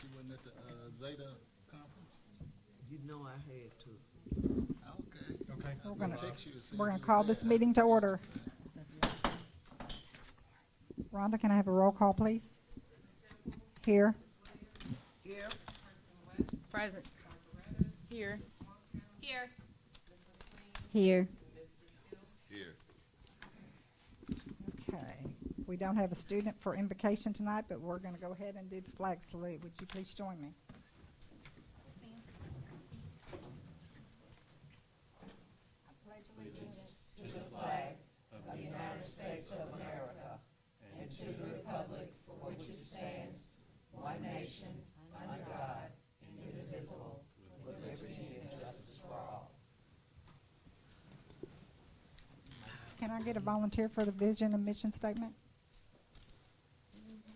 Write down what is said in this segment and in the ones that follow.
you wasn't at the Zeta conference? You know I had to. Okay. Okay. I was We're gonna- text you to see We're if going you to call was this there. meeting to order. Rhonda, can I have a roll call, please? Here. Here. Present. Here. Here. Here. Here. Okay. We don't have a student for invocation tonight, but we're going to go ahead and do the flag salute. Would you please join me? I pledge allegiance to the flag of the United States of America and to the republic for which it stands, one nation, under God, indivisible, with liberty and justice for all. Can I get a volunteer for the vision and mission statement?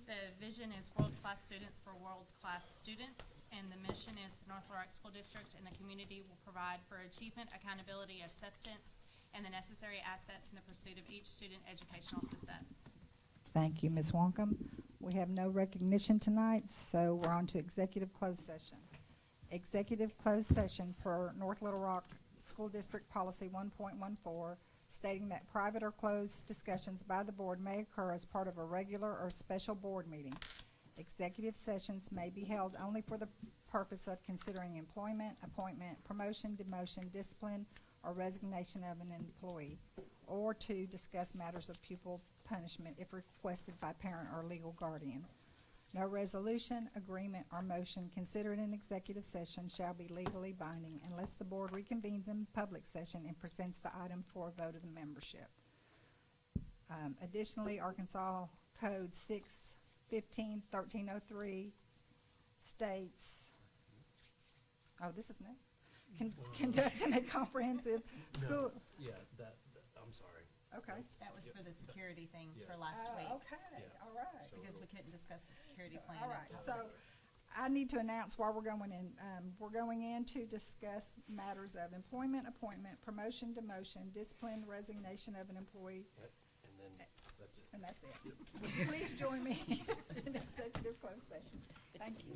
The vision is world-class students for world-class students, and the mission is the North Little Rock School District and the community will provide for achievement, accountability, acceptance, and the necessary assets in the pursuit of each student educational success. Thank you, Ms. Wonkum. We have no recognition tonight, so we're on to executive closed session. Executive closed session per North Little Rock School District Policy 1.14, stating that private or closed discussions by the board may occur as part of a regular or special board meeting. Executive sessions may be held only for the purpose of considering employment, appointment, promotion, demotion, discipline, or resignation of an employee, or to discuss matters of pupil punishment if requested by parent or legal guardian. No resolution, agreement, or motion considered in executive session shall be legally binding unless the board reconvenes in public session and presents the item for a vote of the membership. Additionally, Arkansas Code 615-1303 states, oh, this is new, conducting a comprehensive school. Yeah, I'm sorry. Okay. That was for the security thing for Yes. last week, Okay, Yeah. all right. So because we couldn't discuss the security plan. All right, so I need to announce why we're going in. We're going in to discuss matters of employment, appointment, promotion, demotion, discipline, resignation of an employee, And then that's it. and that's it. Would you please join me in executive closed session? Thank you.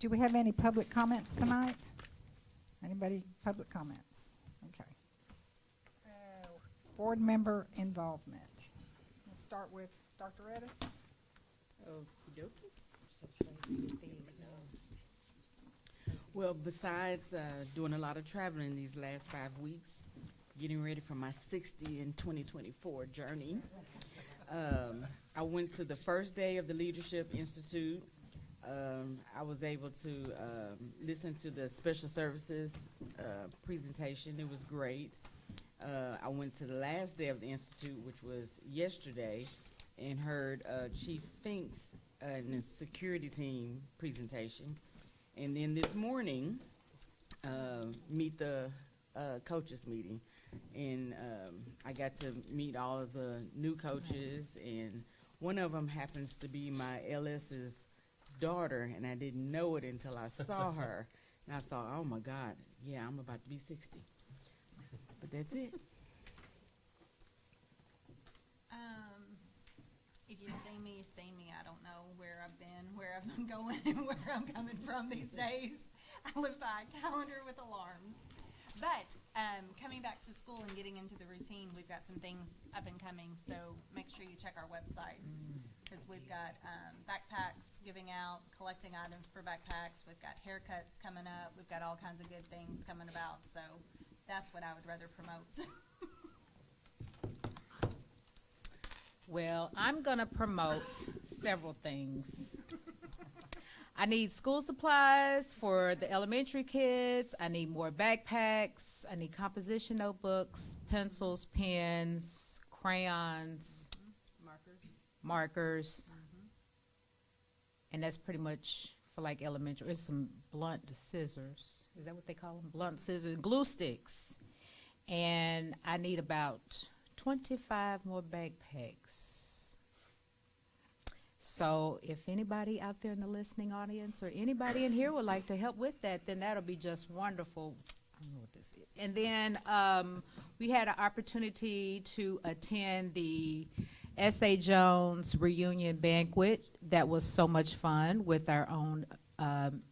Do we have any public comments tonight? Anybody, public comments? Okay. Board member involvement. We'll start with Dr. Redis. Well, besides doing a lot of traveling these last 5 weeks, getting ready for my 60 in 2024 journey, I went to the first day of the Leadership Institute. I was able to listen to the special services presentation. It was great. I went to the last day of the Institute, which was yesterday, and heard Chief Fink's and the security team presentation. And then this morning, meet the coaches meeting. And I got to meet all of the new coaches, and one of them happens to be my LS's daughter, and I didn't know it until I saw her. And I thought, oh my God, yeah, I'm about to be 60. But that's it. If you've seen me, you've seen me. I don't know where I've been, where I'm going, and where I'm coming from these days. I live by a calendar with alarms. But coming back to school and getting into the routine, we've got some things up and coming, so make sure you check our websites, because we've got backpacks giving out, collecting items for backpacks. We've got haircuts coming up. We've got all kinds of good things coming about, so that's what I would rather promote. Well, I'm going to promote several things. I need school supplies for the elementary kids. I need more backpacks. I need composition notebooks, pencils, pens, crayons, markers. And that's pretty much for like elementary. There's some blunt scissors. Is that what they call them? Blunt scissors, glue sticks. And I need about 25 more backpacks. So if anybody out there in the listening audience or anybody in here would like to help with that, then that'll be just wonderful. I don't know what this is. And then we had an opportunity to attend the S.A. Jones reunion banquet. That was so much fun with our own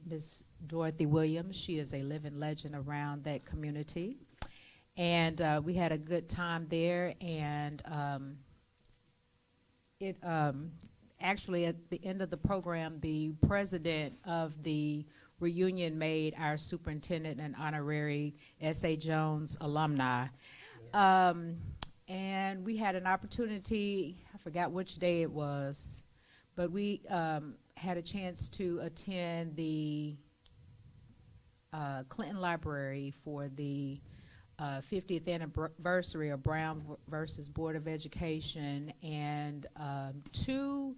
Miss Dorothy Williams. She is a living legend around that community. And we had a good time there, and actually at the end of the program, the president of the reunion made our superintendent and honorary S.A. Jones alumni. And we had an opportunity, I forgot which day it was, but we had a chance to attend the Clinton Library for the 50th anniversary of Brown versus Board of Education, and 2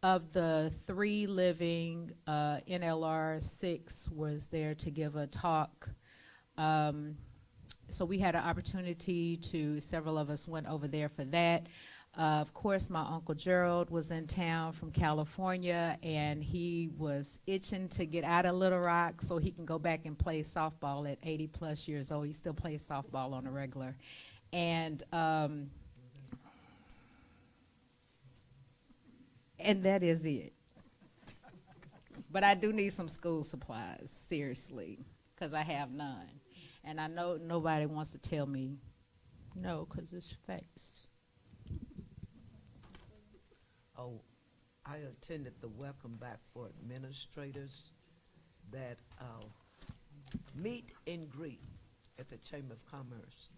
of the 3 living NLR6 was there to give a talk. So we had an opportunity to, several of us went over there for that. Of course, my Uncle Gerald was in town from California, and he was itching to get out of Little Rock so he can go back and play softball at 80-plus years old. He still plays softball on a regular. And that is it. But I do need some school supplies, seriously, because I have none. And I know nobody wants to tell me no, because it's facts. Oh, I attended the welcome back for administrators that meet and greet at the Chamber of Commerce.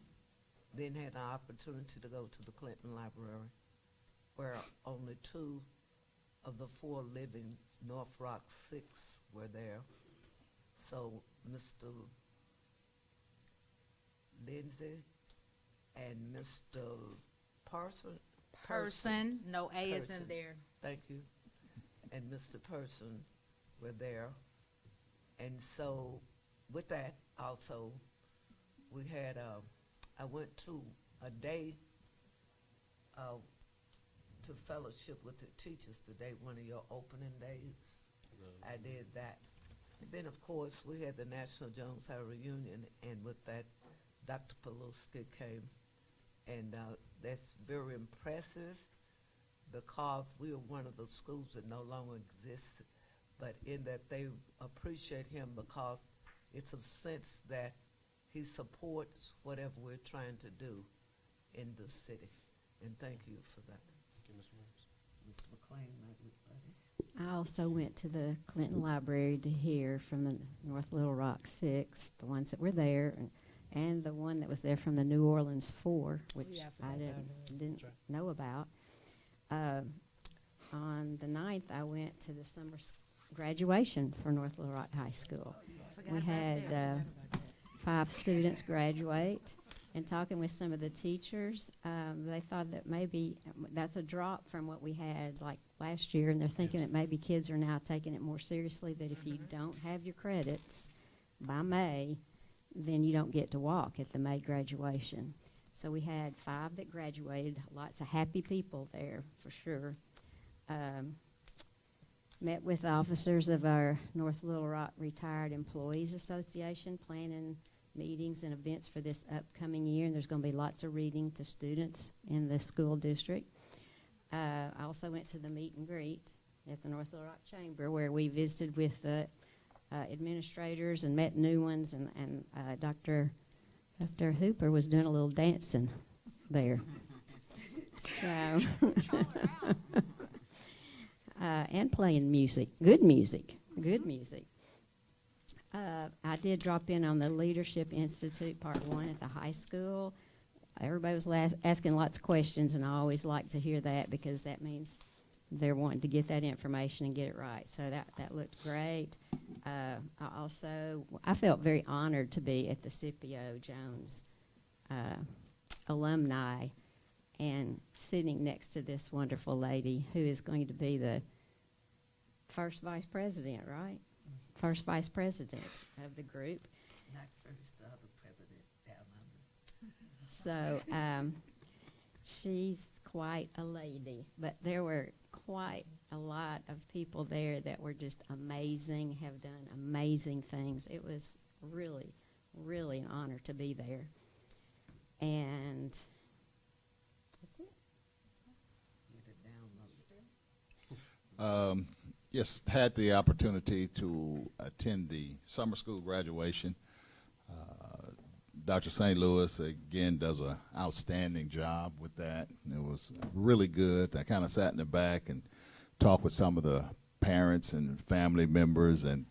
Then had an opportunity to go to the Clinton Library, where only 2 of the 4 living North Rock 6 were there. So Mr. Lindsay and Mr. Person, no A is in Person. there. Thank you. And Mr. Person were there. And so with that also, we had, I went to a day to fellowship with the teachers today, one of your opening days. I did that. And then, of course, we had the National Jones High reunion, and with that, Dr. Peluski came. And that's very impressive because we are one of the schools that no longer exists but in that they appreciate him because it's a sense that he supports whatever we're trying to do in the city. And thank you for that. Thank you, Ms. Williams. Mr. McLean, my good buddy. I also went to the Clinton Library to hear from the North Little Rock 6, the ones that were there, and the one that was there from the New Orleans 4, which yeah, I I forgot didn't That's right. know about. On the 9th, I went to the summer graduation for North Little Rock High School. We had 5 students graduate, and talking with some of the teachers, they thought that maybe that's a drop from what we had like last year, and they're thinking that maybe kids are now taking it more seriously, that if you don't have your credits by May, then you don't get to walk at the May graduation. So we had 5 that graduated, lots of happy people there for sure. Met with officers of our North Little Rock Retired Employees Association, planning meetings and events for this upcoming year, and there's going to be lots of reading to students in the school district. I also went to the meet and greet at the North Little Rock Chamber, where we visited with the administrators and met new ones, and Dr. Hooper was doing a little dancing there. So, and playing music, good music. I did drop in on the Leadership Institute Part 1 at the high school. Everybody was asking lots of questions, and I always like to hear that because that means they're wanting to get that information and get it right. So that looked great. I felt very honored to be at the Scipio Jones alumni and sitting next to this wonderful lady who is going to be the first vice president, right? First vice president of the group. Not first, the other president down under. So she's quite a lady, but there were quite a lot of people there that were just amazing, have done amazing things. It was really, really an honor to be there. And that's it. Get it downloaded. Yes, had the opportunity to attend the summer school graduation. Dr. St. Louis, again, does an outstanding job with that. It was really good. I kind of sat in the back and talked with some of the parents and family members, and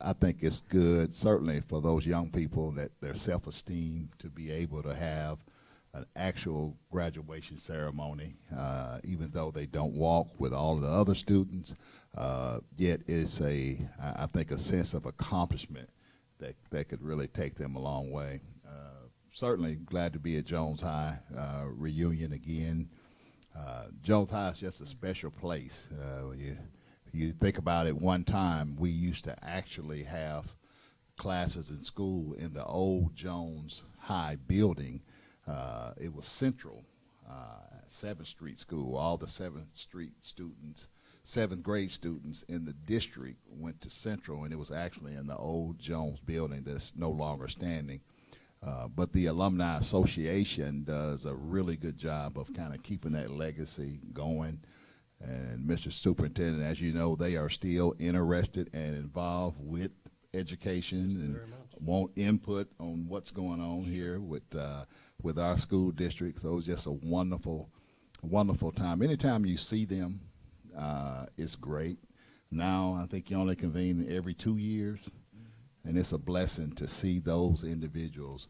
I think it's good, certainly for those young people, that their self-esteem to be able to have an actual graduation ceremony, even though they don't walk with all of the other students, yet it's I think, a sense of accomplishment that could really take them a long way. Certainly glad to be at Jones High reunion again. Jones High is just a special place. You think about it, one time we used to actually have classes in school in the old Jones High building. It was Central, 7th Street School. All the 7th Street students, 7th grade students in the district went to Central, and it was actually in the old Jones building that's no longer standing. But the Alumni Association does a really good job of kind of keeping that legacy going. And Mr. Superintendent, as you know, they are still interested and involved with education, and want input on what's going on here with our school district. So it was just a wonderful, wonderful time. Anytime you see them, it's great. Now I think you only convene every 2 years, and it's a blessing to see those individuals.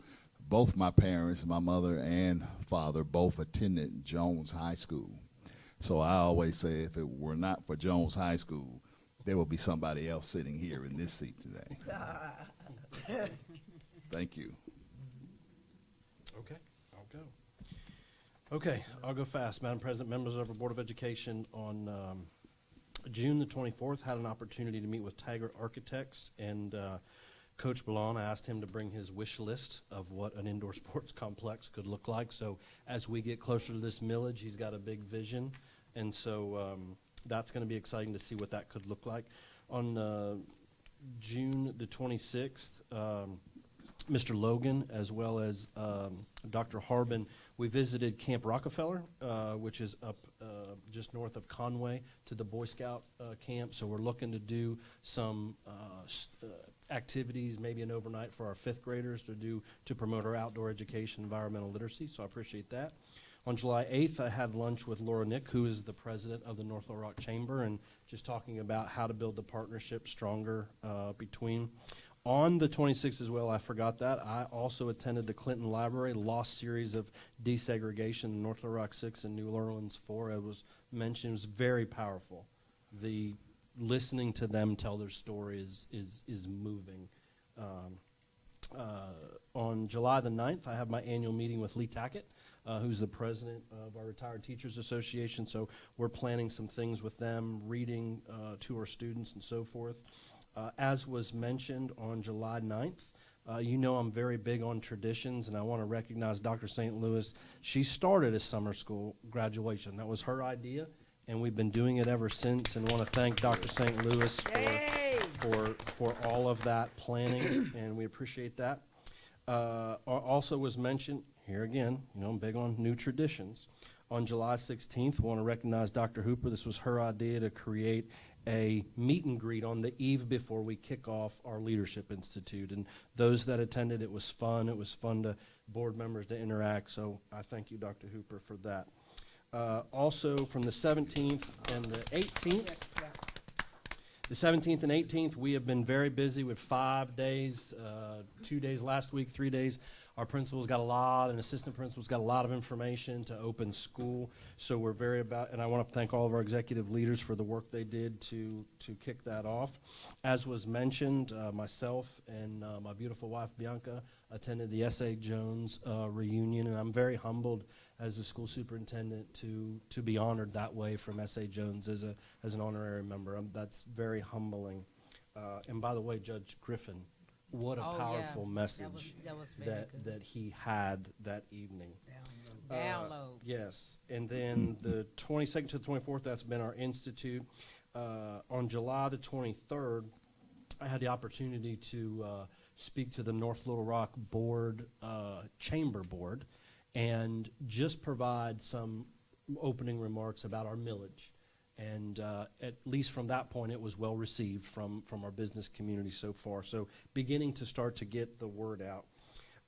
Both my parents, my mother and father, both attended Jones High School. So I always say, if it were not for Jones High School, there will be somebody else sitting here in this seat today. Thank you. Okay, I'll go. Okay, I'll go fast. Madam President, members of our Board of Education, on June the 24th, had an opportunity to meet with Taggart Architects, and Coach Ballon, I asked him to bring his wish list of what an indoor sports complex could look like. So as we get closer to this millage, he's got a big vision, and so that's going to be exciting to see what that could look like. On June the 26th, Mr. Logan, as well as Dr. Harbin, We visited Camp Rockefeller, which is up just north of Conway to the Boy Scout camp. So we're looking to do some activities, maybe an overnight for our 5th graders to promote our outdoor education, environmental literacy. So I appreciate that. On July 8th, I had lunch with Laura Nick, who is the president of the North Little Rock Chamber, and just talking about how to build the partnership stronger between. On the 26th as well, I forgot that, I also attended the Clinton Library Lost Series of Desegregation, North Little Rock 6 and New Orleans 4. It was mentioned, it was very powerful. The listening to them tell their story is moving. On July the 9th, I have my annual meeting with Lee Tackett, who's the president of our Retired Teachers Association. So we're planning some things with them, reading to our students and so forth. As was mentioned on July 9th, you know I'm very big on traditions, and I want to recognize Dr. St. Louis. She started a summer school graduation. That was her idea, and we've been doing it ever since, and want to thank Dr. St. Louis for all of that planning, and we appreciate that. Also was mentioned, here again, you know I'm big on new traditions. On July 16th, I want to recognize Dr. Hooper. This was her idea to create a meet and greet on the eve before we kick off our Leadership Institute. And those that attended, it was fun. It was fun to board members to interact. So I thank you, Dr. Hooper, for that. Also, from the 17th and the 18th, the 17th and 18th, we have been very busy with 5 days, 2 days last week, 3 days. Our principals got a lot, and assistant principals got a lot of information to open school. So we're very and I want to thank all of our executive leaders for the work they did to kick that off. As was mentioned, myself and my beautiful wife, Bianca, attended the S.A. Jones reunion, and I'm very humbled as the school superintendent to be honored that way from S.A. Jones as an honorary member. That's very humbling. And by the way, Judge Griffin, what a powerful message that he had that evening. Download. Yes. And then the 22nd to the 24th, that's been our institute. On July the 23rd, I had the opportunity to speak to the North Little Rock Board, Chamber Board, and just provide some opening remarks about our millage. And at least from that point, it was well received from our business community so far. So beginning to start to get the word out.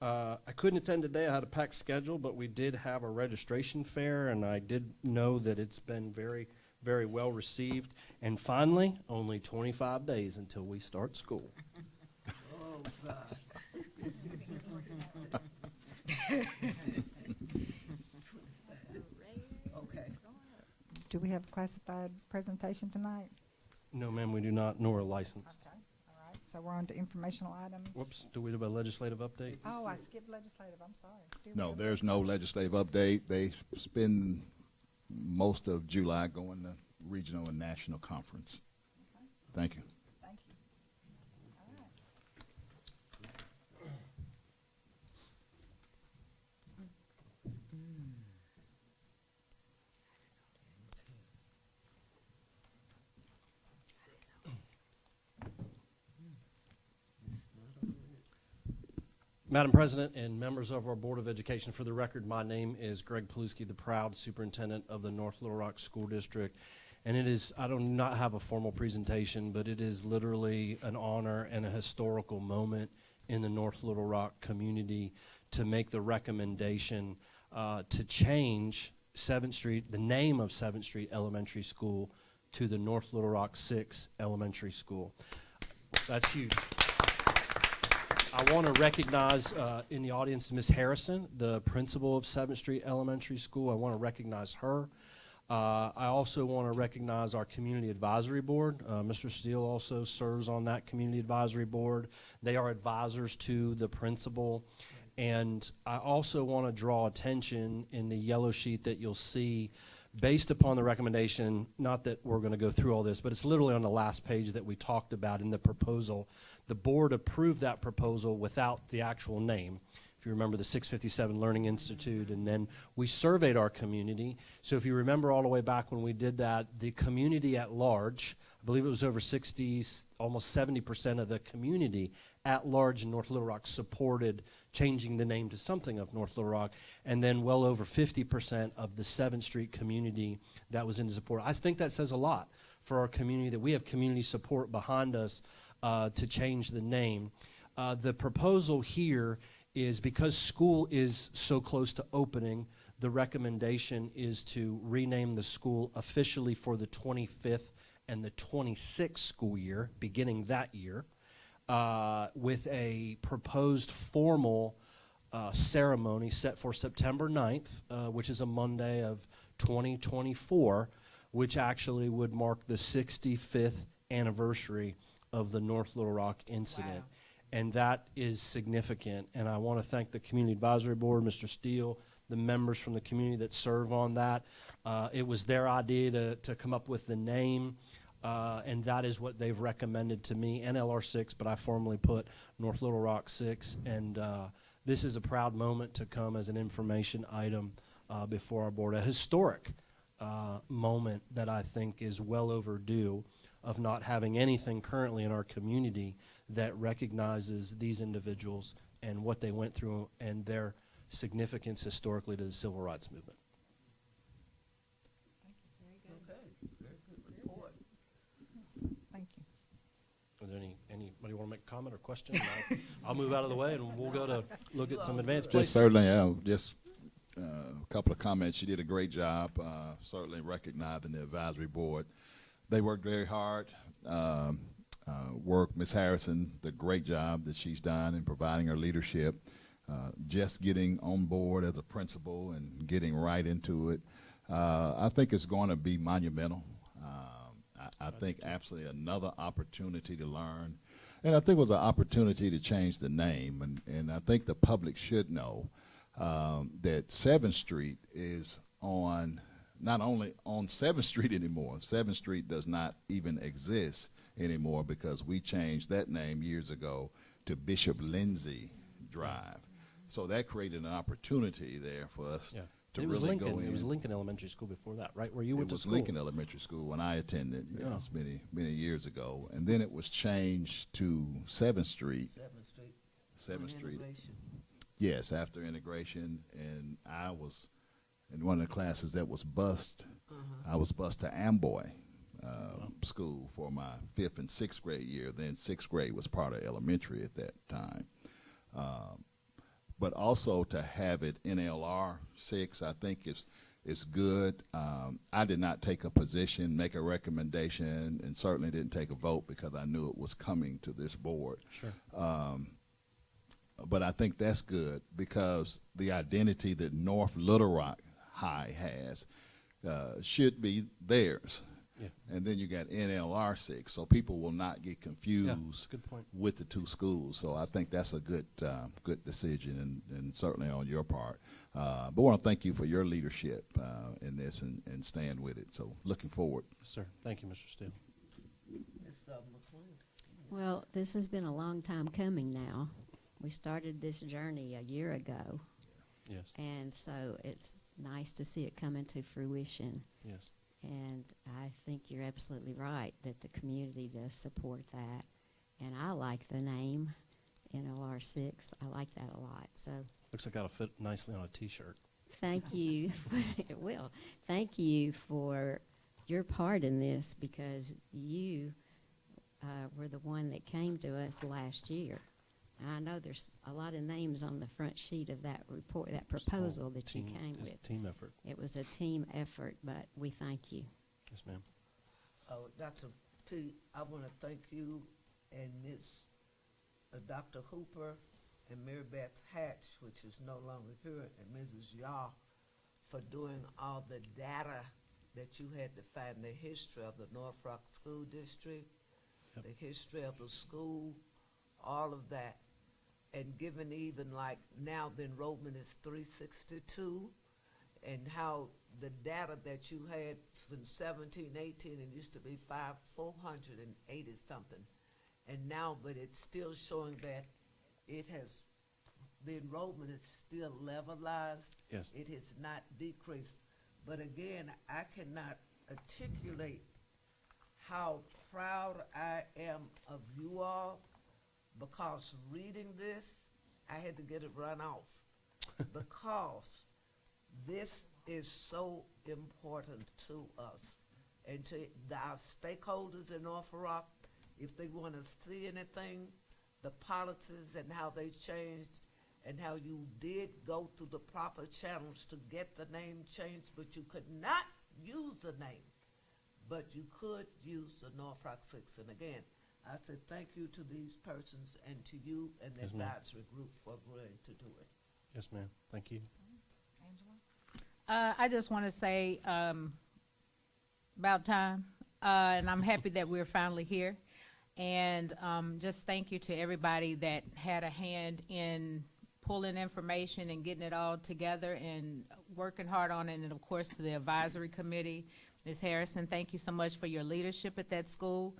I couldn't attend today. I had a packed schedule, but we did have a registration fair, and I did know that it's been very, very well received. And finally, only 25 days until we start school. Oh, God. Okay. Do we have a classified presentation tonight? No, ma'am, we do not, nor a license. Okay, all right, so we're on to informational items. Whoops, do we have a legislative update? Oh, I skipped legislative, I'm sorry. Do we No, have- there's no legislative update. They spend most of July going to regional and national conference. Okay, Thank you. thank you. All right. Madam President and members of our Board of Education, for the record, my name is Greg Paluski, the proud superintendent of the North Little Rock School District. And it is, I do not have a formal presentation, but it is literally an honor and a historical moment in the North Little Rock community to make the recommendation to change 7th Street, the name of 7th Street Elementary School, to the North Little Rock 6 Elementary School. That's huge. I want to recognize in the audience Ms. Harrison, the principal of 7th Street Elementary School. I want to recognize her. I also want to recognize our Community Advisory Board. Mr. Steele also serves on that Community Advisory Board. They are advisors to the principal. And I also want to draw attention in the yellow sheet that you'll see based upon the recommendation, not that we're going to go through all this, but it's literally on the last page that we talked about in the proposal. The board approved that proposal without the actual name. If you remember the 657 Learning Institute, and then we surveyed our community. So if you remember all the way back when we did that, the community at large, I believe it was over 60, almost 70% of the community at large in North Little Rock supported changing the name to something of North Little Rock, and then well over 50% of the 7th Street community that was in support. I think that says a lot for our community, that we have community support behind us to change the name. The proposal here is, because school is so close to opening, the recommendation is to rename the school officially for the 25th and the 26th school year, beginning that year, with a proposed formal ceremony set for September 9th, which is a Monday of 2024, which actually would mark the 65th anniversary of the North Little Rock incident. Wow. And that is significant. And I want to thank the Community Advisory Board, Mr. Steele, the members from the community that serve on that. It was their idea to come up with the name, and that is what they've recommended to me, NLR 6, but I formally put North Little Rock 6. And this is a proud moment to come as an information item before our board, a historic moment that I think is well overdue, of not having anything currently in our community that recognizes these individuals and what they went through and their significance historically to the civil rights movement. Okay, very good report. Thank you. Are there anybody want to make a comment or question? I'll move out of the way and we'll go to look at some advanced Just places. certainly, just a couple of comments. You did a great job, certainly recognizing the advisory board. They worked very hard. Ms. Harrison, the great job that she's done in providing her leadership, just getting on board as a principal and getting right into it. I think it's going to be monumental. I think absolutely another opportunity to learn. And I think it was an opportunity to change the name. And I think the public should know that 7th Street is not only on 7th Street anymore. 7th Street does not even exist anymore, because we changed that name years ago to Bishop Lindsay Drive. So that created an opportunity there for us to really go in. It was Lincoln Elementary School before that, right, where you went to school? It was Lincoln Elementary School when I attended, yes, many years ago. And then it was changed to 7th Street. 7th Street. Yes, after integration. And I was in one of the classes that was bused. I was bused to Amboy school for my 5th and 6th grade year. Then 6th grade was part of elementary at that time. But also to have it NLR 6, I think it's good. I did not take a position, make a recommendation, and certainly didn't take a vote because I knew it was coming to this board. Sure. But I think that's good, because the identity that North Little Rock High has should be theirs. Yeah. And then you got NLR 6, so people will not get confused good point. with the two schools. So I think that's a good decision, and certainly on your part. But I want to thank you for your leadership in this and staying with it. So looking forward. Yes, sir. Thank you, Mr. Steele. Ms. McLean. Well, this has been a long time coming now. We started this journey a year ago, Yes. and so it's nice to see it come into fruition. Yes. And I think you're absolutely right that the community does support that. And I like the name NLR 6. I like that a lot. So Looks like that'll fit nicely on a T-shirt. thank you. It will. Thank you for your part in this, because you were the one that came to us last year. And I know there's a lot of names on the front sheet of that report, that proposal that you came It's with. a team effort. It was a team effort, but we thank you. Yes, ma'am. Dr. P, I want to thank you and Dr. Hooper and Mary Beth Hatch, which is no longer here, and Mrs. Yaw, for doing all the data that you had to find, the history of the North Rock School District, the history of the school, all of that. And given even like now the enrollment is 362, and how the data that you had from 17, 18, it used to be 480 something. And now, but it's still showing that the enrollment is still levelized. Yes. It has not decreased. But again, I cannot articulate how proud I am of you all, because reading this, I had to get it run off because this is so important to us and to our stakeholders in North Rock. If they want to see anything, the policies and how they changed and how you did go through the proper channels to get the name changed, but you could not use the name, but you could use the North Rock 6. And again, I said thank you to these persons and to you and the Yes, ma'am. advisory group for agreeing to do it. Yes, ma'am. Thank you. I just want to say about time, and I'm happy that we're finally here. And just thank you to everybody that had a hand in pulling information and getting it all together and working hard on it. And of course, to the advisory committee, Ms. Harrison, thank you so much for your leadership at that school.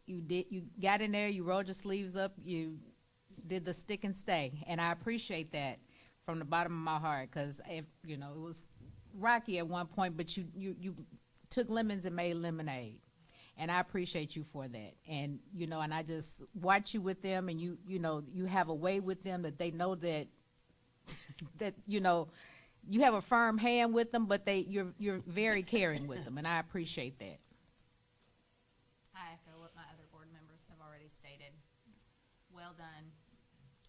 You got in there, you rolled your sleeves up, you did the stick and stay, and I appreciate that from the bottom of my heart, because you know, it was rocky at one point, but you took lemons and made lemonade, and I appreciate you for that. And you know, and I just watch you with them, and you know, you have a way with them that they know that that you know, you have a firm hand with them, but you're very caring with them, and I appreciate that. I echo what my other board members have already stated. Well done.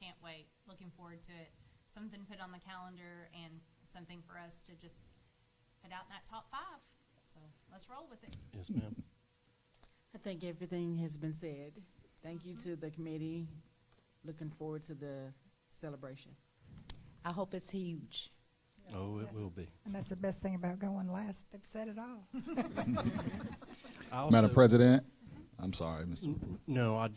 Can't wait. Looking forward to it. Something put on the calendar and something for us to just put out in that top 5. So let's roll with it. Yes, ma'am. I think everything has been said. Thank you to the committee. Looking forward to the celebration. I hope it's huge. Oh, it will be. And that's the best thing about going last. They've said it all. Madam President, I'm sorry, Mr. No, I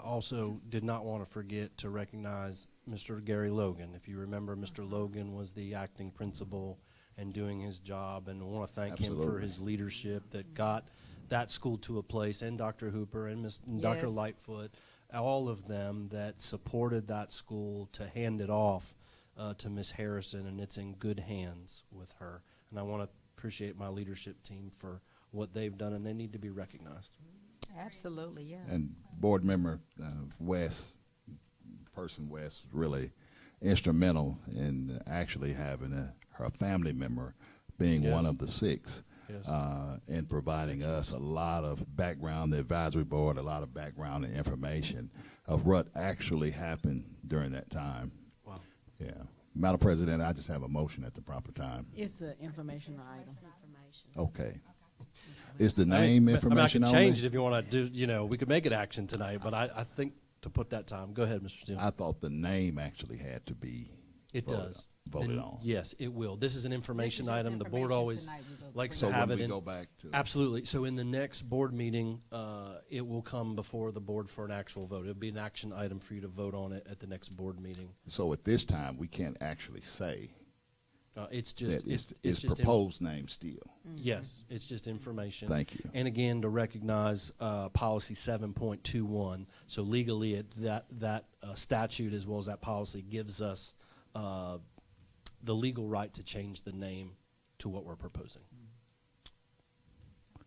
also did not want to forget to recognize Mr. Gary Logan. If you remember, Mr. Logan was the acting principal and doing his job, and I want to thank him for Absolutely. his leadership that got that school to a place, and Dr. Hooper and Dr. Yes. Lightfoot, all of them that supported that school to hand it off to Ms. Harrison, and it's in good hands with her. And I want to appreciate my leadership team for what they've done, and they need to be recognized. Absolutely, yeah. And board member West, really instrumental in actually having her family member being one Yes. of the 6 Yes. and providing us a lot of background, the advisory board, a lot of background and information of what actually happened during that time. Wow. Yeah. Madam President, I just have a motion at the proper time. It's an informational item. Information. Okay. Is the name information I only? can change it if you want to do, you know, we could make it action tonight, but I think to put that time. Go ahead, Mr. Steele. I thought the name actually had to be It voted does. voted Then, on. Yes, it will. This is an information This is just item. The board information always tonight. We will likes So to when have we it in. go back to Absolutely. So in the next board meeting, it will come before the board for an actual vote. It'll be an action item for you to vote on it at the next board meeting. so at this time we can't actually say It's just that it's just proposed name still. Yes, it's just information. Thank you. And again, to recognize policy 7.21. So legally, that statute as well as that policy gives us the legal right to change the name to what we're proposing.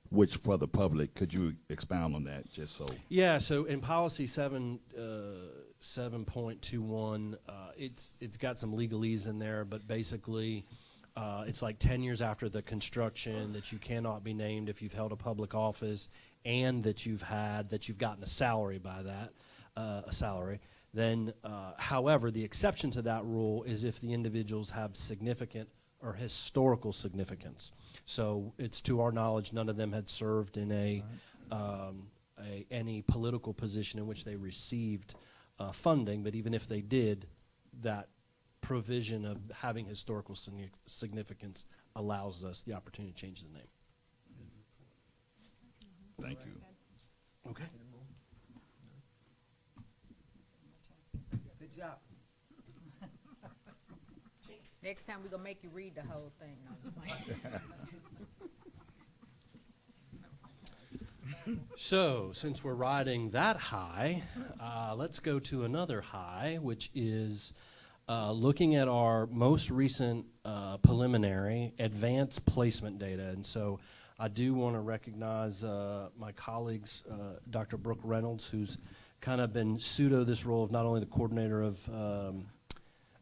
Which for the public, could you expound on that just so? Yeah. So in policy 7.21, it's got some legalese in there, but basically. It's like 10 years after the construction that you cannot be named if you've held a public office and that you've gotten a salary by that, a salary. Then, however, the exception to that rule is if the individuals have significant or historical significance. So it's to our knowledge, none of them had served in any political position in which they received funding, but even if they did, that provision of having historical significance allows us the opportunity to change the name. Thank you. Okay. Good job. Next time we're gonna make you read the whole thing. So, since we're riding that high, let's go to another high, which is looking at our most recent preliminary advanced placement data. And so I do want to recognize my colleagues, Dr. Brooke Reynolds, who's kind of been pseudo this role of not only the coordinator of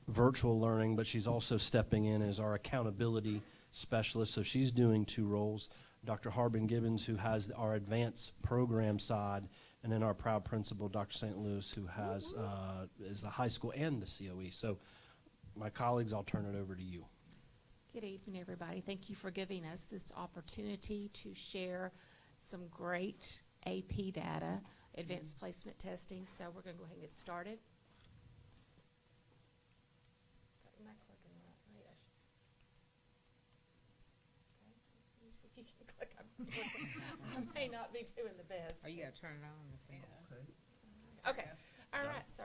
virtual learning, but she's also stepping in as our accountability specialist, so she's doing 2 roles. Dr. Harbin Gibbons, who has our advanced program side, and then our proud principal, Dr. St. Louis, who has is the high school and the COE. So my colleagues, I'll turn it over to you. Good evening, everybody. Thank you for giving us this opportunity to share some great AP data, advanced placement testing. So we're going to go ahead and get started. Am I clicking the right way? Okay. If you can click, I may not be doing the best. Are you going to turn it on? Okay. All right. So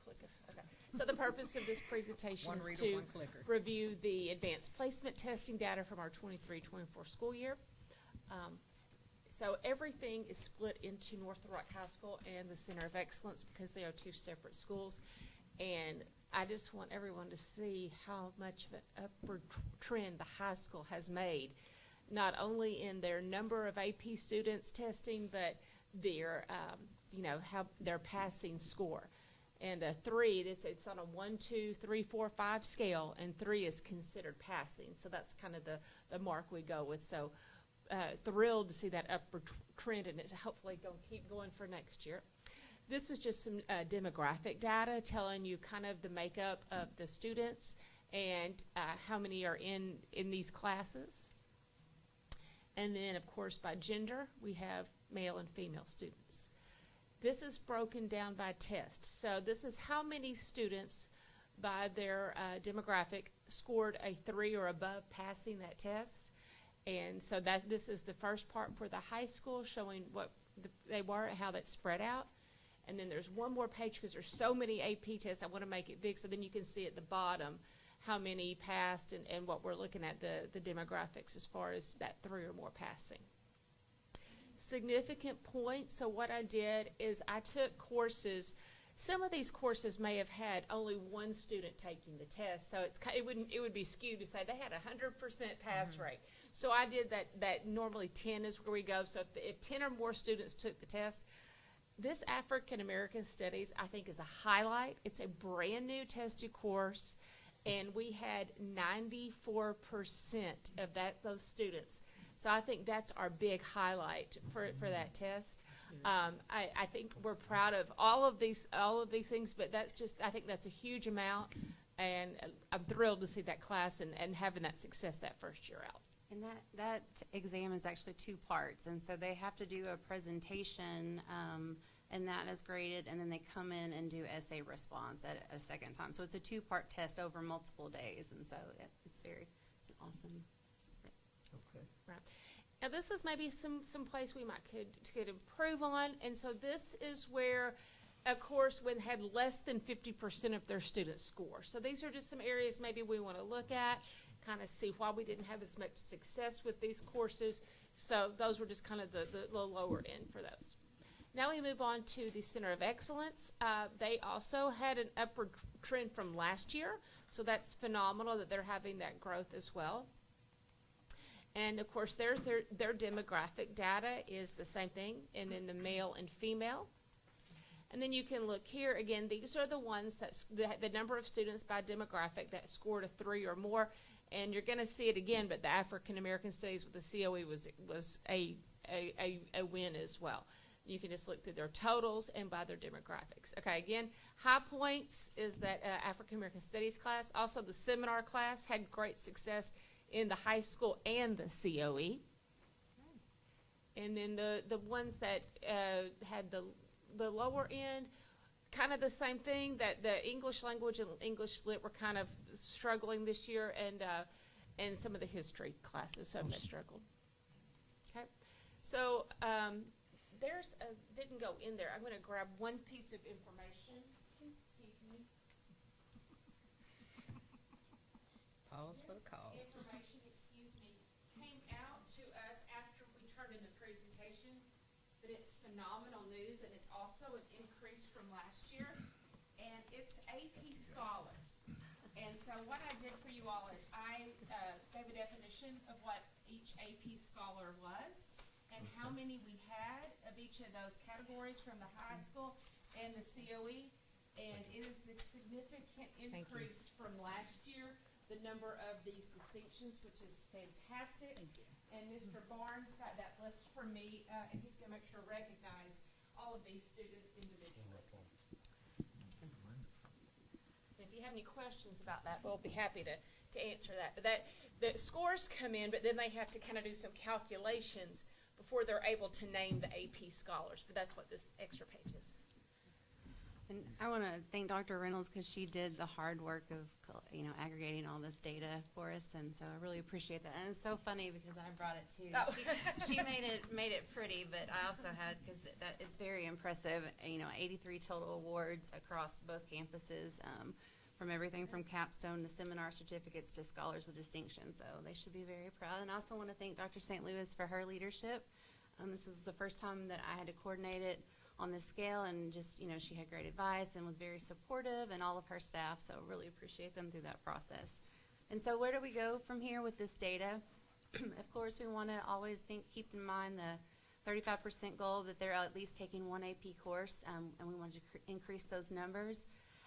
click us. Okay. So the purpose of this presentation is reader, to one clicker. review the advanced placement testing data from our 23-24 school year. So everything is split into North Little Rock High School and the Center of Excellence because they are 2 separate schools. And I just want everyone to see how much of an upward trend the high school has made, not only in their number of AP students testing, but their, how their passing score. And 3, it's on a 1, 2, 3, 4, 5 scale, and 3 is considered passing. So that's kind of the mark we go with. So thrilled to see that upward trend, and it's hopefully going to keep going for next year. This is just some demographic data telling you kind of the makeup of the students and how many are in these classes. And then, of course, by gender, we have male and female students. This is broken down by test. So this is how many students by their demographic scored a 3 or above passing that test. And so this is the first part for the high school, showing what they were, how that's spread out. And then there's one more page because there's so many AP tests. I want to make it big so then you can see at the bottom how many passed and what we're looking at, the demographics as far as that 3 or more passing. Significant points. So what I did is I took courses. Some of these courses may have had only 1 student taking the test, so it would be skewed to say they had a 100% pass rate. So I did that normally 10 is where we go. So if 10 or more students took the test, this African American Studies I think is a highlight. It's a brand new tested course, and we had 94% of those students. So I think that's our big highlight for that test. I think we're proud of all of these things, but I think that's a huge amount, and I'm thrilled to see that class and having that success that first year out. And that exam is actually 2 parts, and so they have to do a presentation, and that is graded, and then they come in and do essay response at a second time. So it's a 2-part test over multiple days, and so it's an awesome. Okay. Right. Now this is maybe some place we could improve on, and so this is where a course when had less than 50% of their students score. So these are just some areas maybe we want to look at, kind of see why we didn't have as much success with these courses. So those were just kind of the lower end for those. Now we move on to the Center of Excellence. They also had an upward trend from last year, so that's phenomenal that they're having that growth as well. And of course, their demographic data is the same thing, and then the male and female. And then you can look here again. These are the ones that the number of students by demographic that scored a 3 or more, and you're going to see it again. But the African American Studies with the COE was a win as well. You can just look through their totals and by their demographics. Okay, again, high points is that African American Studies class. Also, the seminar class had great success in the high school and the COE. And then the ones that had the lower end, kind of the same thing, that the English language and English lit were kind of struggling this year, and some of the history classes have struggled. Okay, so didn't go in there. I'm going to grab one piece of information. Excuse me. Pause for the call. Information, excuse me, came out to us after we turned in the presentation, but it's phenomenal news, and it's also an increase from last year, and it's AP Scholars. And so what I did for you all is I gave a definition of what each AP scholar was and how many we had of each of those categories from the high school and the COE. And it is a significant increase from last year, the number of these distinctions, which is fantastic. And Mr. Barnes got that list from me, and he's gonna make sure to recognize all of these students individually. If you have any questions about that, we'll be happy to answer that. But the scores come in, but then they have to kind of do some calculations before they're able to name the AP scholars. But that's what this extra page is. And I want to thank Dr. Reynolds because she did the hard work of, aggregating all this data for us, and so I really appreciate that. And it's so funny because I brought it too. Oh. She made it pretty, but I also had, because it's very impressive. 83 total awards across both campuses, from everything from capstone to seminar certificates to scholars with distinction. So they should be very proud. And I also want to thank Dr. St. Louis for her leadership. This was the first time that I had to coordinate it on this scale, and just, she had great advice and was very supportive, and all of her staff, so really appreciate them through that process. And so where do we go from here with this data? Of course, we want to always keep in mind the 35% goal that they're at least taking one AP course, and we want to increase those numbers.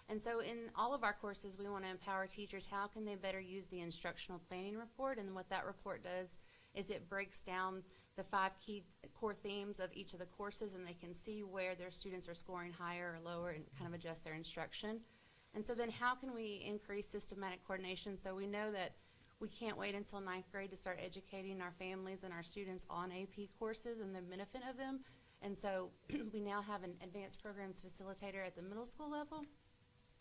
And so in all of our courses, we want to empower teachers. How can they better use the instructional planning report? And what that report does is it breaks down the 5 key core themes of each of the courses, and they can see where their students are scoring higher or lower and kind of adjust their instruction. And so then how can we increase systematic coordination? So we know that we can't wait until 9th grade to start educating our families and our students on AP courses and the benefit of them. And so we now have an advanced programs facilitator at the middle school level.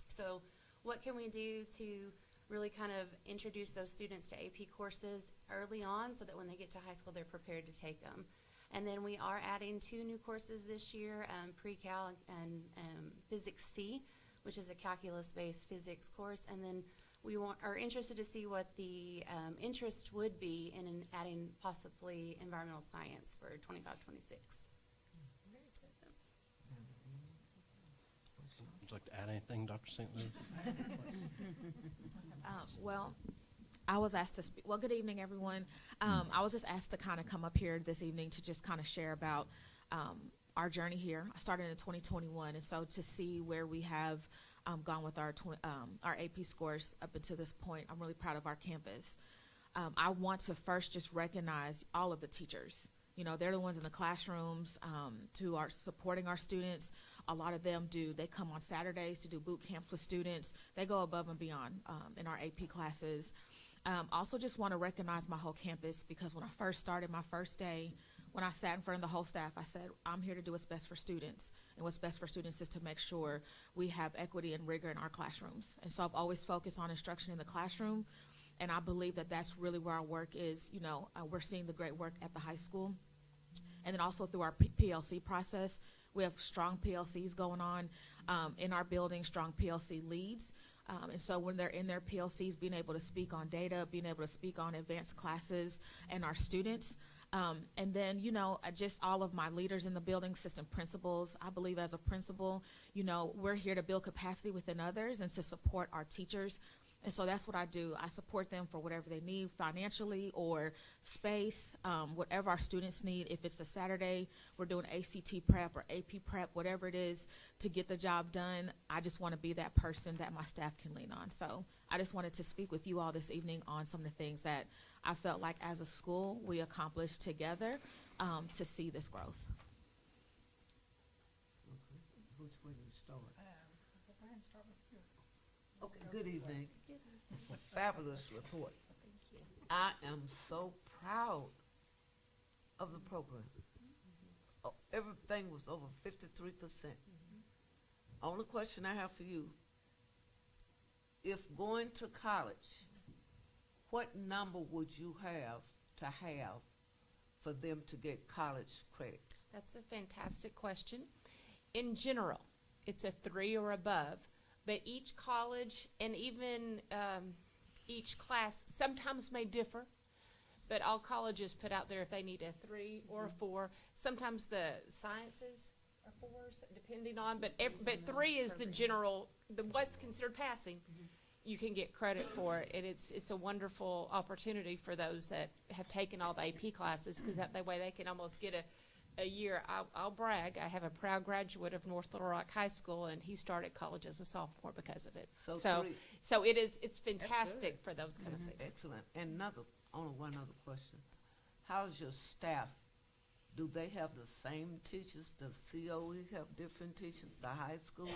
So what can we do to really kind of introduce those students to AP courses early on so that when they get to high school, they're prepared to take them. And then we are adding 2 new courses this year, Pre-Cal and Physics C, which is a calculus-based physics course. And then we are interested to see what the interest would be in adding possibly environmental science for 25-26. Would you like to add anything, Dr. St. Louis? Well, I was asked to speak. Well, good evening, everyone. I was just asked to kind of come up here this evening to just kind of share about our journey here. I started in 2021, and so to see where we have gone with our AP scores up until this point, I'm really proud of our campus. I want to first just recognize all of the teachers. They're the ones in the classrooms who are supporting our students. A lot of them they come on Saturdays to do boot camps with students. They go above and beyond in our AP classes. Also just want to recognize my whole campus, because when I first started my first day, when I sat in front of the whole staff, I said, I'm here to do what's best for students. And what's best for students is to make sure we have equity and rigor in our classrooms. And so I've always focused on instruction in the classroom. And I believe that that's really where our work is. We're seeing the great work at the high school. And then also through our PLC process, we have strong PLCs going on in our building, strong PLC leads. And so when they're in their PLCs, being able to speak on data, being able to speak on advanced classes and our students. And then, just all of my leaders in the building, assistant principals. I believe as a principal, we're here to build capacity within others and to support our teachers. And so that's what I do. I support them for whatever they need financially or space, whatever our students need. If it's a Saturday, we're doing ACT prep or AP prep, whatever it is to get the job done. I just want to be that person that my staff can lean on. So I just wanted to speak with you all this evening on some of the things that I felt like as a school we accomplished together to see this growth. Okay. Which way do you start? Okay, good evening. Fabulous report. I am so proud of the program. Oh, everything was over 53%. Only question I have for you, if going to college, what number would you have to have for them to get college credit? That's a fantastic question. In general, it's a 3 or above, but each college and even each class sometimes may differ, but all colleges put out there if they need a 3 or a 4. Sometimes the sciences are 4s, depending on, but 3 is the general, what's considered passing. you can get credit for it. And it's a wonderful opportunity for those that have taken all the AP classes, because that way they can almost get a year. I'll brag. I have a proud graduate of North Little Rock High School, and he started college as a sophomore because of it. So it's fantastic for those kind of things. Excellent. And only one other question. How's your staff? Do they have the same teachers? Does COE have different teachers? The high school?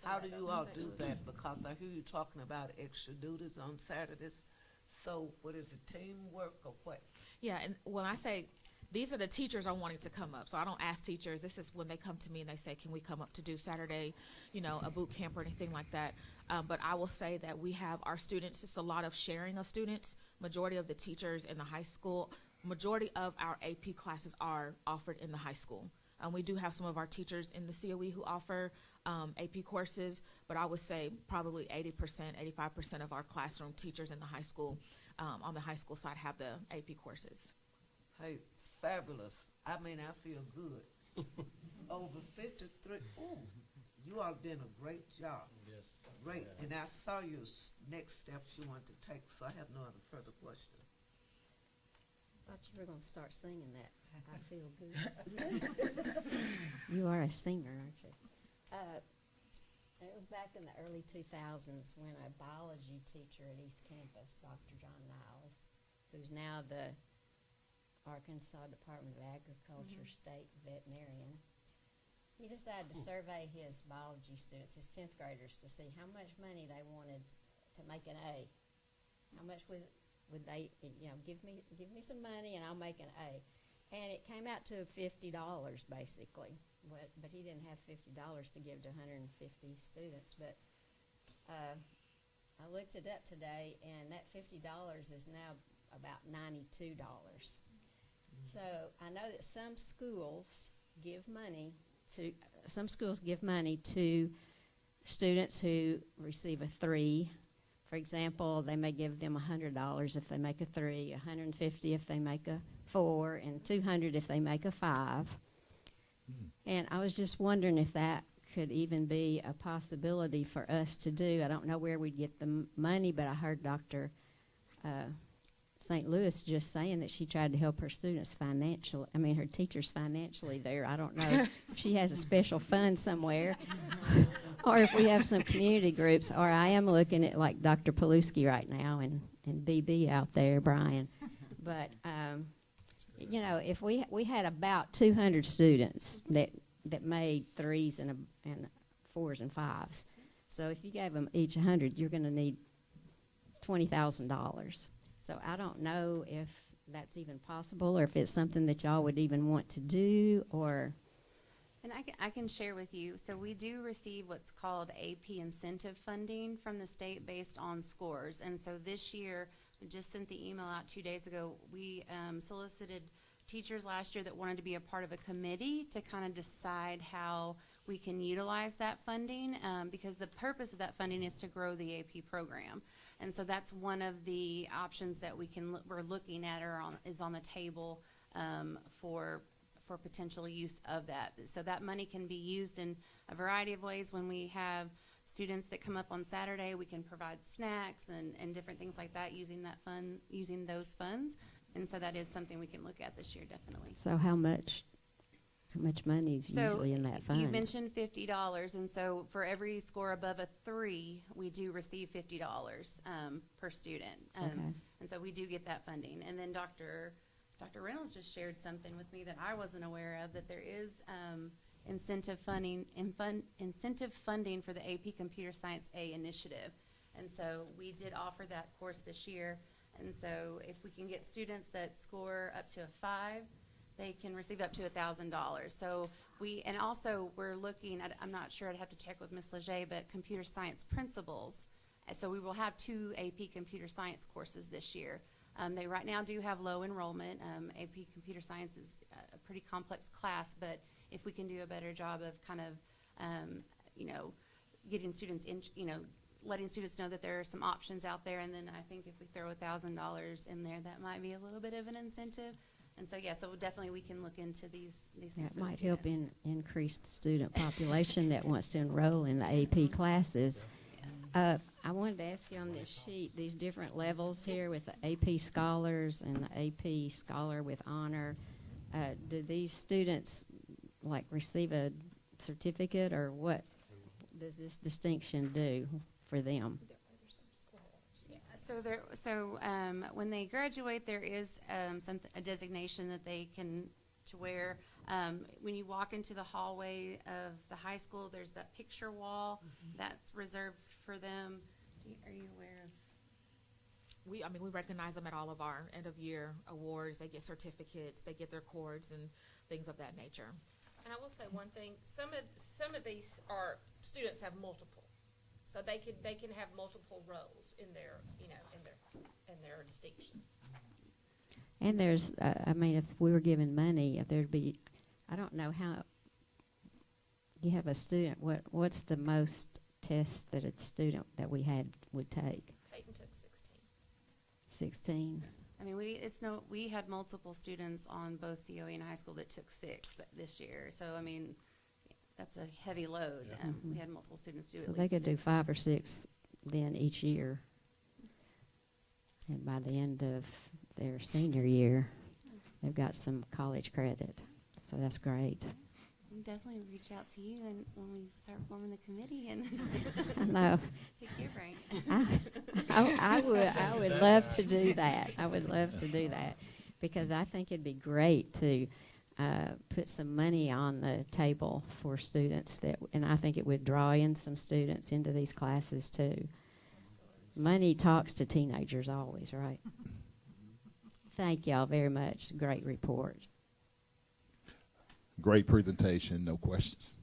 How do you all do that? Because I hear you talking about extra duties on Saturdays. So what is it, teamwork or what? Yeah, and when I say these are the teachers are wanting to come up, so I don't ask teachers. This is when they come to me and they say, can we come up to do Saturday, a boot camp or anything like that. But I will say that we have our students. It's a lot of sharing of students. Majority of the teachers in the high school, majority of our AP classes are offered in the high school. We do have some of our teachers in the COE who offer AP courses, but I would say probably 80%, 85% of our classroom teachers in the high school, on the high school side, have the AP courses. Hey, fabulous. I mean, I feel good. Over 53. Ooh, you all did a great job. Yes. Great. Yeah. And I saw your next steps you want to take, so I have no other further questions. Thought you were going to start singing that. I feel good. You are a singer, aren't you? It was back in the early 2000s when a biology teacher at East Campus, Dr. John Niles, who's now the Arkansas Department of Agriculture state veterinarian, he decided to survey his biology students, his 10th graders, to see how much money they wanted to make an A. How much would they, give me some money and I'll make an A. And it came out to $50 basically, but he didn't have $50 to give to 150 students. But I looked it up today, and that $50 is now about $92. So I know that some schools give money to students who receive a 3. For example, they may give them $100 if they make a 3, $150 if they make a 4, and $200 if they make a 5. And I was just wondering if that could even be a possibility for us to do. I don't know where we'd get the money, but I heard Dr. St. Louis just saying that she tried to help her students her teachers financially there. I don't know if she has a special fund somewhere or if we have some community groups, or I am looking at like Dr. Paluski right now and BB out there, Brian. But, if we had about 200 students that made 3s and 4s and 5s. So if you gave them each 100, you're going to need $20,000. So I don't know if that's even possible or if it's something that y'all would even want to do, or... And I can share with you. So we do receive what's called AP incentive funding from the state based on scores. And so this year, we just sent the email out 2 days ago. We solicited teachers last year that wanted to be a part of a committee to kind of decide how we can utilize that funding, because the purpose of that funding is to grow the AP program. And so that's one of the options that we're looking at is on the table for potential use of that. So that money can be used in a variety of ways. When we have students that come up on Saturday, we can provide snacks and different things like that using those funds. And so that is something we can look at this year, definitely. So how much money is usually in that fund? You mentioned $50, and so for every score above a 3, we do receive $50 per student. Okay. And so we do get that funding. And then Dr. Reynolds just shared something with me that I wasn't aware of, that there is incentive funding for the AP Computer Science A initiative. And so we did offer that course this year. And so if we can get students that score up to a 5, they can receive up to $1,000. So we're looking at, I'm not sure, I'd have to check with Ms. Leger, but computer science principles. So we will have 2 AP computer science courses this year. They right now do have low enrollment. AP Computer Science is a pretty complex class, but if we can do a better job of kind of, getting students in, letting students know that there are some options out there, and then I think if we throw $1,000 in there, that might be a little bit of an incentive. And so, so definitely we can look into these things. It might help increase the student population that wants to enroll in the AP classes. I wanted to ask you on this sheet, these different levels here with the AP Scholars and the AP Scholar with Honor, do these students like receive a certificate, or what does this distinction do for them? So when they graduate, there is a designation that they can to wear. When you walk into the hallway of the high school, there's that picture wall that's reserved for them. Are you aware of? We recognize them at all of our end of year awards. They get certificates, they get their cords and things of that nature. And I will say one thing, some of these are, students have multiple. So they can have multiple roles in their, in their distinctions. And there's, if we were given money, if there'd be, I don't know how, you have a student, what's the most tests that a student that we had would take? Peyton took 16. 16? I mean, we had multiple students on both COE and high school that took 6 this year. So, I mean, that's a heavy load. Yeah. We had multiple students do So at least they could do 6. 5 or 6 then each year. And by the end of their senior year, they've got some college credit. So that's great. We can definitely reach out to you and when we start forming the committee and I know. pick your brain. I would love to do that. I would love to do that because I think it'd be great to put some money on the table for students and I think it would draw in some students into these classes too. Absolutely. Money talks to teenagers always, right? Thank y'all very much. Great report. Great presentation, no questions.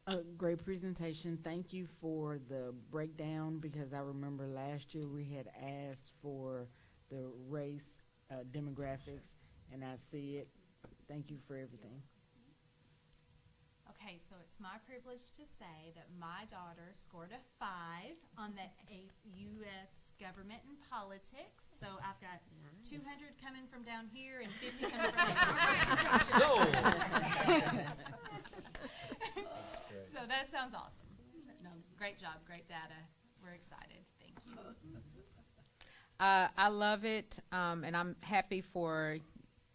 A great presentation. Thank you for the breakdown because I remember last year we had asked for the race demographics, and I see it. Thank you for everything. Okay, so it's my privilege to say that my daughter scored a 5 on the U.S. Government and Politics. So I've got 200 coming from down here and 50 coming from down here. So that sounds awesome. No, great job, great data. We're excited. Thank you. I love it, and I'm happy for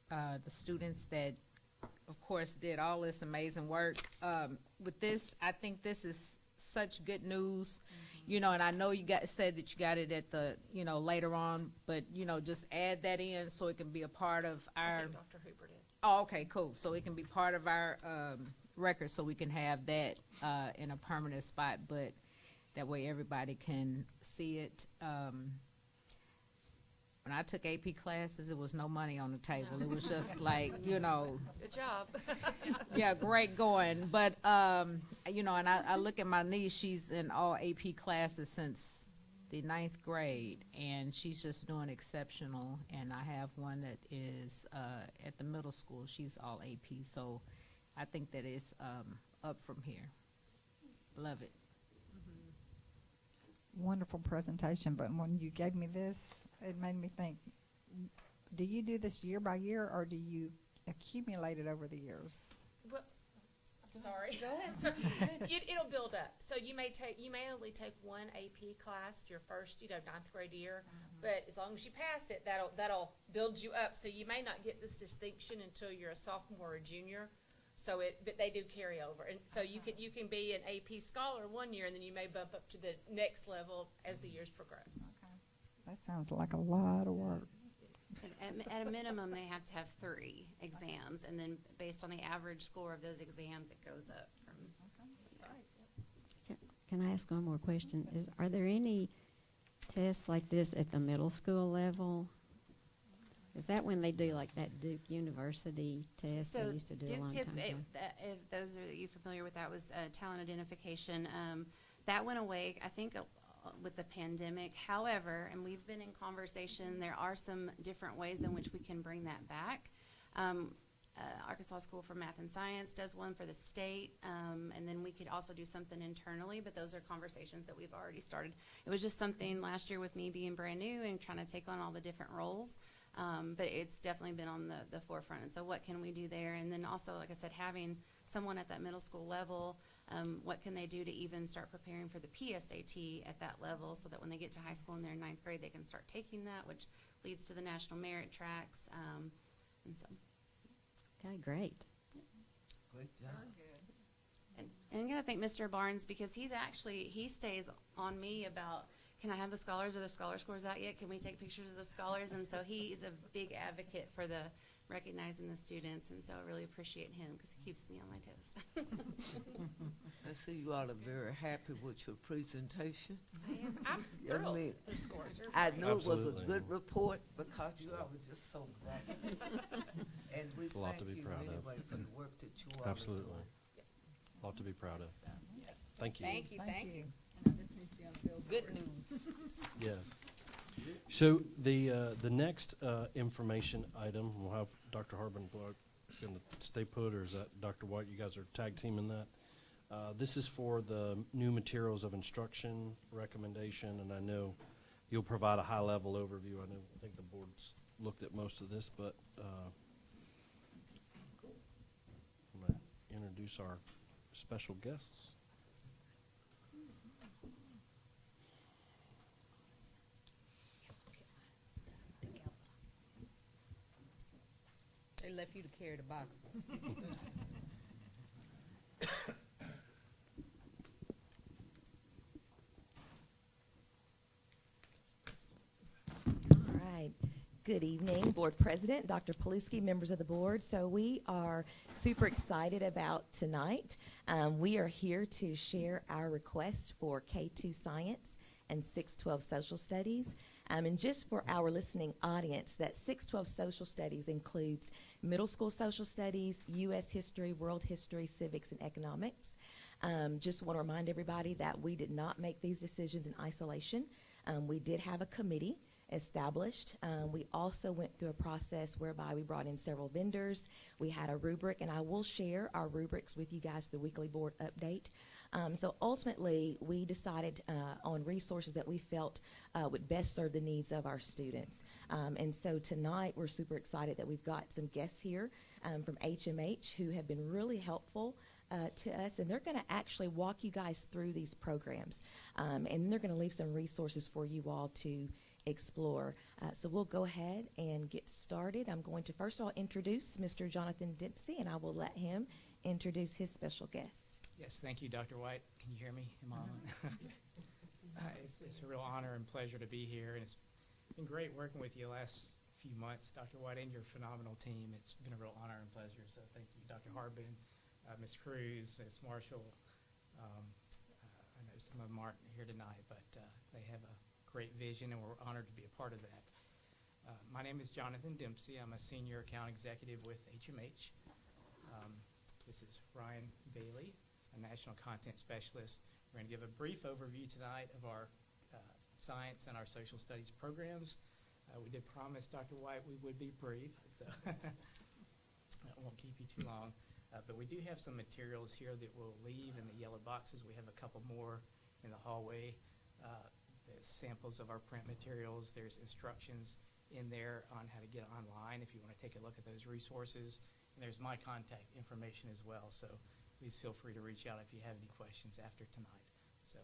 the students that, of course, did all this amazing work. With this, I think this is such good news, and I know you said that you got it at the, later on, but, just add that in so it can be a part of our. I think Dr. Hooper did. Oh, okay, cool. So it can be part of our record so we can have that in a permanent spot, but that way everybody can see it. When I took AP classes, it was no money on the table. It was just like, Good job. yeah, great going. But, and I look at my niece, she's in all AP classes since the 9th grade, and she's just doing exceptional. And I have one that is at the middle school. She's all AP, so I think that it's up from here. Love it. Wonderful presentation, but when you gave me this, it made me think, do you do this year by year, or do you accumulate it over the years? Well, sorry. Go ahead. So it'll build up. So you may only take one AP class your first, 9th grade year, but as long as you pass it, that'll build you up. So you may not get this distinction until you're a sophomore or junior. So but they do carry over, and so you can be an AP scholar one year, and then you may bump up to the next level as the years progress. Okay. That sounds like a lot of work. At a minimum, they have to have 3 exams, and then based on the average score of those exams, it goes up from. Can I ask one more question? Are there any tests like this at the middle school level? Is that when they do like that Duke University test they used to do a long time ago? If those are you familiar with, that was talent identification. That went away, I think, with the pandemic. However, and we've been in conversation, there are some different ways in which we can bring that back. Arkansas School for Math and Science does one for the state, and then we could also do something internally, but those are conversations that we've already started. It was just something last year with me being brand new and trying to take on all the different roles. But it's definitely been on the forefront. And so what can we do there? And then also, like I said, having someone at that middle school level, what can they do to even start preparing for the PSAT at that level so that when they get to high school in their 9th grade, they can start taking that, which leads to the national merit tracks. And so, Okay, great. Great job. and I'm going to thank Mr. Barnes because he stays on me about, can I have the scholars? Are the scholar scores out yet? Can we take pictures of the scholars? And so he is a big advocate for the recognizing the students, and so I really appreciate him because he keeps me on my toes. I see you all are very happy with your presentation. I am. I'm I thrilled. mean, The scores are I knew it was a Absolutely. good report because you all were just so bright. And we It's a lot thank to be you proud of. anyway for the work that you all are Absolutely. doing. A lot to be proud of. Thank you. Thank you, thank you. Good news. Yes. So the next information item, we'll have Dr. Harbin going to stay put, or is that Dr. White? You guys are tag teaming that. This is for the new materials of instruction recommendation, and I know you'll provide a high-level overview. I think the board's looked at most of this, but I'm going to introduce our special guests. They left you to carry the boxes. All right. Good evening, Board President, Dr. Paluski, members of the board. So we are super excited about tonight. We are here to share our request for K-2 Science and 612 Social Studies. And just for our listening audience, that 612 Social Studies includes middle school social studies, U.S. history, world history, civics, and economics. Just want to remind everybody that we did not make these decisions in isolation. We did have a committee established. We also went through a process whereby we brought in several vendors. We had a rubric, and I will share our rubrics with you guys, the weekly board update. So ultimately, we decided on resources that we felt would best serve the needs of our students. And so tonight, we're super excited that we've got some guests here from HMH who have been really helpful to us, and they're going to actually walk you guys through these programs. And they're going to leave some resources for you all to explore. So we'll go ahead and get started. I'm going to first of all introduce Mr. Jonathan Dempsey, and I will let him introduce his special guest. Yes, thank you, Dr. White. Can you hear me? Am I on? It's a real honor and pleasure to be here, and it's been great working with you the last few months, Dr. White, and your phenomenal team. It's been a real honor and pleasure, so thank you, Dr. Harbin, Ms. Cruz, Ms. Marshall. I know some of them aren't here tonight, but they have a great vision, and we're honored to be a part of that. My name is Jonathan Dempsey. I'm a senior account executive with HMH. This is Ryan Bailey, a national content specialist. We're going to give a brief overview tonight of our science and our social studies programs. We did promise, Dr. White, we would be brief, so I won't keep you too long. But we do have some materials here that we'll leave in the yellow boxes. We have a couple more in the hallway. There's samples of our print materials. There's instructions in there on how to get online if you want to take a look at those resources. And there's my contact information as well. So please feel free to reach out if you have any questions after tonight. So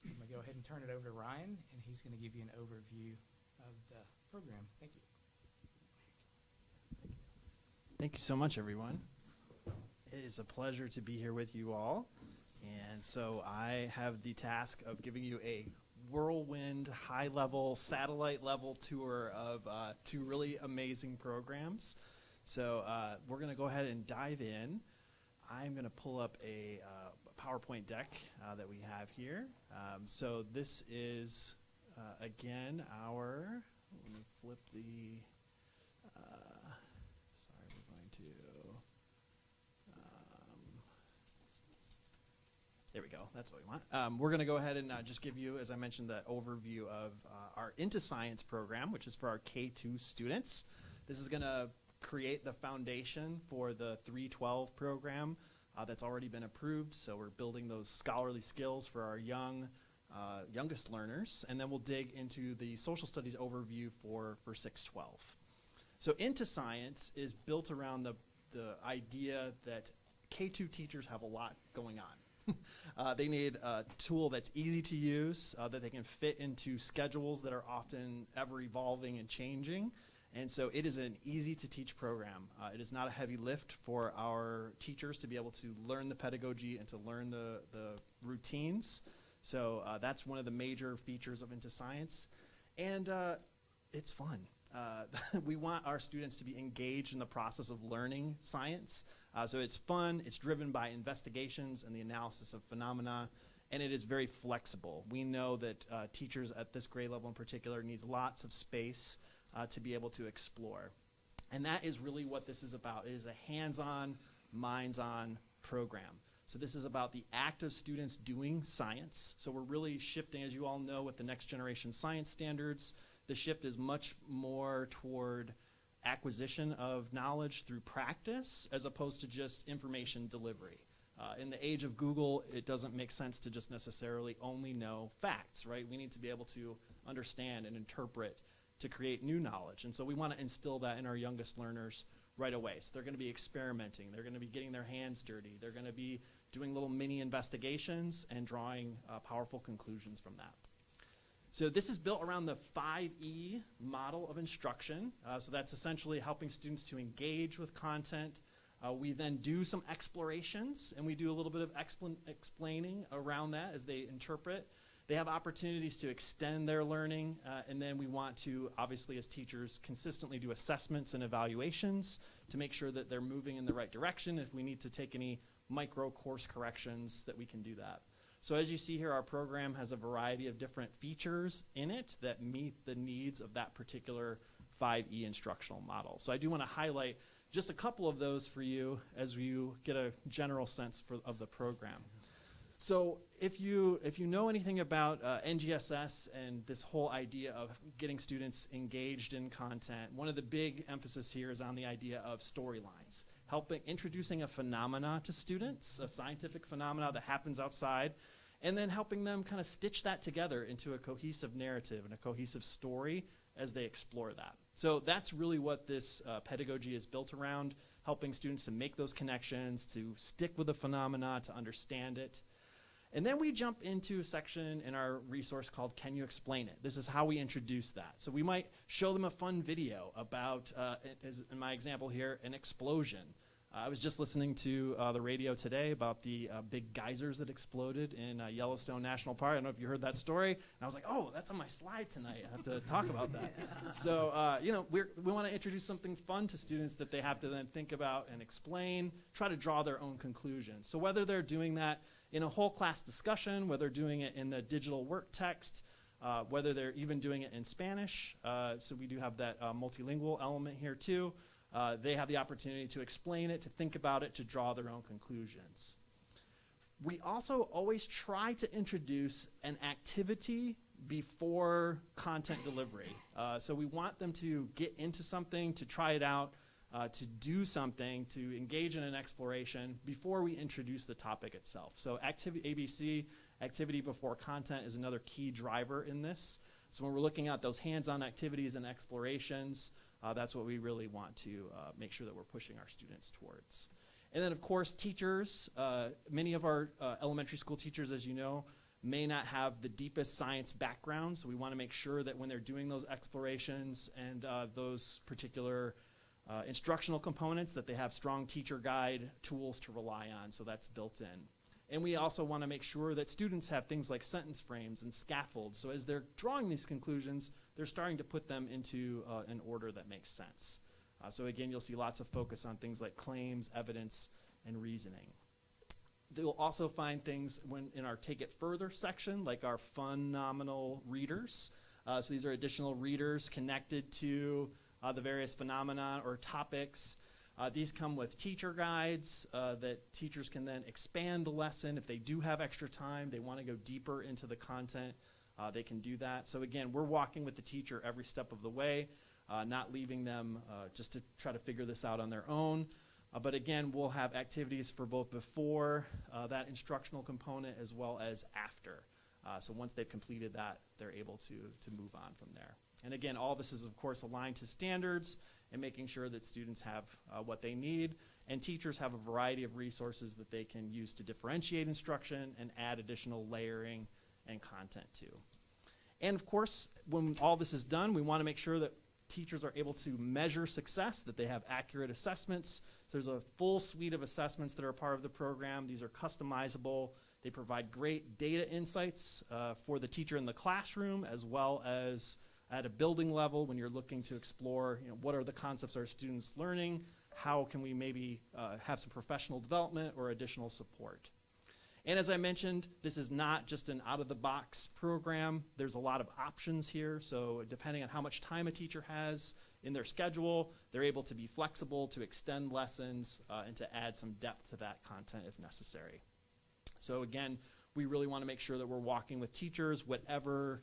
I'm going to go ahead and turn it over to Ryan, and he's going to give you an overview of the program. Thank you. Thank you so much, everyone. It is a pleasure to be here with you all. And so I have the task of giving you a whirlwind, high-level, satellite-level tour of two really amazing programs. So we're going to go ahead and dive in. I'm going to pull up a PowerPoint deck that we have here. So this is, again, our, let me flip the, sorry, we're going to, there we go, that's what we want. We're going to go ahead and just give you, as I mentioned, the overview of our Into Science program, which is for our K-2 students. This is going to create the foundation for the 312 program that's already been approved. So we're building those scholarly skills for our youngest learners, and then we'll dig into the social studies overview for 612. So Into Science is built around the idea that K2 teachers have a lot going on. They need a tool that's easy to use, that they can fit into schedules that are often ever evolving and changing. And so it is an easy to teach program. It is not a heavy lift for our teachers to be able to learn the pedagogy and to learn the routines. So that's one of the major features of Into Science. And it's fun. We want our students to be engaged in the process of learning science. So it's fun, it's driven by investigations and the analysis of phenomena, and it is very flexible. We know that teachers at this grade level in particular needs lots of space to be able to explore. And that is really what this is about. It is a hands-on, minds-on program. So this is about the act of students doing science. So we're really shifting, as you all know, with the next generation science standards. The shift is much more toward acquisition of knowledge through practice as opposed to just information delivery. In the age of Google, it doesn't make sense to just necessarily only know facts, right? We need to be able to understand and interpret to create new knowledge. And so we want to instill that in our youngest learners right away. So they're going to be experimenting. They're going to be getting their hands dirty. They're going to be doing little mini investigations and drawing powerful conclusions from that. So this is built around the 5E model of instruction. So that's essentially helping students to engage with content. We then do some explorations, and we do a little bit of explaining around that as they interpret. They have opportunities to extend their learning, and then we want to, obviously as teachers, consistently do assessments and evaluations to make sure that they're moving in the right direction. If we need to take any micro course corrections, that we can do that. So as you see here, our program has a variety of different features in it that meet the needs of that particular 5E instructional model. So I do want to highlight just a couple of those for you as you get a general sense of the program. So if you know anything about NGSS and this whole idea of getting students engaged in content, one of the big emphasis here is on the idea of storylines, introducing a phenomena to students, a scientific phenomena that happens outside, and then helping them kind of stitch that together into a cohesive narrative and a cohesive story as they explore that. So that's really what this pedagogy is built around, helping students to make those connections, to stick with the phenomena, to understand it. And then we jump into a section in our resource called Can You Explain It? This is how we introduce that. So we might show them a fun video about, as in my example here, an explosion. I was just listening to the radio today about the big geysers that exploded in Yellowstone National Park. I don't know if you heard that story. And I was like, oh, that's on my slide tonight. I have to talk about that. So, we want to introduce something fun to students that they have to then think about and explain, try to draw their own conclusions. So whether they're doing that in a whole class discussion, whether they're doing it in the digital work text, whether they're even doing it in Spanish. So we do have that multilingual element here too. They have the opportunity to explain it, to think about it, to draw their own conclusions. We also always try to introduce an activity before content delivery. So we want them to get into something, to try it out, to do something, to engage in an exploration before we introduce the topic itself. So ABC, activity before content, is another key driver in this. So when we're looking at those hands-on activities and explorations, that's what we really want to make sure that we're pushing our students towards. And then, of course, teachers. Many of our elementary school teachers, as you know, may not have the deepest science background, so we want to make sure that when they're doing those explorations and those particular instructional components, that they have strong teacher guide tools to rely on, so that's built in. And we also want to make sure that students have things like sentence frames and scaffolds, so as they're drawing these conclusions, they're starting to put them into an order that makes sense. So again, you'll see lots of focus on things like claims, evidence, and reasoning. They'll also find things in our Take It Further section, like our phenomenal readers. So these are additional readers connected to the various phenomena or topics. These come with teacher guides that teachers can then expand the lesson. If they do have extra time, they want to go deeper into the content, they can do that. So again, we're walking with the teacher every step of the way, not leaving them just to try to figure this out on their own. But again, we'll have activities for both before that instructional component as well as after. So once they've completed that, they're able to move on from there. And again, all this is, of course, aligned to standards and making sure that students have what they need, and teachers have a variety of resources that they can use to differentiate instruction and add additional layering and content to. And of course, when all this is done, we want to make sure that teachers are able to measure success, that they have accurate assessments. So there's a full suite of assessments that are a part of the program. These are customizable. They provide great data insights for the teacher in the classroom, as well as at a building level when you're looking to explore, what are the concepts our students learning, how can we maybe have some professional development or additional support. And as I mentioned, this is not just an out-of-the-box program. There's a lot of options here, so depending on how much time a teacher has in their schedule, they're able to be flexible to extend lessons and to add some depth to that content if necessary. So again, we really want to make sure that we're walking with teachers, whatever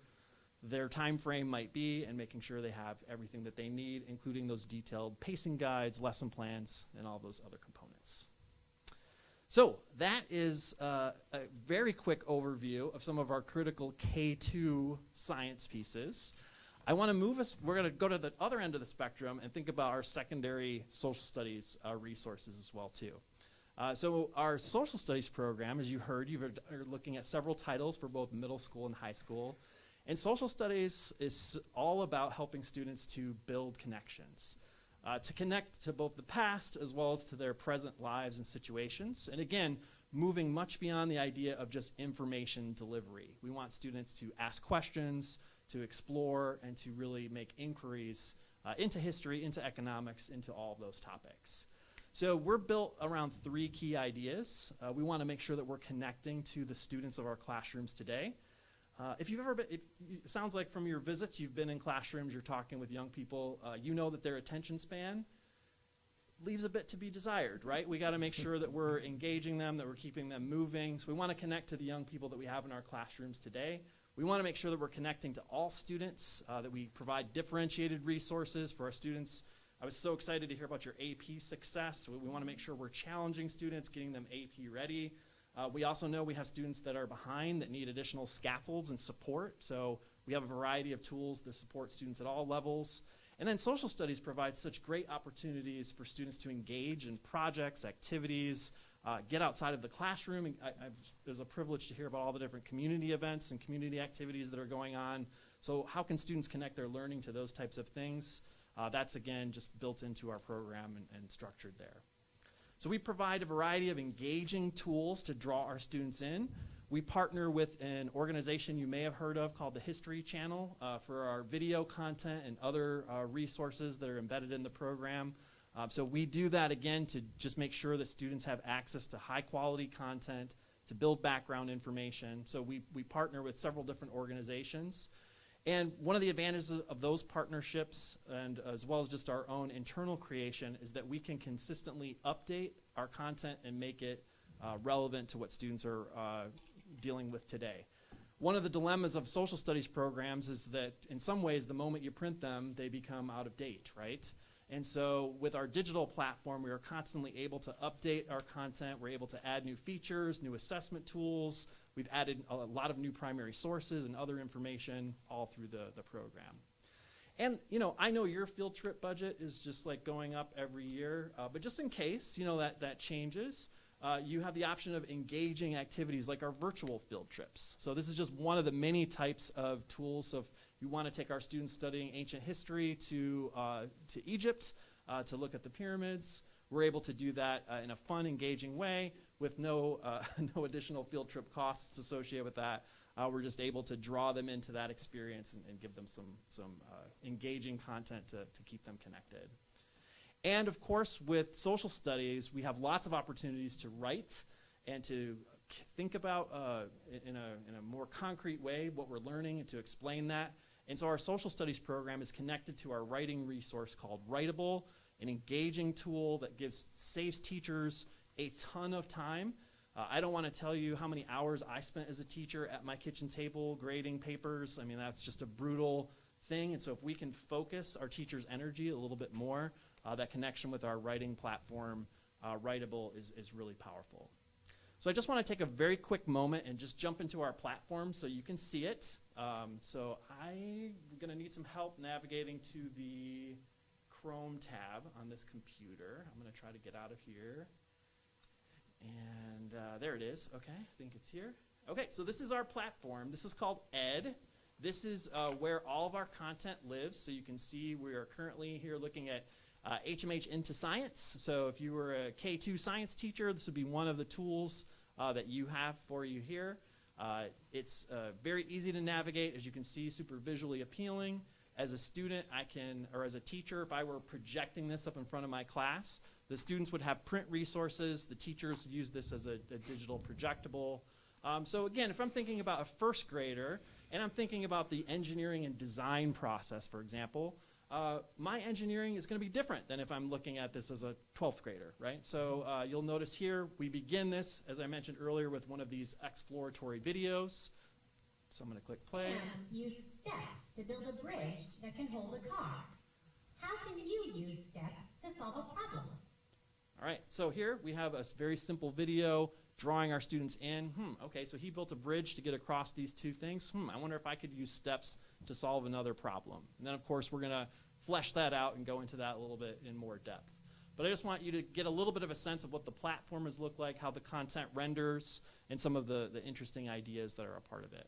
their time frame might be, and making sure they have everything that they need, including those detailed pacing guides, lesson plans, and all those other components. So that is a very quick overview of some of our critical K-2 science pieces. I want to move us, we're going to go to the other end of the spectrum and think about our secondary social studies resources as well too. So our social studies program, as you heard, you're looking at several titles for both middle school and high school. And social studies is all about helping students to build connections. To connect to both the past as well as to their present lives and situations. And again, moving much beyond the idea of just information delivery. We want students to ask questions, to explore, and to really make inquiries into history, into economics, into all of those topics. So we're built around 3 key ideas. We want to make sure that we're connecting to the students of our classrooms today. If you've ever been, it sounds like from your visits, you've been in classrooms, you're talking with young people, you know that their attention span leaves a bit to be desired, right? We got to make sure that we're engaging them, that we're keeping them moving. So we want to connect to the young people that we have in our classrooms today. We want to make sure that we're connecting to all students, that we provide differentiated resources for our students. I was so excited to hear about your AP success. We want to make sure we're challenging students, getting them AP ready. We also know we have students that are behind that need additional scaffolds and support. So we have a variety of tools to support students at all levels. And then social studies provides such great opportunities for students to engage in projects, activities, get outside of the classroom. And it was a privilege to hear about all the different community events and community activities that are going on. So how can students connect their learning to those types of things? That's, again, just built into our program and structured there. So we provide a variety of engaging tools to draw our students in. We partner with an organization you may have heard of called the History Channel for our video content and other resources that are embedded in the program. So we do that, again, to just make sure that students have access to high-quality content, to build background information. So we partner with several different organizations. And one of the advantages of those partnerships, and as well as just our own internal creation, is that we can consistently update our content and make it relevant to what students are dealing with today. One of the dilemmas of social studies programs is that in some ways, the moment you print them, they become out of date, right? And so with our digital platform, we are constantly able to update our content. We're able to add new features, new assessment tools. We've added a lot of new primary sources and other information all through the program. And, I know your field trip budget is just like going up every year, but just in case, that changes, you have the option of engaging activities like our virtual field trips. So this is just one of the many types of tools. So if you want to take our students studying ancient history to Egypt to look at the pyramids, we're able to do that in a fun, engaging way with no additional field trip costs associated with that. We're just able to draw them into that experience and give them some engaging content to keep them connected. And of course, with social studies, we have lots of opportunities to write and to think about in a more concrete way what we're learning and to explain that. And so our social studies program is connected to our writing resource called Writable, an engaging tool that saves teachers a ton of time. I don't want to tell you how many hours I spent as a teacher at my kitchen table grading papers. I mean, that's just a brutal thing. And so if we can focus our teachers' energy a little bit more, that connection with our writing platform, Writable, is really powerful. So I just want to take a very quick moment and just jump into our platform so you can see it. So I'm going to need some help navigating to the Chrome tab on this computer. I'm going to try to get out of here. And there it is. Okay, I think it's here. Okay, so this is our platform. This is called ED. This is where all of our content lives. So you can see we are currently here looking at HMH into Science. So if you were a K2 science teacher, this would be one of the tools that you have for you here. It's very easy to navigate, as you can see, super visually appealing. As a student, or as a teacher, if I were projecting this up in front of my class, the students would have print resources. The teachers use this as a digital projectable. So again, if I'm thinking about a first grader, and I'm thinking about the engineering and design process, for example, my engineering is going to be different than if I'm looking at this as a 12th grader, right? So you'll notice here, we begin this, as I mentioned earlier, with one of these exploratory videos. So I'm going to click play. Sam used steps to build a bridge that can hold a car. How can you use steps to solve a problem? All right, so here we have a very simple video drawing our students in. Okay, so he built a bridge to get across these two things. I wonder if I could use steps to solve another problem. And then, of course, we're going to flesh that out and go into that a little bit in more depth. But I just want you to get a little bit of a sense of what the platforms look like, how the content renders, and some of the interesting ideas that are a part of it.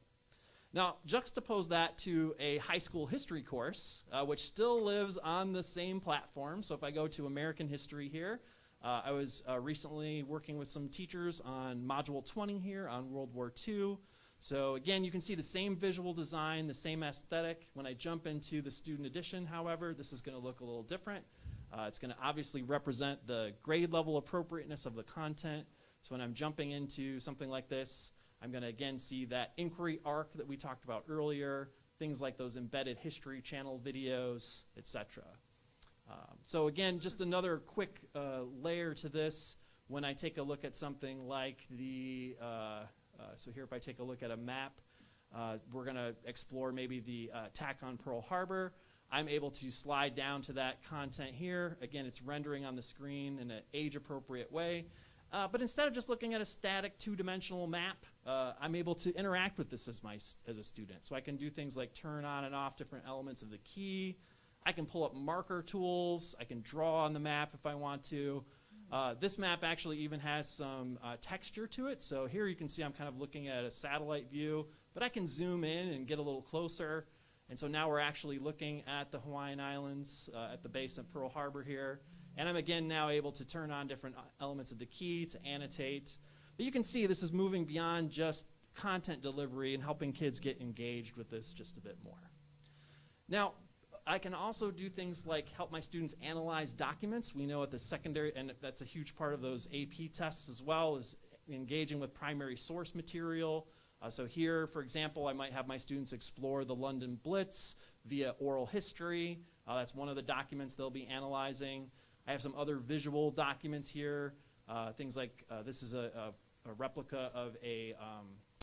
Now, juxtapose that to a high school history course, which still lives on the same platform. So if I go to American history here, I was recently working with some teachers on Module 20 here on World War II. So again, you can see the same visual design, the same aesthetic. When I jump into the student edition, however, this is going to look a little different. It's going to obviously represent the grade level appropriateness of the content. So when I'm jumping into something like this, I'm going to again see that inquiry arc that we talked about earlier, things like those embedded history channel videos, etc. So again, just another quick layer to this. When I take a look at something like the, so here if I take a look at a map, we're going to explore maybe the attack on Pearl Harbor. I'm able to slide down to that content here. Again, it's rendering on the screen in an age-appropriate way. But instead of just looking at a static two-dimensional map, I'm able to interact with this as a student. So I can do things like turn on and off different elements of the key. I can pull up marker tools. I can draw on the map if I want to. This map actually even has some texture to it. So here you can see I'm kind of looking at a satellite view, but I can zoom in and get a little closer. And so now we're actually looking at the Hawaiian Islands at the base of Pearl Harbor here. And I'm again now able to turn on different elements of the key to annotate. But you can see this is moving beyond just content delivery and helping kids get engaged with this just a bit more. Now, I can also do things like help my students analyze documents. We know at the secondary, and that's a huge part of those AP tests as well, is engaging with primary source material. So here, for example, I might have my students explore the London Blitz via oral history. That's one of the documents they'll be analyzing. I have some other visual documents here. Things like this is a replica of a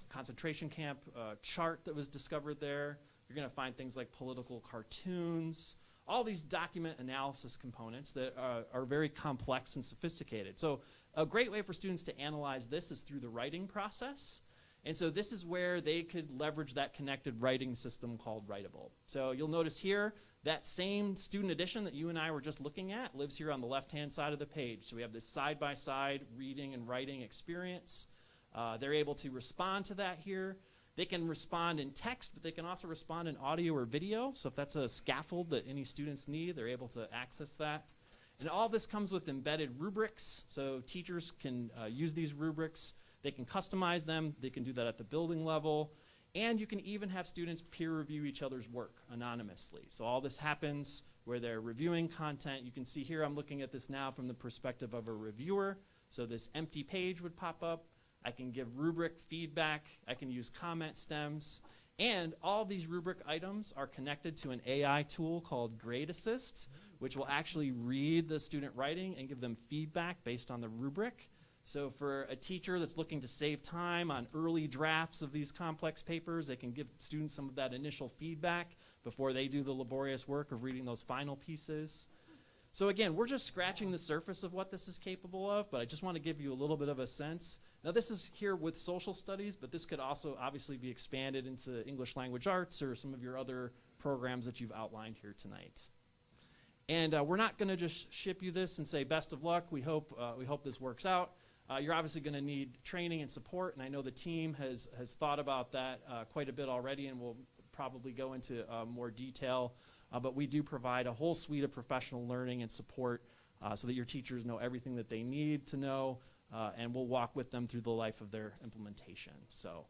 concentration camp chart that was discovered there. You're going to find things like political cartoons, all these document analysis components that are very complex and sophisticated. So a great way for students to analyze this is through the writing process. And so this is where they could leverage that connected writing system called Writable. So you'll notice here that same student edition that you and I were just looking at lives here on the left-hand side of the page. So we have this side-by-side reading and writing experience. They're able to respond to that here. They can respond in text, but they can also respond in audio or video. So if that's a scaffold that any students need, they're able to access that. And all this comes with embedded rubrics. So teachers can use these rubrics. They can customize them. They can do that at the building level. And you can even have students peer review each other's work anonymously. So all this happens where they're reviewing content. You can see here I'm looking at this now from the perspective of a reviewer. So this empty page would pop up. I can give rubric feedback. I can use comment stems. And all these rubric items are connected to an AI tool called Grade Assist, which will actually read the student writing and give them feedback based on the rubric. So for a teacher that's looking to save time on early drafts of these complex papers, they can give students some of that initial feedback before they do the laborious work of reading those final pieces. So again, we're just scratching the surface of what this is capable of, but I just want to give you a little bit of a sense. Now this is here with social studies, but this could also obviously be expanded into English language arts or some of your other programs that you've outlined here tonight. And we're not going to just ship you this and say best of luck. We hope this works out. You're obviously going to need training and support, and I know the team has thought about that quite a bit already, and will probably go into more detail. But we do provide a whole suite of professional learning and support so that your teachers know everything that they need to know, and we'll walk with them through the life of their implementation. So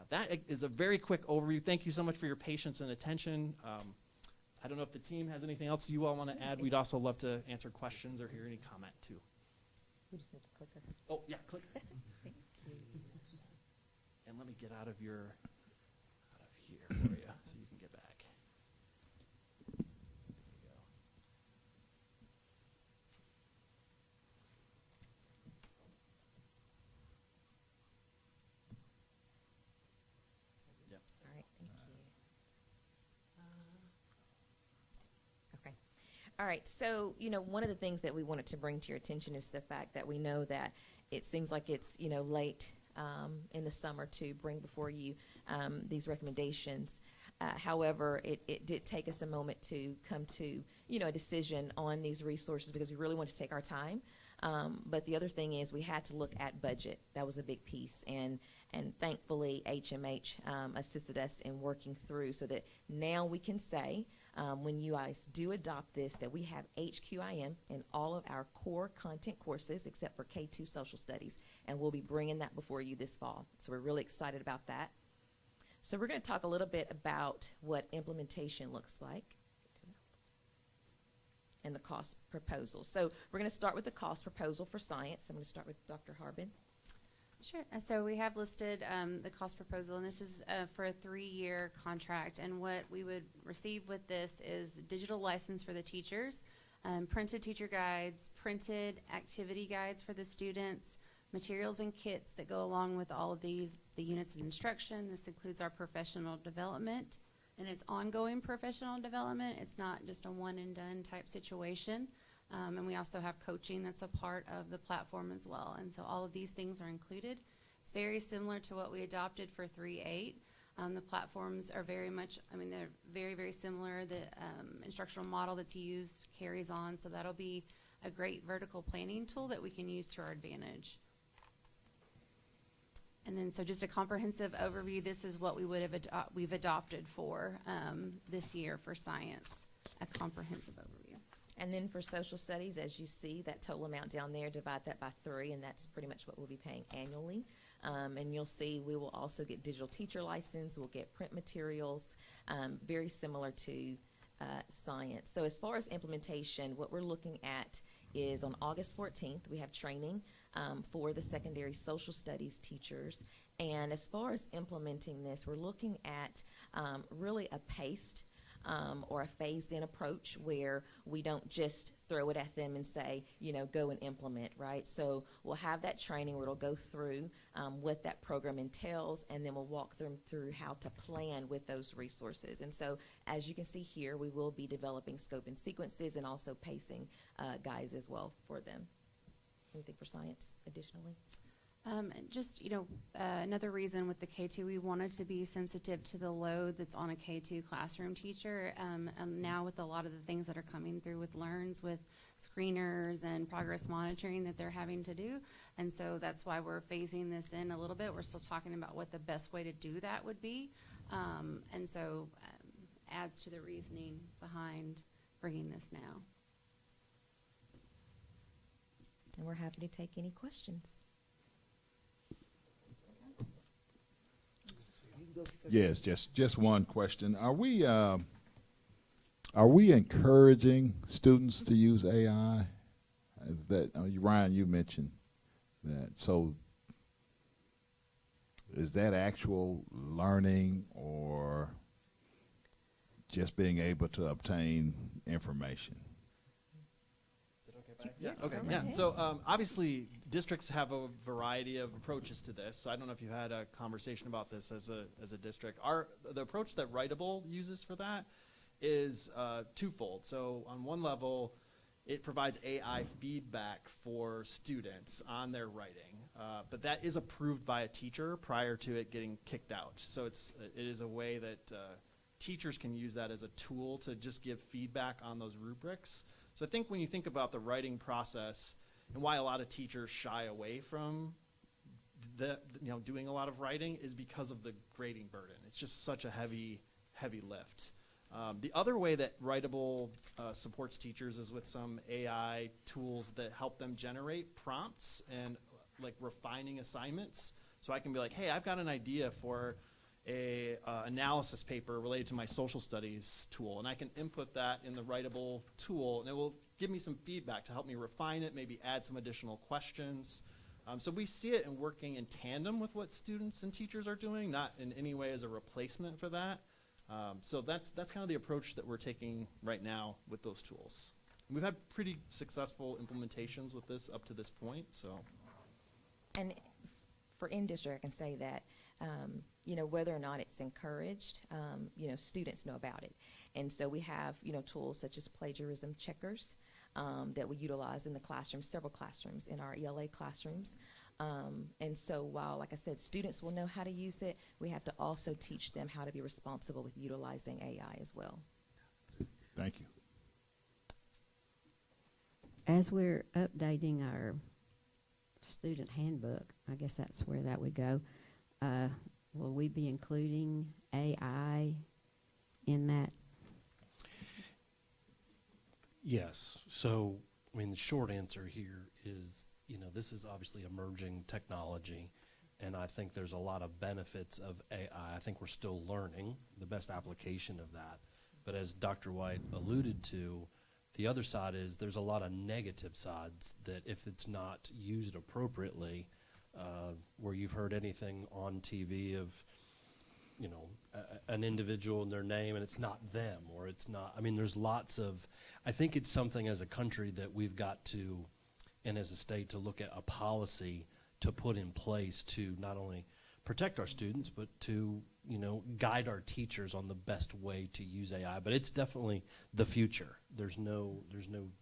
that is a very quick overview. Thank you so much for your patience and attention. I don't know if the team has anything else you all want to add. We'd also love to answer questions or hear any comment too. We just need the clicker. Oh, yeah, click. And let me get out of here for you so you can get back. There you go. Yep. All right, thank you. Okay. All right, so, one of the things that we wanted to bring to your attention is the fact that we know that it seems like it's, late in the summer to bring before you these recommendations. However, it did take us a moment to come to, a decision on these resources because we really wanted to take our time. But the other thing is we had to look at budget. That was a big piece. And thankfully, HMH assisted us in working through so that now we can say, when you guys do adopt this, that we have HQIM in all of our core content courses except for K2 Social Studies. And we'll be bringing that before you this fall. So we're really excited about that. So we're going to talk a little bit about what implementation looks like and the cost proposal. So we're going to start with the cost proposal for science. I'm going to start with Dr. Harbin. Sure. So we have listed the cost proposal, and this is for a 3-year contract. And what we would receive with this is digital license for the teachers, printed teacher guides, printed activity guides for the students, materials and kits that go along with all of the units of instruction. This includes our professional development, and it's ongoing professional development. It's not just a one-and-done type situation. And we also have coaching that's a part of the platform as well. And so all of these things are included. It's very similar to what we adopted for 3.8. The platforms are very much, they're very, very similar. The instructional model that's used carries on. So that'll be a great vertical planning tool that we can use to our advantage. And then, so just a comprehensive overview, this is what we would have we've adopted for this year for science, a comprehensive overview. And then for social studies, as you see, that total amount down there, divide that by 3, and that's pretty much what we'll be paying annually. And you'll see we will also get digital teacher license, we'll get print materials, very similar to science. So as far as implementation, what we're looking at is on August 14th, we have training for the secondary social studies teachers. And as far as implementing this, we're looking at really a paced or a phased-in approach where we don't just throw it at them and say, go and implement, right? So we'll have that training where it'll go through what that program entails, and then we'll walk them through how to plan with those resources. And so as you can see here, we will be developing scope and sequences and also pacing guides as well for them. Anything for science additionally? Another reason with the K2, we wanted to be sensitive to the load that's on a K2 classroom teacher. And now with a lot of the things that are coming through with LEARNs, with screeners and progress monitoring that they're having to do. And so that's why we're phasing this in a little bit. We're still talking about what the best way to do that would be. And so adds to the reasoning behind bringing this now. And we're happy to take any questions. Yes, just one question. Are we encouraging students to use AI? Ryan, you mentioned that. So is that actual learning or just being able to obtain information? Yeah. Okay. Yeah. So obviously, districts have a variety of approaches to this. So I don't know if you had a conversation about this as a district. The approach that Writable uses for that is twofold. So on one level, it provides AI feedback for students on their writing, but that is approved by a teacher prior to it getting kicked out. So it is a way that teachers can use that as a tool to just give feedback on those rubrics. So I think when you think about the writing process and why a lot of teachers shy away from doing a lot of writing is because of the grading burden. It's just such a heavy lift. The other way that Writable supports teachers is with some AI tools that help them generate prompts and like refining assignments. So I can be like, hey, I've got an idea for a analysis paper related to my social studies tool, and I can input that in the Writable tool, and it will give me some feedback to help me refine it, maybe add some additional questions. So we see it in working in tandem with what students and teachers are doing, not in any way as a replacement for that. So that's kind of the approach that we're taking right now with those tools. And we've had pretty successful implementations with this up to this point. So, and for in-district, I can say that whether or not it's encouraged, students know about it. And so we have, tools such as plagiarism checkers that we utilize in the classrooms, several classrooms in our ELA classrooms. And so while, like I said, students will know how to use it, we have to also teach them how to be responsible with utilizing AI as well. Thank you. As we're updating our student handbook, I guess that's where that would go, will we be including AI in that? Yes. So, I mean, the short answer here is, this is obviously emerging technology, and I think there's a lot of benefits of AI. I think we're still learning the best application of that. But as Dr. White alluded to, the other side is there's a lot of negative sides that if it's not used appropriately, where you've heard anything on TV of, an individual and their name and it's not them, or it's not, I mean, there's lots of, I think it's something as a country that we've got to, and as a state, to look at a policy to put in place to not only protect our students, but to, guide our teachers on the best way to use AI. But it's definitely the future. There's no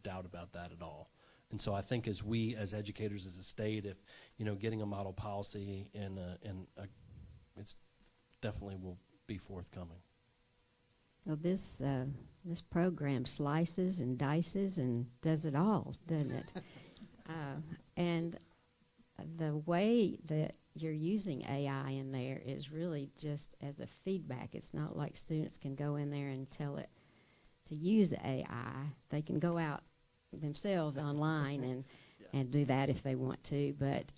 doubt about that at all. And so I think as we, as educators, as a state, if, getting a model policy and it's definitely will be forthcoming. Well, this program slices and dices and does it all, doesn't it? And the way that you're using AI in there is really just as a feedback. It's not like students can go in there and tell it to use AI. They can go out themselves online and do that if they want to. But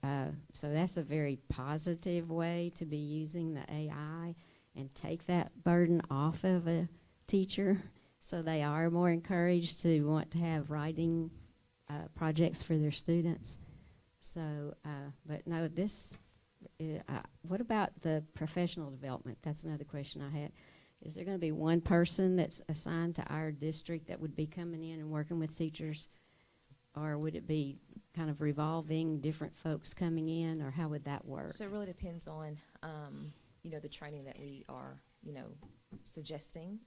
so that's a very positive way to be using the AI and take that burden off of a teacher, so they are more encouraged to want to have writing projects for their students. So, but no, what about the professional development? That's another question I had. Is there going to be one person that's assigned to our district that would be coming in and working with teachers? Or would it be kind of revolving, different folks coming in, or how would that work? So it really depends on, the training that we are, suggesting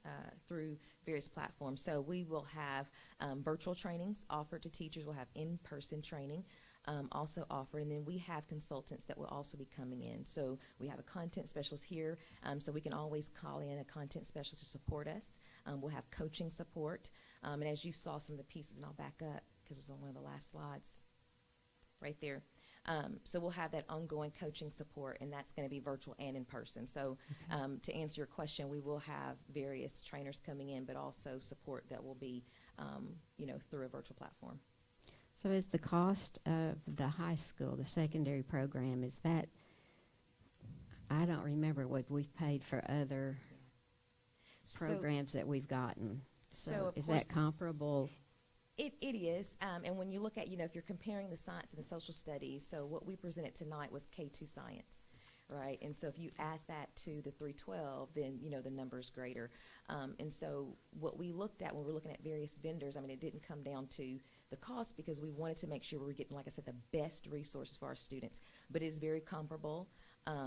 through various platforms. So we will have virtual trainings offered to teachers. We'll have in-person training also offered. And then we have consultants that will also be coming in. So we have a content specialist here, so we can always call in a content specialist to support us. We'll have coaching support. And as you saw some of the pieces, and I'll back up because it was on one of the last slides right there. So we'll have that ongoing coaching support, and that's going to be virtual and in person. So to answer your question, we will have various trainers coming in, but also support that will be, through a virtual platform. So is the cost of the high school, the secondary program, is that, I don't remember what we've paid for other programs that we've gotten. So is that comparable? It is, and when you look at, if you're comparing the science and the social studies, so what we presented tonight was K2 science, right? And so if you add that to the 312, then, the number is greater. And so what we looked at when we're looking at various vendors, it didn't come down to the cost because we wanted to make sure we were getting, like I said, the best resources for our students. But it's very comparable.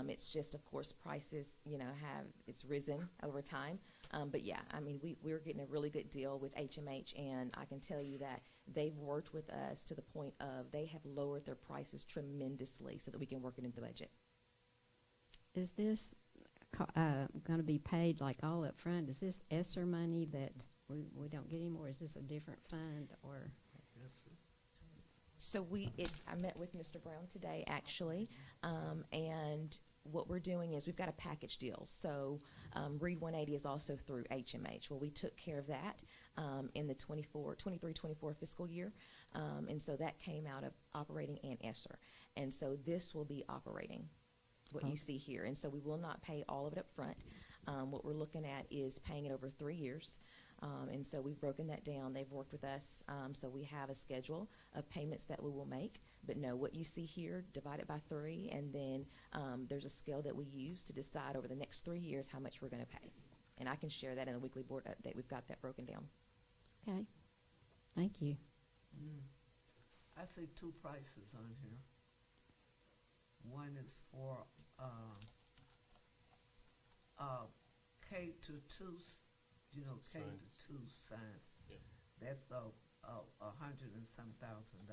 It's just, of course, prices, it's risen over time. But yeah, we're getting a really good deal with HMH, and I can tell you that they've worked with us to the point of they have lowered their prices tremendously so that we can work it into the budget. Is this going to be paid like all up front? Is this ESSER money that we don't get anymore? Is this a different fund or? So I met with Mr. Brown today, actually, and what we're doing is we've got a package deal. So Read 180 is also through HMH. Well, we took care of that in the 23-24 fiscal year, and so that came out of operating and ESSER. And so this will be operating, what you see here. And so we will not pay all of it up front. What we're looking at is paying it over 3 years. And so we've broken that down. They've worked with us. So we have a schedule of payments that we will make. But no, what you see here, divide it by 3, and then there's a scale that we use to decide over the next 3 years how much we're going to pay. And I can share that in the weekly board update. We've got that broken down. Okay. Thank you. I see 2 prices on here. One is for K to 2, K to 2 science. Yeah. That's $100 and some thousand.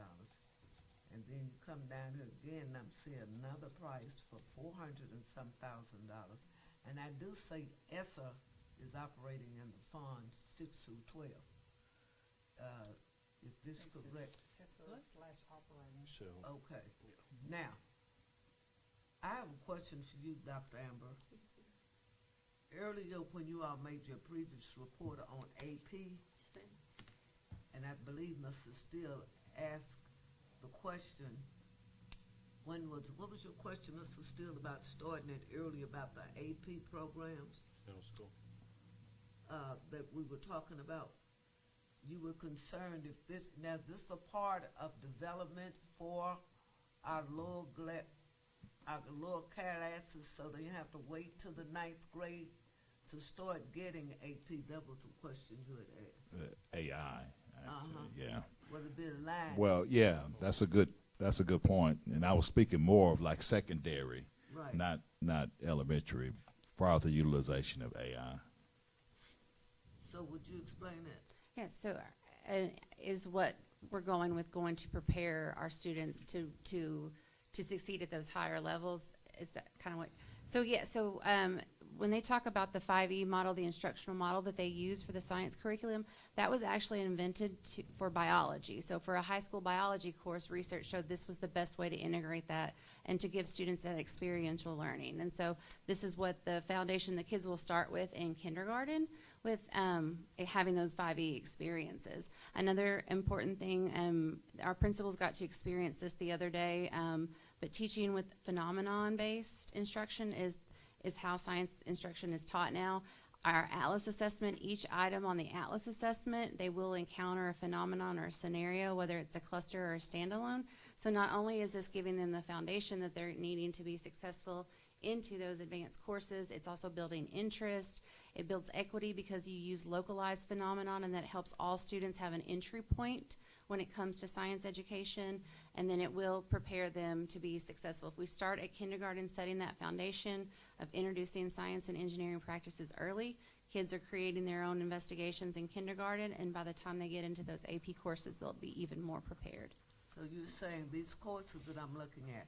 And then you come down here again, and I'm seeing another price for $400 and some thousand. And I do say ESSER is operating in the fund 6 through 12. If this correct? ESSER/operating. So. Okay. Now, I have a question for you, Dr. Amber. Earlier, when you all made your previous report on AP, and I believe Mr. Steele asked the question, what was your question, Mr. Steele, about starting it early about the AP programs? Middle school. That we were talking about? You were concerned if this, now is this a part of development for our lower classes, so they have to wait till the 9th grade to start getting AP? That was the question you had asked. AI, actually, yeah. Will it be a line? Well, yeah, that's a good point. And I was speaking more of like secondary, right, not elementary, farther utilization of AI. So would you explain that? Yeah, so is what we're going to prepare our students to succeed at those higher levels? Is that kind of what? So yeah, so when they talk about the 5E model, the instructional model that they use for the science curriculum, that was actually invented for biology. So for a high school biology course, research showed this was the best way to integrate that and to give students that experiential learning. And so this is what the foundation the kids will start with in kindergarten, with having those 5E experiences. Another important thing, our principals got to experience this the other day, but teaching with phenomenon-based instruction is how science instruction is taught now. Our ATLAS assessment, each item on the ATLAS assessment, they will encounter a phenomenon or a scenario, whether it's a cluster or a standalone. So not only is this giving them the foundation that they're needing to be successful into those advanced courses, it's also building interest. It builds equity because you use localized phenomenon, and that helps all students have an entry point when it comes to science education, and then it will prepare them to be successful. If we start at kindergarten setting that foundation of introducing science and engineering practices early, kids are creating their own investigations in kindergarten, and by the time they get into those AP courses, they'll be even more prepared. So you're saying these courses that I'm looking at,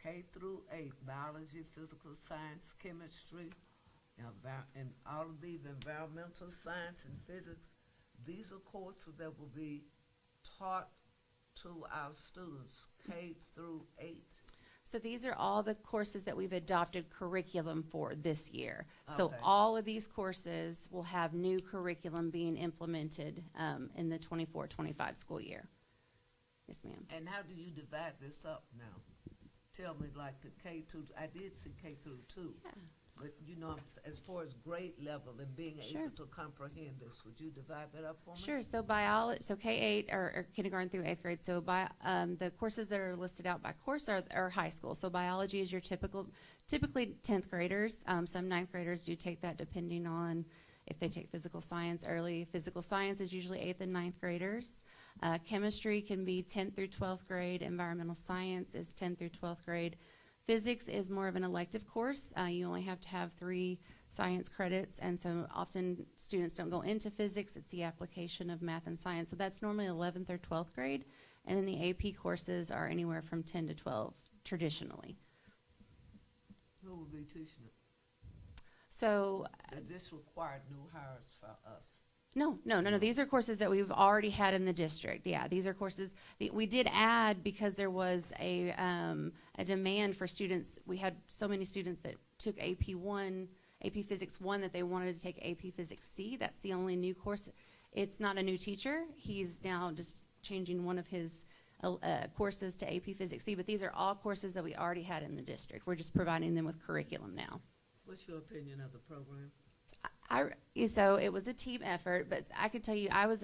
K through 8, biology, physical science, chemistry, and all of these environmental science and physics, these are courses that will be taught to our students, K through 8? So these are all the courses that we've adopted curriculum for this year. So Okay. all of these courses will have new curriculum being implemented in the 24-25 school year. Yes, ma'am. And how do you divide this up now? Tell me, like the K through, I did see K through 2. Yeah. But, as far as grade level and being Sure. able to comprehend this, would you divide that up for me? Sure. So so K-8 or kindergarten through 8th grade. So the courses that are listed out by course are high school. So biology is your typically 10th graders. Some 9th graders do take that depending on if they take physical science early. Physical science is usually 8th and 9th graders. Chemistry can be 10th through 12th grade. Environmental science is 10th through 12th grade. Physics is more of an elective course. You only have to have 3 science credits, and so often students don't go into physics. It's the application of math and science. So that's normally 11th or 12th grade, and then the AP courses are anywhere from 10 to 12 traditionally. Who will be teaching it? So Does this require new hires for us? no. These are courses that we've already had in the district. Yeah, these are courses that we did add because there was a demand for students. We had so many students that took AP Physics 1 that they wanted to take AP Physics C. That's the only new course. It's not a new teacher. He's now just changing one of his courses to AP Physics C, but these are all courses that we already had in the district. We're just providing them with curriculum now. What's your opinion of the program? So it was a team effort, but I could tell you I was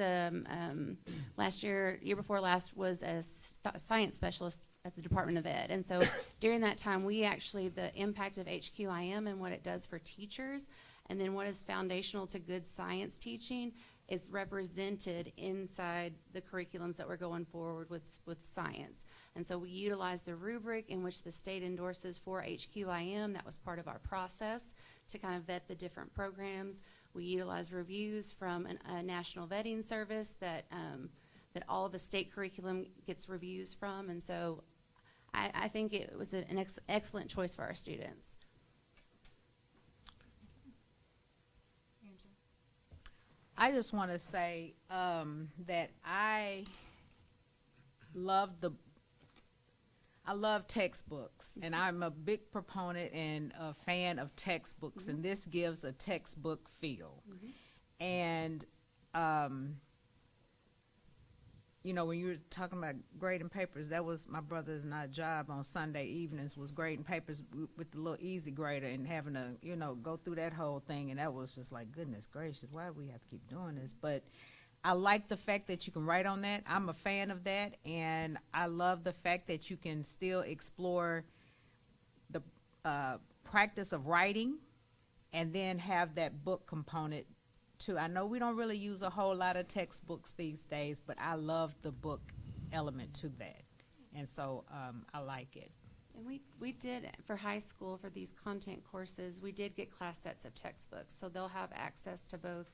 year before last was a science specialist at the Department of Ed. And so during that time, the impact of HQIM and what it does for teachers, and then what is foundational to good science teaching is represented inside the curriculums that we're going forward with science. And so we utilize the rubric in which the state endorses for HQIM. That was part of our process to kind of vet the different programs. We utilize reviews from a national vetting service that all of the state curriculum gets reviews from. And so I think it was an excellent choice for our students. I just want to say that I love textbooks, and I'm a big proponent and a fan of textbooks, and this gives a textbook feel. And you know, when you were talking about grading papers, that was my brother's and I job on Sunday evenings, was grading papers with the little easy grader and having to, you know, go through that whole thing. And that was just like, goodness gracious, why do we have to keep doing this? But I like the fact that you can write on that. I'm a fan of that. And I love the fact that you can still explore the practice of writing and then have that book component too. I know we don't really use a whole lot of textbooks these days, but I love the book element to that. And so I like it. And we did, for high school, for these content courses, we did get class sets of textbooks. So they'll have access to both,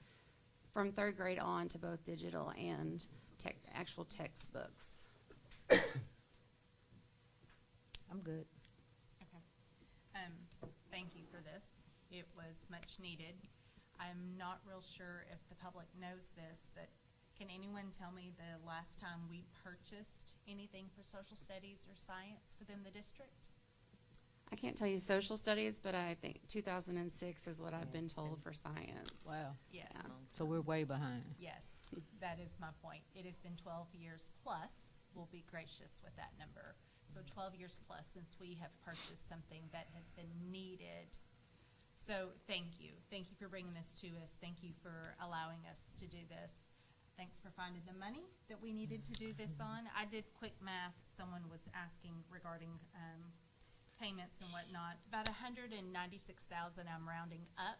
from third grade on, to both digital and actual textbooks. I'm good. Okay. Thank you for this. It was much needed. I'm not real sure if the public knows this, but can anyone tell me the last time we purchased anything for social studies or science within the district? I can't tell you social studies, but I think 2006 is what I've been told for science. Wow. Yes. Yeah. So we're way behind. Yes, that is my point. It has been 12 years plus. We'll be gracious with that number. So 12 years plus since we have purchased something that has been needed. So thank you. Thank you for bringing this to us. Thank you for allowing us to do this. Thanks for finding the money that we needed to do this on. I did quick math. Someone was asking regarding payments and whatnot. About $196,000 I'm rounding up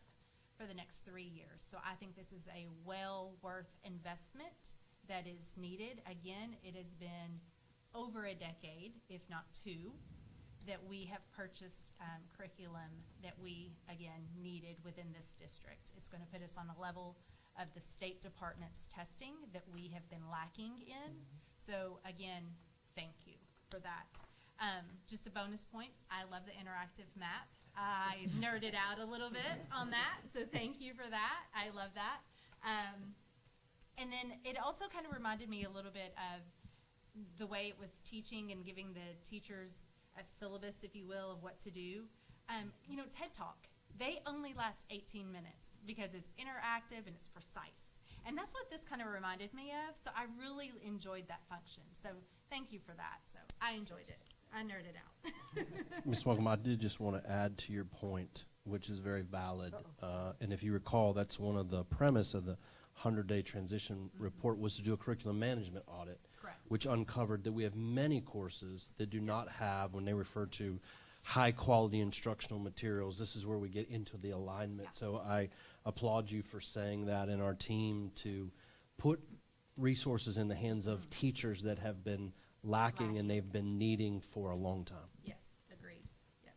for the next 3 years. So I think this is a well worth investment that is needed. Again, it has been over a decade, if not two, that we have purchased curriculum that we, again, needed within this district. It's going to put us on a level of the State Department's testing that we have been lacking in. So, again, thank you for that. Just a bonus point, I love the interactive map. I nerded out a little bit on that, so thank you for that. I love that. And then it also kind of reminded me a little bit of the way it was teaching and giving the teachers a syllabus, if you will, of what to do. You know, TED Talk, they only last 18 minutes because it's interactive and it's precise. And that's what this kind of reminded me of, so I really enjoyed that function. So thank you for that. So I enjoyed it. I nerded out. Ms. Welcome, I did just want to add to your point, which is very valid. And if you recall, that's one of the premise of the 100-day transition report was to do a curriculum management audit. Correct. Which uncovered that we have many courses that do not have, when they refer to high quality instructional materials, this is where we get into the alignment. So I applaud you for saying that, and our team to put resources in the hands of teachers that have been lacking and they've been needing for a long time. Yes, agreed. Yes.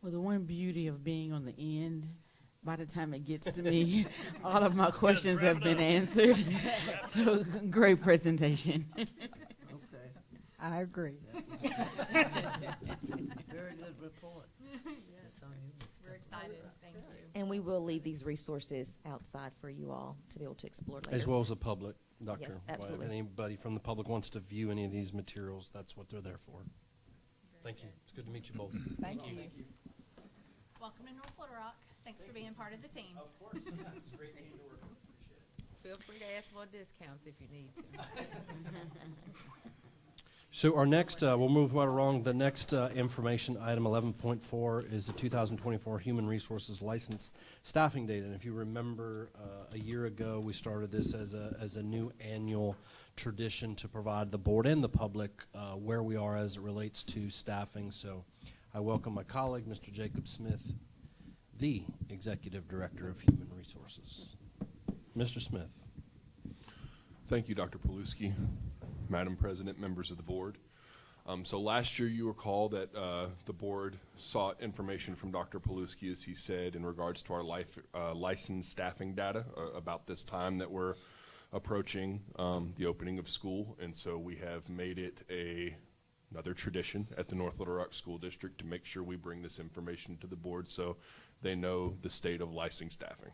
Well, the one beauty of being on the end, by the time it gets to me, all of my questions have been answered. So, great presentation. Okay. I agree. Very good report. Yes. It's on you, Mr. We're excited. excited. Thank you. And we will leave these resources outside for you all to be able to explore later. As well as the public, Dr. Yes, White. absolutely. If anybody from the public wants to view any of these materials, that's what they're there for. Thank you. It's good to meet you both. Thank you. Welcome to North Little Rock. Thanks for being part of the team. Of course. It's a great team to work with. Appreciate it. Feel free to ask for discounts if you need to. So our next, we'll move right along. The next information item, 11.4, is the 2024 Human Resources License Staffing Data. And if you remember, a year ago, we started this as a new annual tradition to provide the board and the public where we are as it relates to staffing. So I welcome my colleague, Mr. Jacob Smith, the Executive Director of Human Resources. Mr. Smith. Thank you, Dr. Paluski, Madam President, members of the board. So last year you recall that the board sought information from Dr. Paluski, as he said, in regards to our licensed staffing data about this time that we're approaching the opening of school. And so we have made it another tradition at the North Little Rock School District to make sure we bring this information to the board so they know the state of licensed staffing.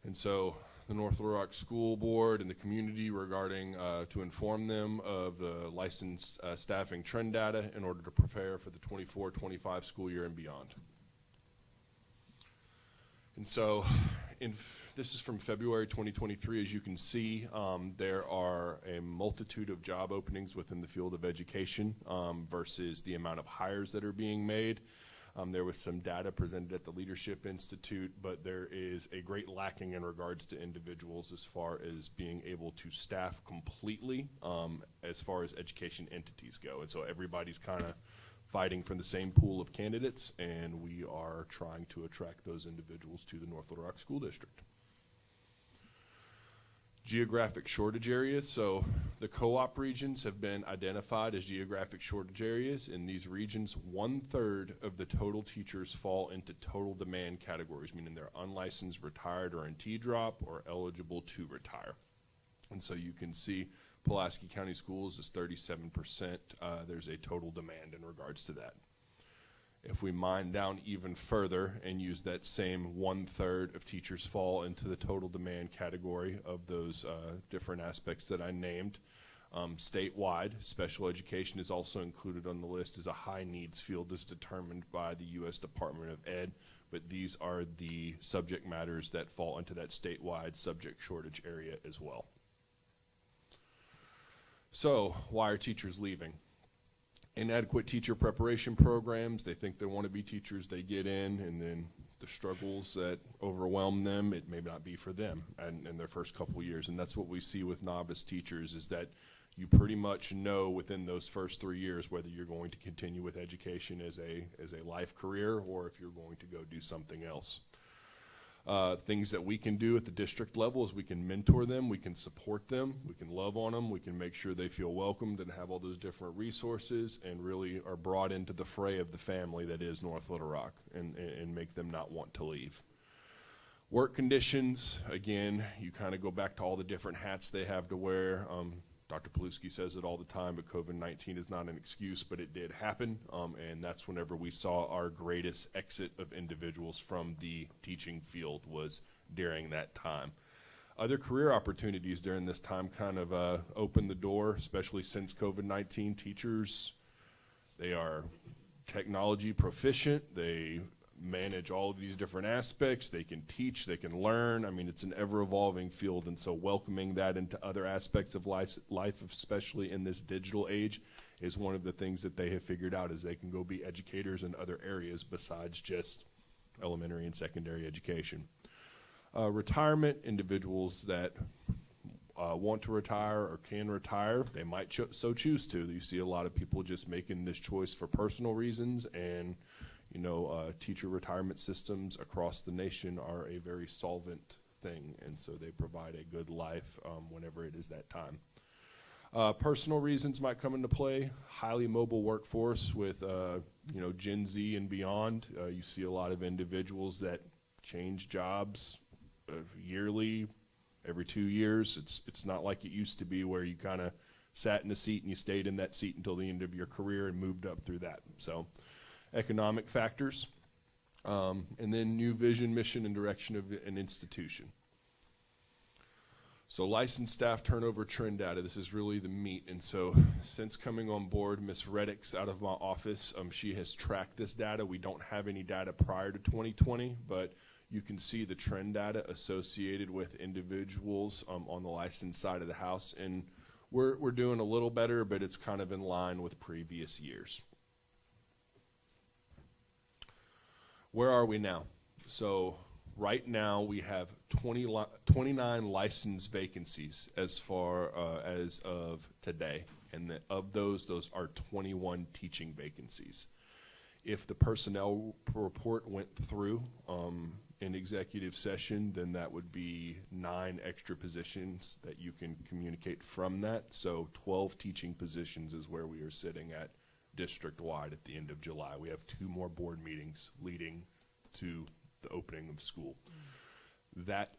And so the North Little Rock School Board and the community regarding to inform them of the licensed staffing trend data in order to prepare for the 24-25 school year and beyond. And so this is from February 2023. As you can see, there are a multitude of job openings within the field of education versus the amount of hires that are being made. There was some data presented at the Leadership Institute, but there is a great lacking in regards to individuals as far as being able to staff completely as far as education entities go. And so everybody's kind of fighting for the same pool of candidates, and we are trying to attract those individuals to the North Little Rock School District. Geographic shortage areas. So the co-op regions have been identified as geographic shortage areas. In these regions, 1/3 of the total teachers fall into total demand categories, meaning they're unlicensed, retired, or in T-drop, or eligible to retire. And so you can see Pulaski County Schools is 37%. There's a total demand in regards to that. If we mine down even further and use that same 1/3 of teachers fall into the total demand category of those different aspects that I named, statewide, special education is also included on the list as a high needs field as determined by the U.S. Department of Ed, but these are the subject matters that fall into that statewide subject shortage area as well. So why are teachers leaving? Inadequate teacher preparation programs. They think they want to be teachers, they get in, and then the struggles that overwhelm them, it may not be for them in their first couple years. And that's what we see with novice teachers, is that you pretty much know within those first 3 years whether you're going to continue with education as a life career or if you're going to go do something else. Things that we can do at the district level is we can mentor them, we can support them, we can love on them, we can make sure they feel welcomed and have all those different resources and really are brought into the fray of the family that is North Little Rock and make them not want to leave. Work conditions, again, you kind of go back to all the different hats they have to wear. Dr. Paluski says it all the time, but COVID-19 is not an excuse, but it did happen, and that's whenever we saw our greatest exit of individuals from the teaching field was during that time. Other career opportunities during this time kind of opened the door, especially since COVID-19. Teachers, they are technology proficient, they manage all of these different aspects, they can teach, they can learn. I mean, it's an ever-evolving field, and so welcoming that into other aspects of life, especially in this digital age, is one of the things that they have figured out, is they can go be educators in other areas besides just elementary and secondary education. Retirement, individuals that want to retire or can retire, they might so choose to. You see a lot of people just making this choice for personal reasons, and teacher retirement systems across the nation are a very solvent thing, and so they provide a good life whenever it is that time. Personal reasons might come into play. Highly mobile workforce with Gen Z and beyond. You see a lot of individuals that change jobs yearly, every 2 years. It's not like it used to be where you kind of sat in a seat and you stayed in that seat until the end of your career and moved up through that. So economic factors. And then new vision, mission, and direction of an institution. So licensed staff turnover trend data, this is really the meat. And so since coming on board, Ms. Reddick's out of my office. She has tracked this data. We don't have any data prior to 2020, but you can see the trend data associated with individuals on the licensed side of the house. And we're doing a little better, but it's kind of in line with previous years. Where are we now? So right now we have 29 licensed vacancies as far as of today. And of those are 21 teaching vacancies. If the personnel report went through in executive session, then that would be 9 extra positions that you can communicate from that. So 12 teaching positions is where we are sitting at district-wide at the end of July. We have 2 more board meetings leading to the opening of school. That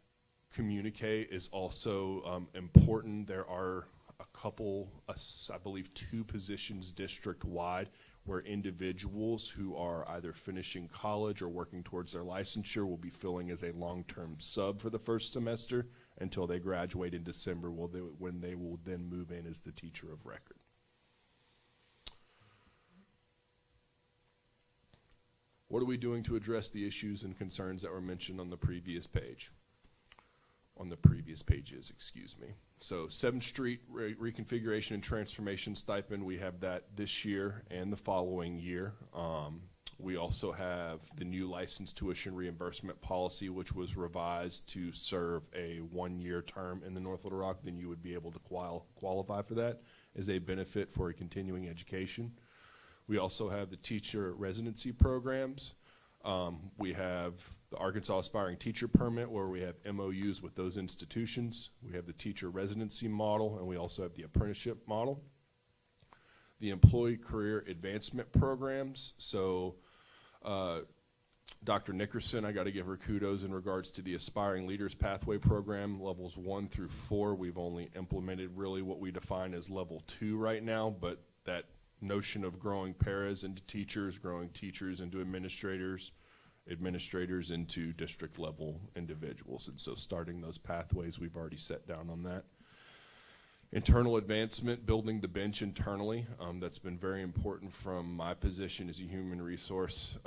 communique is also important. There are a couple, I believe 2 positions district-wide where individuals who are either finishing college or working towards their licensure will be filling as a long-term sub for the first semester until they graduate in December, when they will then move in as the teacher of record. What are we doing to address the issues and concerns that were mentioned on the previous page? On the previous pages, excuse me. So 7th Street reconfiguration and transformation stipend, we have that this year and the following year. We also have the new license tuition reimbursement policy, which was revised to serve a 1-year term in the North Little Rock. Then you would be able to qualify for that as a benefit for a continuing education. We also have the teacher residency programs. We have the Arkansas Aspiring Teacher Permit, where we have MOUs with those institutions. We have the teacher residency model, and we also have the apprenticeship model. The employee career advancement programs. So Dr. Nickerson, I got to give her kudos in regards to the Aspiring Leaders Pathway Program, levels 1 through 4. We've only implemented really what we define as level 2 right now, but that notion of growing paras into teachers, growing teachers into administrators, administrators into district level individuals. And so starting those pathways, we've already set down on that. Internal advancement, building the bench internally. That's been very important from my position as a human resource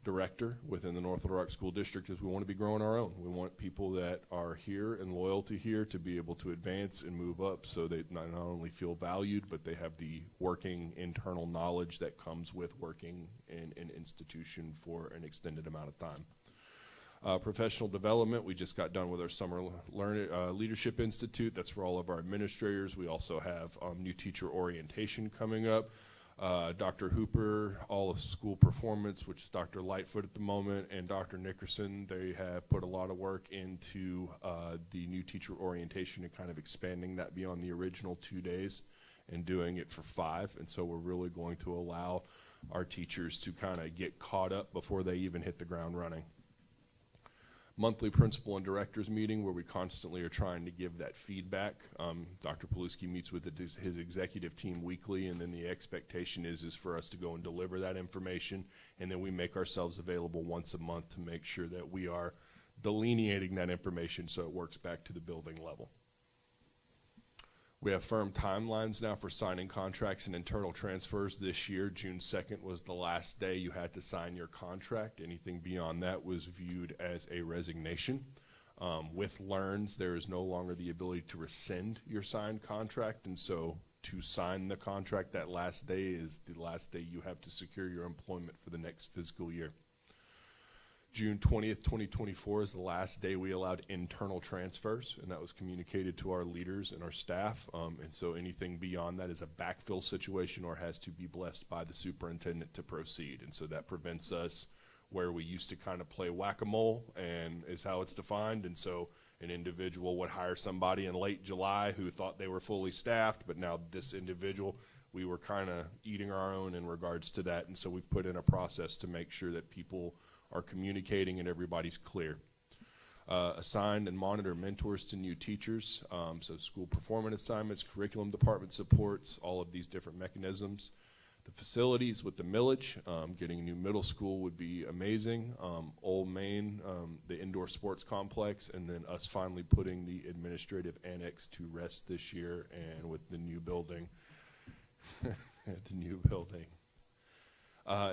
director within the North Little Rock School District, is we want to be growing our own. We want people that are here and loyal to here to be able to advance and move up, so they not only feel valued, but they have the working internal knowledge that comes with working in an institution for an extended amount of time. Professional development, we just got done with our Summer Leadership Institute. That's for all of our administrators. We also have new teacher orientation coming up. Dr. Hooper, all of school performance, which is Dr. Lightfoot at the moment, and Dr. Nickerson, they have put a lot of work into the new teacher orientation and kind of expanding that beyond the original 2 days and doing it for 5. And so we're really going to allow our teachers to kind of get caught up before they even hit the ground running. Monthly principal and directors meeting, where we constantly are trying to give that feedback. Dr. Paluski meets with his executive team weekly, and then the expectation is for us to go and deliver that information, and then we make ourselves available once a month to make sure that we are delineating that information so it works back to the building level. We have firm timelines now for signing contracts and internal transfers this year. June 2nd was the last day you had to sign your contract. Anything beyond that was viewed as a resignation. With LEARNS, there is no longer the ability to rescind your signed contract, and so to sign the contract, that last day is the last day you have to secure your employment for the next fiscal year. June 20th, 2024 is the last day we allowed internal transfers, and that was communicated to our leaders and our staff. And so anything beyond that is a backfill situation or has to be blessed by the superintendent to proceed. And so that prevents us where we used to kind of play whack-a-mole, and is how it's defined. And so an individual would hire somebody in late July who thought they were fully staffed, but now this individual, we were kind of eating our own in regards to that. And so we've put in a process to make sure that people are communicating and everybody's clear. Assigned and monitor mentors to new teachers, so school performance assignments, curriculum department supports, all of these different mechanisms. The the facilities with the millage. Getting a new middle school would be amazing. Old Main, the indoor sports complex, and then us finally putting the administrative annex to rest this year, and with the new building. The new building.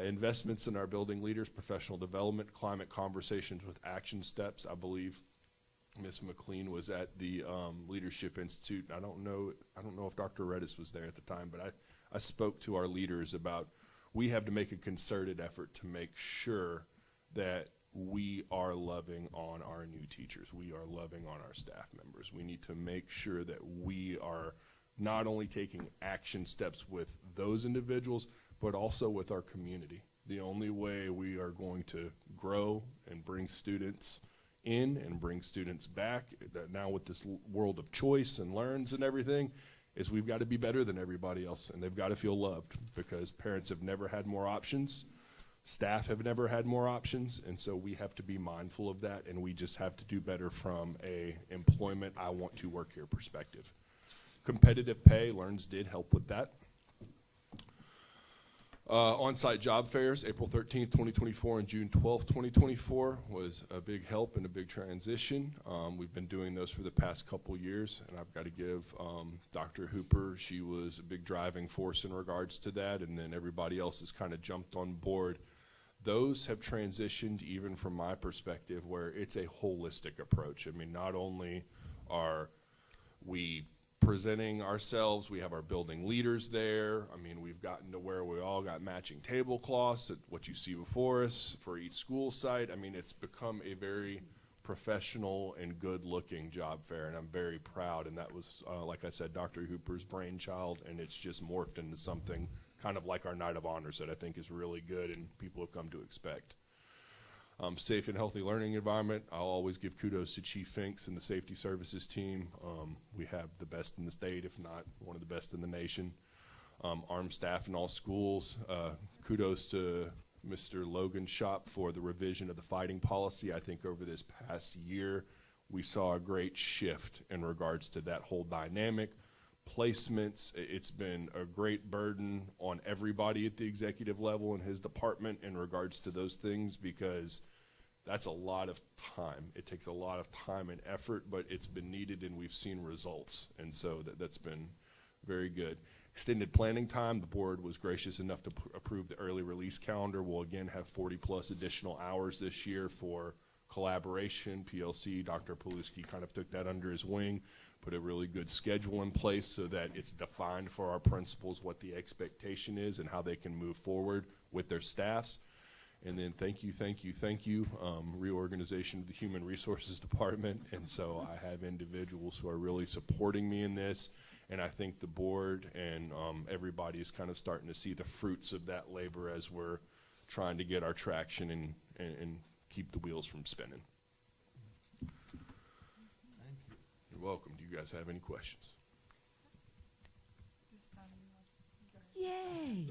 Investments in our building leaders, professional development, climate conversations with action steps. I believe Ms. McLean was at the Leadership Institute. I don't know if Dr. Redis was there at the time, but I spoke to our leaders about we have to make a concerted effort to make sure that we are loving on our new teachers. We are loving on our staff members. We need to make sure that we are not only taking action steps with those individuals, but also with our community. The only way we are going to grow and bring students in and bring students back, that now with this world of choice and learns and everything, is we've got to be better than everybody else, and they've got to feel loved, because parents have never had more options, staff have never had more options, and so we have to be mindful of that, and we just have to do better from a employment, I want to work here perspective. Competitive pay, LEARNS did help with that. On-site job fairs, April 13th, 2024 and June 12th, 2024 was a big help and a big transition. We've been doing those for the past couple years, and I've got to give Dr. Hooper, she was a big driving force in regards to that, and then everybody else has kind of jumped on board. Those have transitioned, even from my perspective, where it's a holistic approach. I mean, not only are we presenting ourselves, we have our building leaders there. I mean, we've gotten to where we all got matching tablecloths, what you see before us for each school site. I mean, it's become a very professional and good-looking job fair, and I'm very proud. And that was, like I said, Dr. Hooper's brainchild, and it's just morphed into something kind of like our Night of Honors that I think is really good and people have come to expect. Safe and healthy learning environment. I'll always give kudos to Chief Finks and the safety services team. We have the best in the state, if not one of the best in the nation. Armed staff in all schools. Kudos to Mr. Logan Shop for the revision of the fighting policy. I think over this past year, we saw a great shift in regards to that whole dynamic. Placements, it's been a great burden on everybody at the executive level in his department in regards to those things, because that's a lot of time. It takes a lot of time and effort, but it's been needed and we've seen results. And so that's been very good. Extended planning time, the board was gracious enough to approve the early release calendar. We'll again have 40 plus additional hours this year for collaboration. PLC, Dr. Paluski kind of took that under his wing, put a really good schedule in place so that it's defined for our principals what the expectation is and how they can move forward with their staffs. And then thank you, reorganization of the Human Resources Department. And so I have individuals who are really supporting me in this, and I think the board and everybody is kind of starting to see the fruits of that labor as we're trying to get our traction and keep the wheels from spinning. You're welcome. Do you guys have any questions? Yay!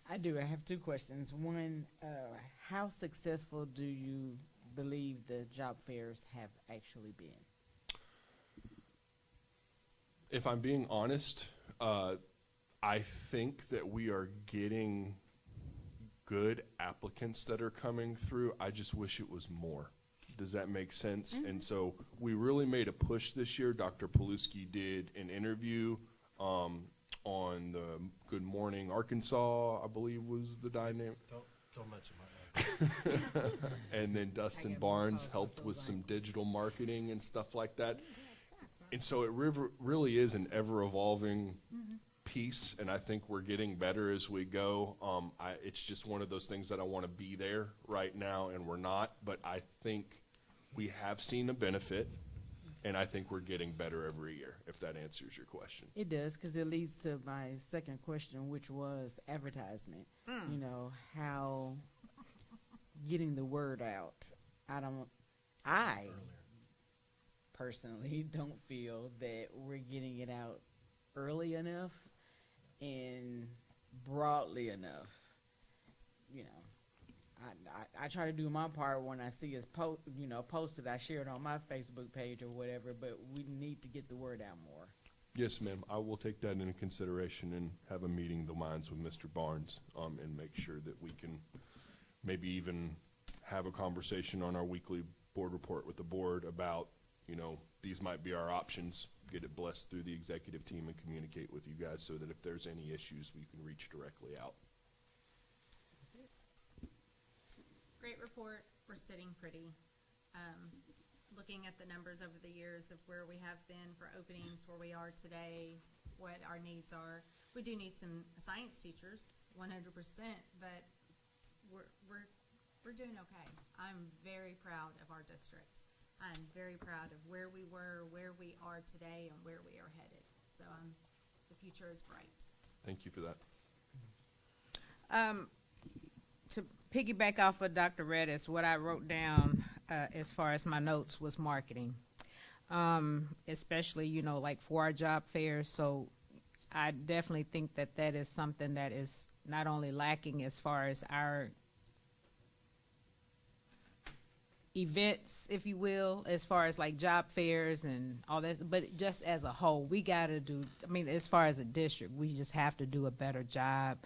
I do. I have two questions. One, how successful do you believe the job fairs have actually been? If I'm being honest, I think that we are getting good applicants that are coming through. I just wish it was more. Does that make sense? Mm-hmm. And so we really made a push this year. Dr. Paluski did an interview on the Good Morning Arkansas, I believe was the dynamic. Don't mention my name. And then Dustin Barnes helped with some digital marketing and stuff like that. And so it really is an ever-evolving piece, and I think we're getting better as we go. It's just one of those things that I want to be there right now, and we're not. But I think we have seen a benefit, and I think we're getting better every year, if that answers your question. It does, because it leads to my second question, which was advertisement. You know, how getting the word out. I personally don't feel that we're getting it out early enough and broadly enough. You know, I try to do my part when I see us posted. I share it on my Facebook page or whatever, but we need to get the word out more. Yes, ma'am. I will take that into consideration and have a meeting of the minds with Mr. Barnes, and make sure that we can maybe even have a conversation on our weekly board report with the board about, you know, these might be our options, get it blessed through the executive team and communicate with you guys so that if there's any issues, we can reach directly out. Great report. We're sitting pretty. Looking at the numbers over the years of where we have been for openings, where we are today, what our needs are. We do need some science teachers, 100%, but we're doing okay. I'm very proud of our district. I'm very proud of where we were, where we are today, and where we are headed. So the future is bright. Thank you for that. To piggyback off of Dr. Redis, what I wrote down as far as my notes was marketing, especially, you know, like for our job fairs. So I definitely think that that is something that is not only lacking as far as our events, if you will, as far as like job fairs and all that, but just as a whole, we got to do, I mean, as far as a district, we just have to do a better job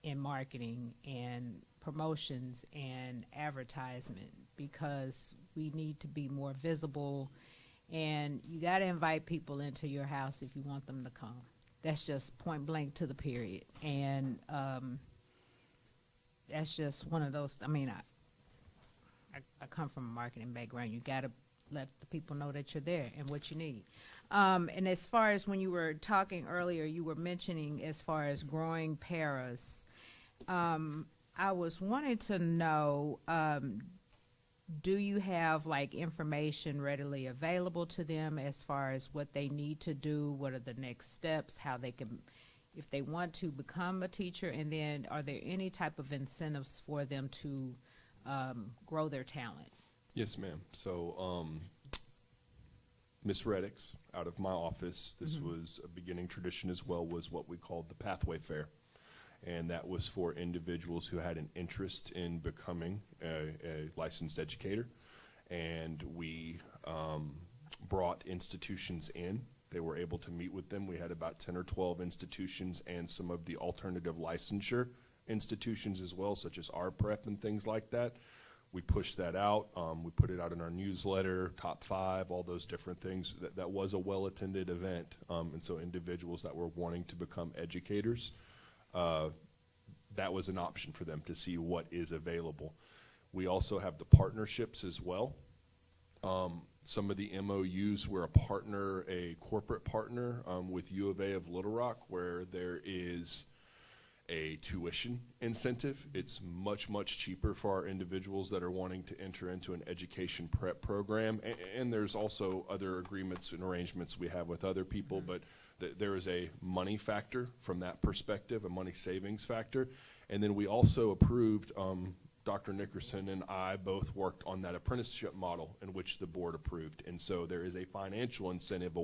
in marketing and promotions and advertisement, because we need to be more visible, and you got to invite people into your house if you want them to come. That's just point blank to the period. And that's just one of those, I mean, I come from a marketing background. You got to let the people know that you're there and what you need. And as far as when you were talking earlier, you were mentioning as far as growing paras. I was wanting to know, do you have like information readily available to them as far as what they need to do, what are the next steps, how they can, if they want to become a teacher, and then are there any type of incentives for them to grow their talent? Yes, ma'am. So Ms. Reddix, out of my office, this was a beginning tradition as well, was what we called the Pathway Fair. And that was for individuals who had an interest in becoming a licensed educator. And we brought institutions in. They were able to meet with them. We had about 10 or 12 institutions and some of the alternative licensure institutions as well, such as RPrep and things like that. We pushed that out. We put it out in our newsletter, top 5, all those different things. That was a well-attended event. And so individuals that were wanting to become educators, that was an option for them to see what is available. We also have the partnerships as well. Some of the MOUs, we're a partner, a corporate partner with U of A of Little Rock, where there is a tuition incentive. It's much, much cheaper for our individuals that are wanting to enter into an education prep program. And there's also other agreements and arrangements we have with other people, but there is a money factor from that perspective, a money savings factor. And then we also approved, Dr. Nickerson and I both worked on that apprenticeship model in which the board approved. And so there is a financial incentive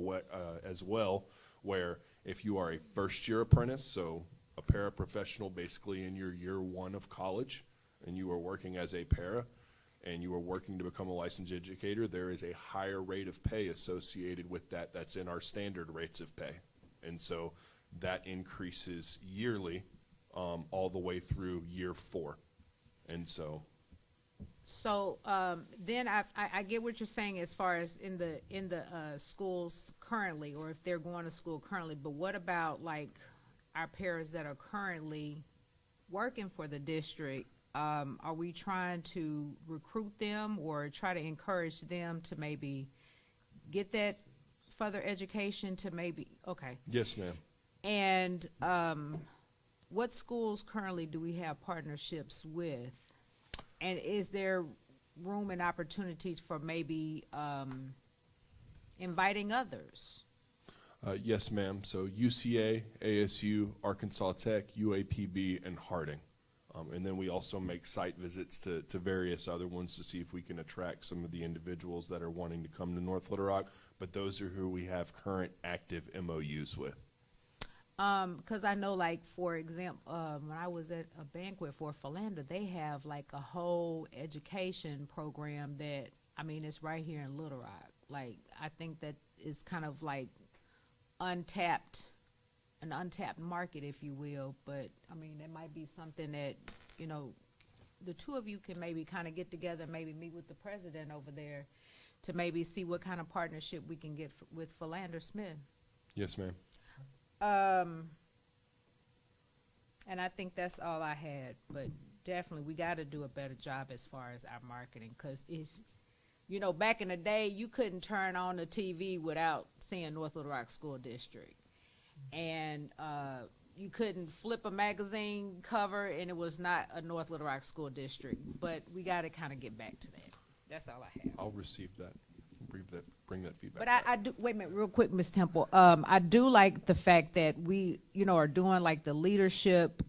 as well, where if you are a first-year apprentice, so a paraprofessional basically in your year 1 of college, and you are working as a para, and you are working to become a licensed educator, there is a higher rate of pay associated with that. That's in our standard rates of pay. And so that increases yearly all the way through year 4. And so then I get what you're saying as far as in the schools currently, or if they're going to school currently, but what about like our parents that are currently working for the district? Are we trying to recruit them or try to encourage them to maybe get that further education to maybe, okay. Yes, ma'am. And what schools currently do we have partnerships with? And is there room and opportunity for maybe inviting others? Yes, ma'am. So UCA, ASU, Arkansas Tech, UAPB, and Harding. And then we also make site visits to various other ones to see if we can attract some of the individuals that are wanting to come to North Little Rock. But those are who we have current active MOUs with. Because I know, like, for example, when I was at a banquet for Philander, they have, like, a whole education program that, I mean, it's right here in Little Rock. Like, I think that is kind of, like, an untapped market, if you will. But I mean, it might be something that, you know, the two of you can maybe kind of get together, maybe meet with the president over there to maybe see what kind of partnership we can get with Philander Smith. Yes, ma'am. And I think that's all I had, but definitely we got to do a better job as far as our marketing, because it's, you know, back in the day, you couldn't turn on the TV without seeing North Little Rock School District. And you couldn't flip a magazine cover and it was not a North Little Rock School District. But we got to kind of get back to that. That's all I have. I'll receive that. Bring that feedback. But I do, wait a minute, real quick, Ms. Temple. I do like the fact that we, you know, are doing like the leadership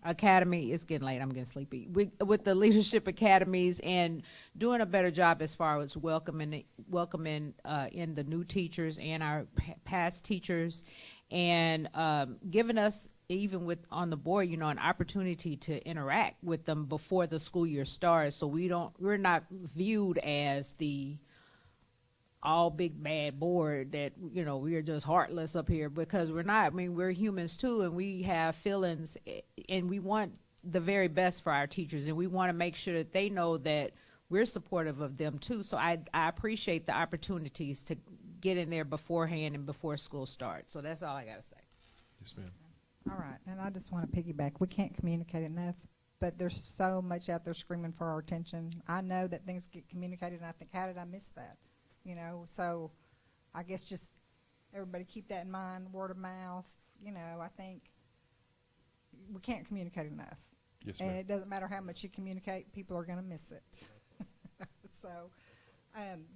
academy. It's getting late. I'm getting sleepy. With the leadership academies and doing a better job as far as welcoming in the new teachers and our past teachers, and giving us, even with on the board, you know, an opportunity to interact with them before the school year starts, so we're not viewed as the all big bad board that, you know, we're just heartless up here, because we're not. I mean, we're humans too, and we have feelings, and we want the very best for our teachers, and we want to make sure that they know that we're supportive of them too. So I appreciate the opportunities to get in there beforehand and before school starts. So that's all I got to say. Yes, ma'am. All right, and I just want to piggyback. We can't communicate enough, but there's so much out there screaming for our attention. I know that things get communicated, and I think, how did I miss that? You know, so I guess just everybody keep that in mind, word of mouth. You know, I think we can't communicate enough. Yes, and ma'am. it doesn't matter how much you communicate, people are going to miss it. So,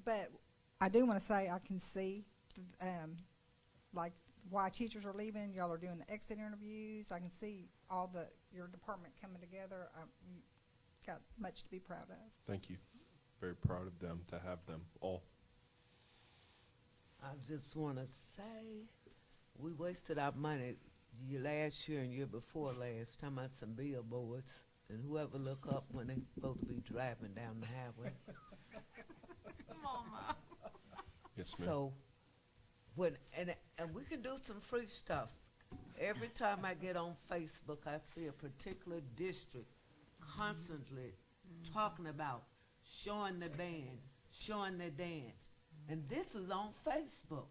but I do want to say I can see, like, why teachers are leaving. Y'all are doing the exit interviews. I can see all your department coming together. Got much to be proud of. Thank you. Very proud of them to have them all. I just want to say we wasted our money last year and year before last, talking about some billboards, and whoever look up when they're supposed to be driving down the highway. Come on, Mom. Yes, ma'am. So, and we can do some free stuff. Every time I get on Facebook, I see a particular district constantly talking about showing the band, showing the dance. And this is on Facebook.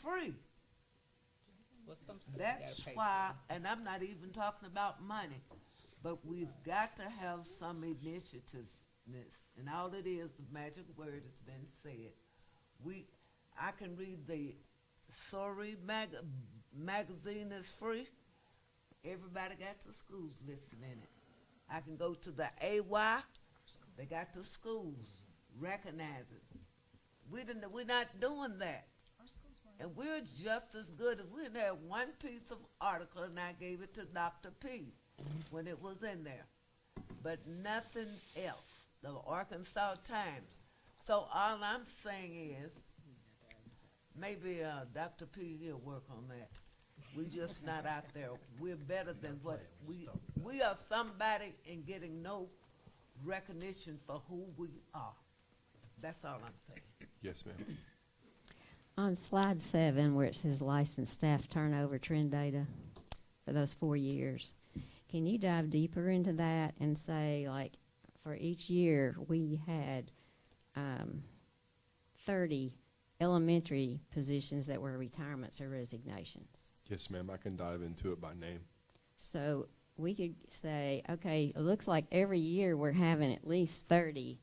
Free. Well, that's why, and I'm not even talking about money, but we've got to have some initiatives, Miss. And all it is, the magic word has been said. I can read the Sorry magazine is free. Everybody got the schools listed in it. I can go to the AY. They got the schools. Recognize it. We're not doing that. And we're just as good as we had one piece of article, and I gave it to Dr. P when it was in there. But nothing else. The Arkansas Times. So all I'm saying is, maybe Dr. P, he'll work on that. We're just not out there. We're better than what we are. Somebody in getting no recognition for who we are. That's all I'm saying. Yes, ma'am. On slide 7, where it says licensed staff turnover trend data for those 4 years, can you dive deeper into that and say, like, for each year we had 30 elementary positions that were retirements or resignations? Yes, ma'am. I can dive into it by name. So we could say, okay, it looks like every year we're having at least 30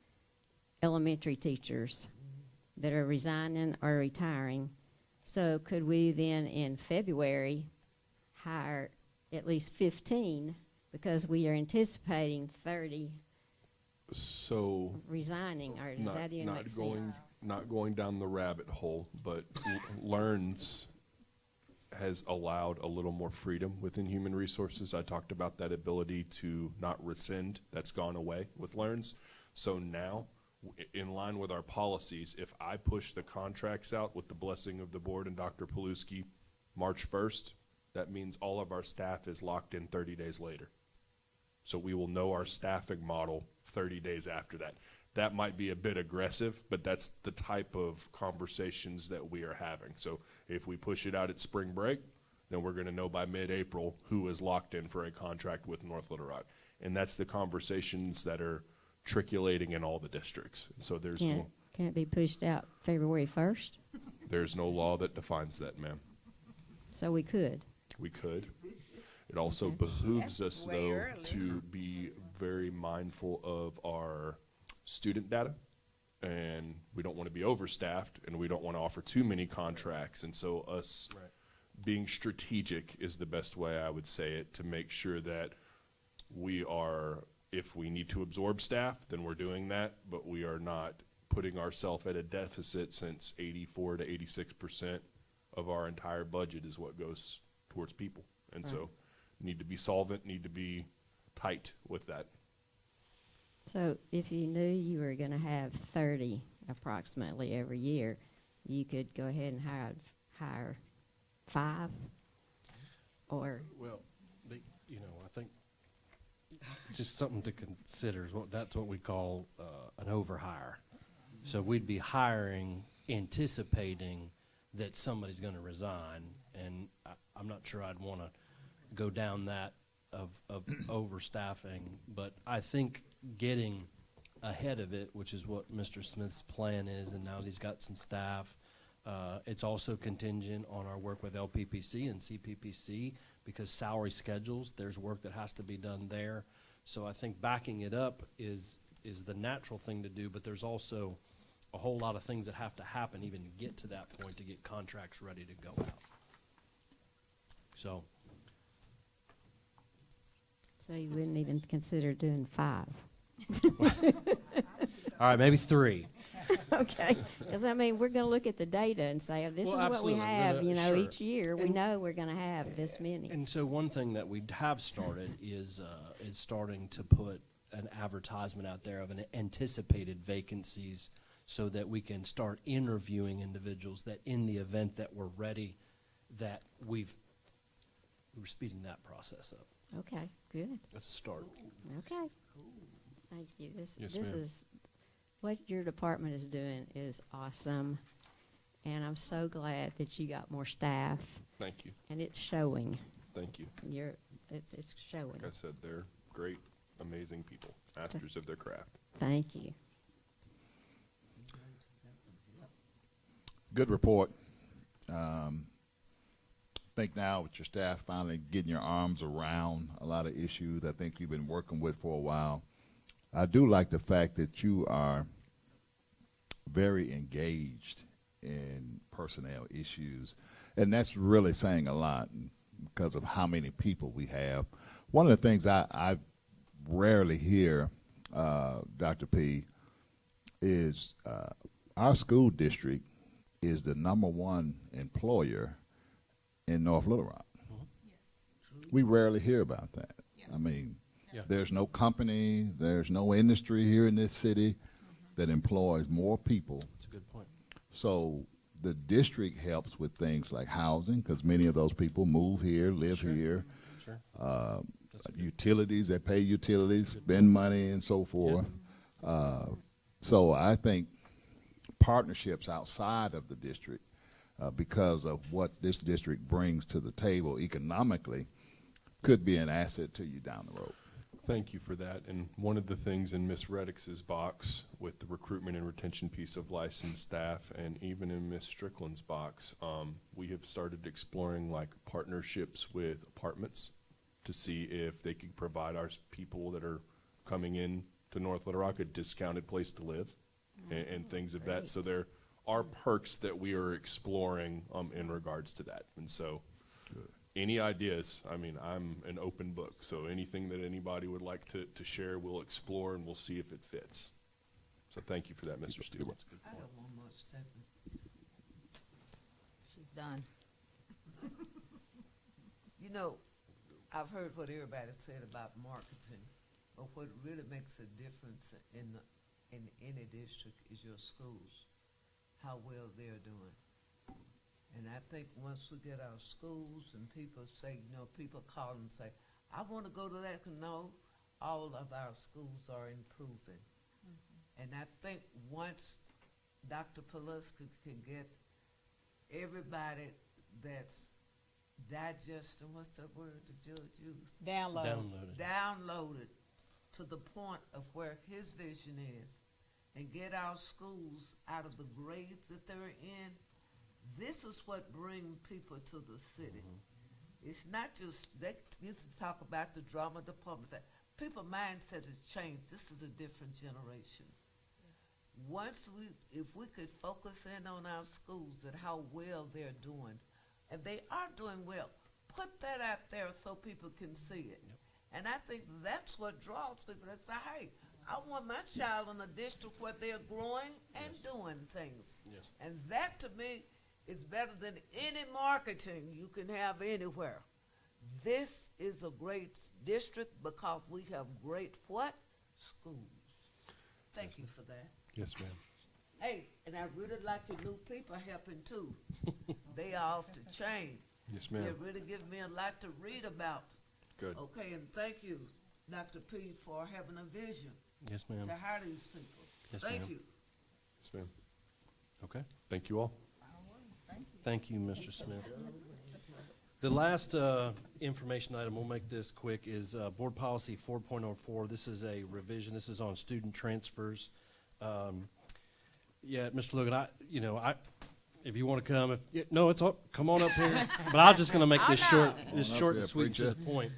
elementary teachers that are resigning or retiring. So could we then in February hire at least 15, because we are anticipating 30 resigning, or does that even make sense? Not going down the rabbit hole, but LEARNS has allowed a little more freedom within human resources. I talked about that ability to not rescind. That's gone away with LEARNS. So now, in line with our policies, if I push the contracts out with the blessing of the board and Dr. Paluski March 1st, that means all of our staff is locked in 30 days later. So we will know our staffing model 30 days after that. that might be a bit aggressive, but that's the type of conversations that we are having. So if we push it out at spring break, then we're going to know by mid-April who is locked in for a contract with North Little Rock. And that's the conversations that are trickulating in all the districts. So there's Can't be pushed out February 1st? there's no law that defines that, ma'am. So we could. We could. It also behooves That's us, way though, early. to be very mindful of our student data. And we don't want to be overstaffed, and we don't want to offer too many contracts. And so us being strategic is the best way I would say it, to make sure that we are, if we need to absorb staff, then we're doing that, but we are not putting ourselves at a deficit, since 84 to 86% of our entire budget is what goes towards people. And so need to be solvent, need to be tight with that. So if you knew you were going to have 30 approximately every year, you could go ahead and hire 5 or... Well, I think just something to consider is that's what we call an overhire. So we'd be hiring, anticipating that somebody's going to resign, and I'm not sure I'd want to go down that of overstaffing, but I think getting ahead of it, which is what Mr. Smith's plan is, and now he's got some staff. It's also contingent on our work with LPPC and CPPC, because salary schedules, there's work that has to be done there. So I think backing it up is the natural thing to do, but there's also a whole lot of things that have to happen even to get to that point, to get contracts ready to go out. So you wouldn't even consider doing 5? all right, maybe 3. Okay, because I mean, we're going to look at the data and say, oh, this Well, is what we absolutely. have, Sure. each year. We And- know we're going to have this many. And so one thing that we have started is starting to put an advertisement out there of an anticipated vacancies, so that we can start interviewing individuals, that in the event that we're ready, that we're speeding that process up. Okay, good. That's a start. Okay. Thank you. This Yes, ma'am. is what your department is doing is awesome, and I'm so glad that you got more staff, Thank you. and it's showing. Thank you. It's showing. Like I said, they're great, amazing people, masters of their craft. Thank you. Good report. I think now with your staff finally getting your arms around a lot of issues I think you've been working with for a while. I do like the fact that you are very engaged in personnel issues, and that's really saying a lot because of how many people we have. One of the things I rarely hear, Dr. P, is our school district is the #1 employer in North Little Rock. We rarely hear about that. I mean, there's no company, there's no industry here in this city that employs more people. That's a good point. So the district helps with things like housing, because many of those people move here, live here. Sure. Utilities, they pay utilities, spend money, and so forth. So I think partnerships outside of the district, because of what this district brings to the table economically, could be an asset to you down the road. Thank you for that. And one of the things in Ms. Reddix's box with the recruitment and retention piece of licensed staff, and even in Ms. Strickland's box, we have started exploring like partnerships with apartments to see if they could provide our people that are coming in to North Little Rock a discounted place to live, and things of that. So there are perks that we are exploring in regards to that. And so any ideas, I mean, I'm an open book, so anything that anybody would like to share, we'll explore and we'll see if it fits. So thank you for that, Mr. Steele. I have one more statement. She's done. You know, I've heard what everybody said about marketing, but what really makes a difference in any district is your schools, how well they're doing. And I think once we get our schools and people say, people call and say, I want to go to that. No, all of our schools are improving. And I think once Dr. Pulaski can get everybody that's digesting, what's that word the judge used? Downloaded to the point of where his vision is, and get our schools out of the grades that they're in, this is what brings people to the city. It's not just, they used to talk about the drama department, that people mindset has changed. This is a different generation. If we could focus in on our schools and how well they're doing, and they are doing well, put that out there so people can see it. And I think that's what draws people that say, hey, I want my child in a district where they're growing and doing things. Yes. And that to me is better than any marketing you can have anywhere. This is a great district because we have great what? Schools. Thank you for that. Yes, ma'am. Hey, and I really like your new people helping too. They are off the chain. Yes, ma'am. They really give me a lot to read about. Good. Okay, and thank you, Dr. P, for having a vision. Yes, ma'am. To hire these people. Yes, Thank ma'am. you. Yes, ma'am. Okay. Thank you all. Thank you, Mr. Smith. The last information item, we'll make this quick, is Board Policy 4.04. This is a revision. This is on student transfers. Yeah, Mr. Logan, if you want to come, it's all, come on up here. But I'm just going to make this short and sweet and to the point.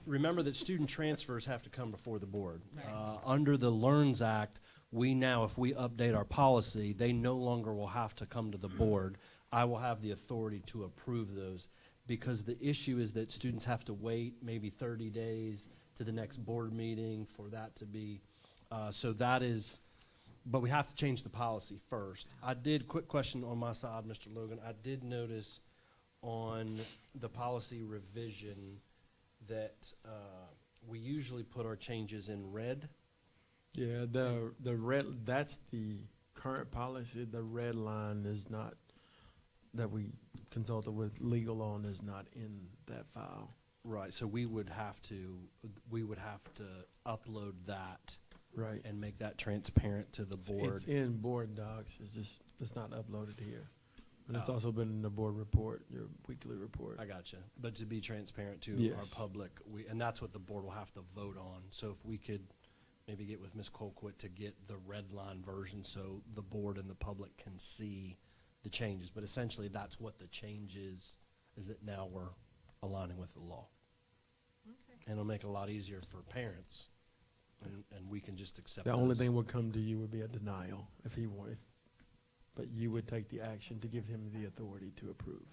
Remember that student transfers have to come before the board. Under the LEARNS Act, we now, if we update our policy, they no longer will have to come to the board. I will have the authority to approve those, because the issue is that students have to wait maybe 30 days to the next board meeting for that to be, but we have to change the policy first. Quick question on my side, Mr. Logan, I did notice on the policy revision that we usually put our changes in red. Yeah, the red, that's the current policy. The red line is not, that we consulted with legal on, is not in that file. Right, so we would have to upload that. Right. And make that transparent to the board. It's in board docs, it's not uploaded here. And it's also been in the board report, your weekly report. I gotcha. But to be transparent to Yes. our public, and that's what the board will have to vote on. So if we could maybe get with Ms. Colquitt to get the red line version so the board and the public can see the changes. But essentially, that's what the change is that now we're aligning with the law. Okay. And it'll make it a lot easier for parents, and we can just accept The only those. thing would come to you would be a denial if he wanted. But you would take the action to give him the authority to approve.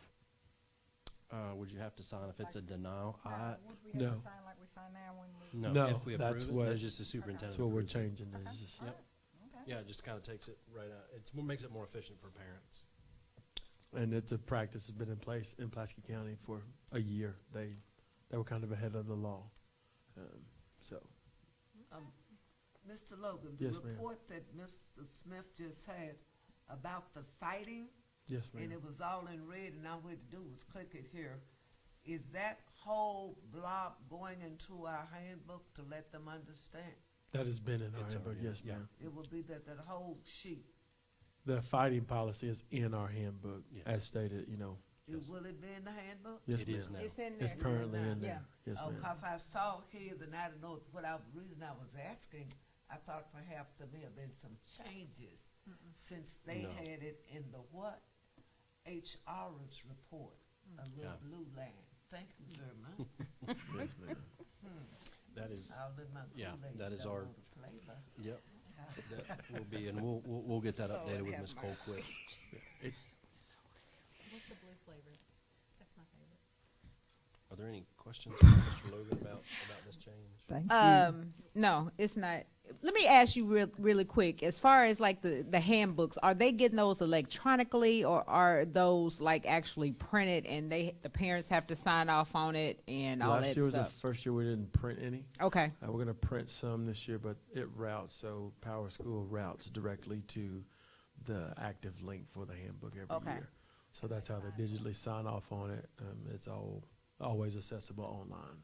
Would you have to sign if it's a denial? Would we have No. to sign like we sign now when we? No, if we approve that's it, what, that's just the superintendent. that's what we're approves it. changing. Is just, Yep. Yeah, it just kind of takes it right out. Makes it more efficient for parents. And it's a practice that's been in place in Pulaski County for a year. They were kind of ahead of the law. Mr. Logan, the Yes, ma'am. report that Mr. Smith just had about the fighting, Yes, ma'am. and it was all in red, and all we had to do was click it here. Is that whole block going into our handbook to let them understand? That has been in our It's handbook, already- yes, yeah. ma'am. It would be that whole sheet. The fighting policy is in our handbook, Yes. as stated, Will it be in the handbook? Yes, It is ma'am. now. It's in there. It's currently in Yeah. there. Yes, ma'am. Because I saw here, and I don't know reason I was asking, I thought perhaps there may have been some changes since they No. had it in the what? HR's report, a little Yeah. blue line. Thank you very much. Yes, ma'am. That is, All in my yeah, Kool-Aid, that is don't our- know the flavor. yep. That will be, and we'll get that updated with have Ms. mercy. Colquitt. What's the blue flavor? That's my favorite. Are there any questions for Mr. Logan about this change? Thank you. No, it's not. Let me ask you really quick. As far as like the handbooks, are they getting those electronically, or are those like actually printed and the parents have to sign off on it and all Last that year was the stuff? first year we didn't print any. Okay. We're going to print some this year, but it routes, so Power School routes directly to the active link for the handbook every year. So that's how they digitally sign off on it. It's always accessible online.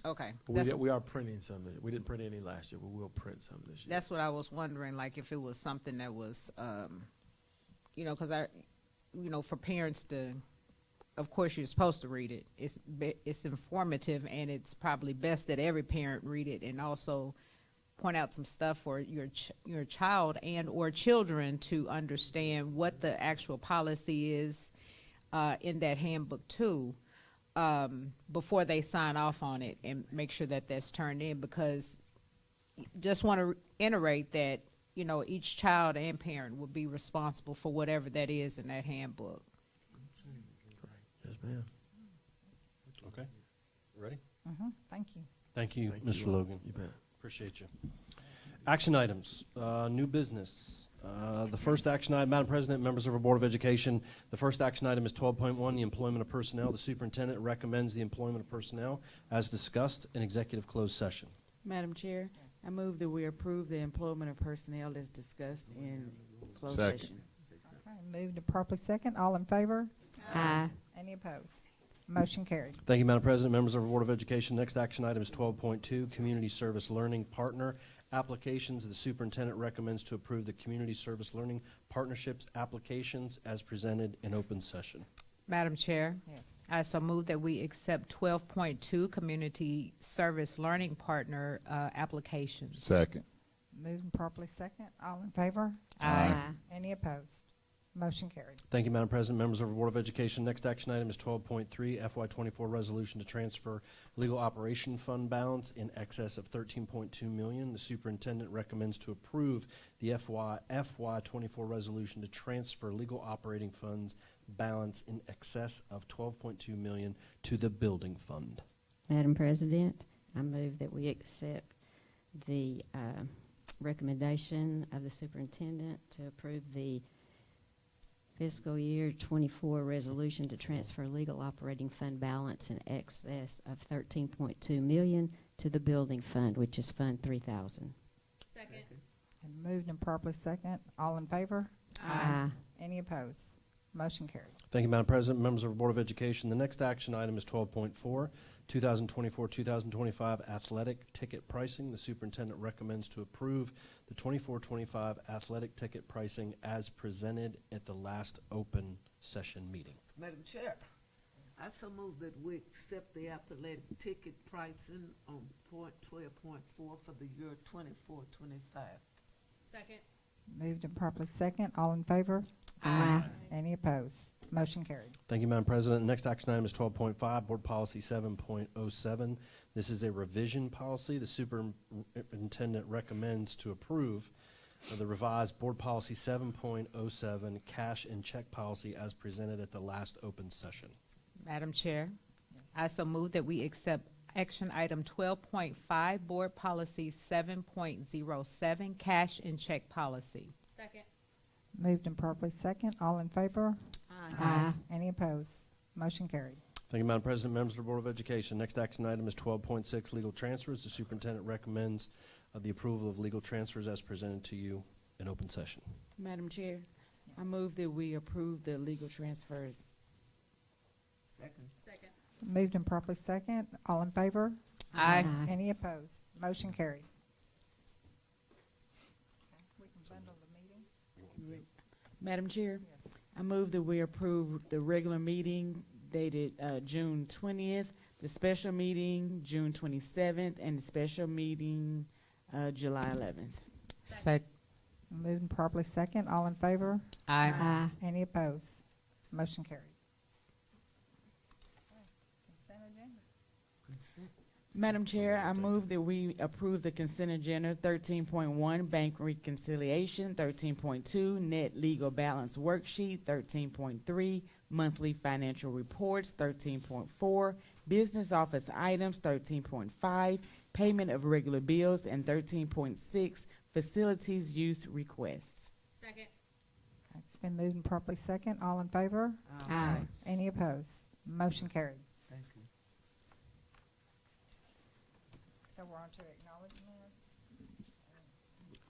Okay. We are printing some. We didn't print any last year, but we'll print some this year. That's what I was wondering, like if it was something that was, because for parents to, of course you're supposed to read it. It's informative, and it's probably best that every parent read it, and also point out some stuff for your child and or children to understand what the actual policy is in that handbook too. Before they sign off on it, and make sure that that's turned in, because just want to reiterate that each child and parent will be responsible for whatever that is in that handbook. Yes, ma'am. Okay. Ready? Thank you. Thank you, Thank Mr. you all. Logan. You bet. Appreciate you. Action items, new business. The first action item, Madam President, members of our Board of Education, the first action item is 12.1, the employment of personnel. The superintendent recommends the employment of personnel as discussed in executive closed session. Madam Chair, I move that we approve the employment of personnel as discussed in closed Second. session. Okay, moved and properly second. All in favor? Aye. Any opposed? Motion carried. Thank you, Madam President, members of our Board of Education. Next action item is 12.2, Community Service Learning Partner Applications. The superintendent recommends to approve the Community Service Learning Partnerships applications as presented in open session. Madam Chair, Yes. I so move that we accept 12.2 Community Service Learning Partner applications. Second. Moved and properly second. All in favor? Aye. Any opposed? Motion carried. Thank you, Madam President, members of our Board of Education. Next action item is 12.3, FY24 resolution to transfer legal operation fund balance in excess of $13.2 million. The superintendent recommends to approve the FY24 resolution to transfer legal operating funds balance in excess of $12.2 million to the building fund. Madam President, I move that we accept the recommendation of the superintendent to approve the fiscal year 24 resolution to transfer legal operating fund balance in excess of $13.2 million to the building fund, which is Fund 3000. Second. And moved and properly second. All in favor? Aye. Any opposed? Motion carried. Thank you, Madam President, members of our Board of Education. The next action item is 12.4, 2024-2025 athletic ticket pricing. The superintendent recommends to approve the 24-25 athletic ticket pricing as presented at the last open session meeting. Madam Chair, I so move that we accept the athletic ticket pricing on point 12.4 for the year 24-25. Second. Moved and properly second. All in favor? Aye. Any opposed? Motion carried. Thank you, Madam President. Next action item is 12.5, Board Policy 7.07. This is a revision policy. The superintendent recommends to approve the revised Board Policy 7.07 cash and check policy as presented at the last open session. Madam Chair, I so move that we accept action item 12.5, Board Policy 7.07, cash and check policy. Second. Moved and properly second. All in favor? Aye. Any opposed? Motion carried. Thank you, Madam President, members of the Board of Education. Next action item is 12.6, legal transfers. The superintendent recommends the approval of legal transfers as presented to you in open session. Madam Chair, I move that we approve the legal transfers. Second. Second. Moved and properly second. All in favor? Aye. Any opposed? Motion carried. We can bundle the meetings. Madam Chair, Yes. I move that we approve the regular meeting dated June 20th, the special meeting June 27th, and the special meeting July 11th. Moved and properly second. All in favor? Aye. Aye. Any opposed? Motion carried. Consent agenda. Consent. Madam Chair, I move that we approve the consent agenda 13.1 bank reconciliation, 13.2 net legal balance worksheet, 13.3 monthly financial reports, 13.4 business office items, 13.5 payment of regular bills, and 13.6 facilities use requests. Second. Okay, it's been moved and properly second. All in favor? Aye. Any opposed? Motion carried. Thank you. So we're on to acknowledgements.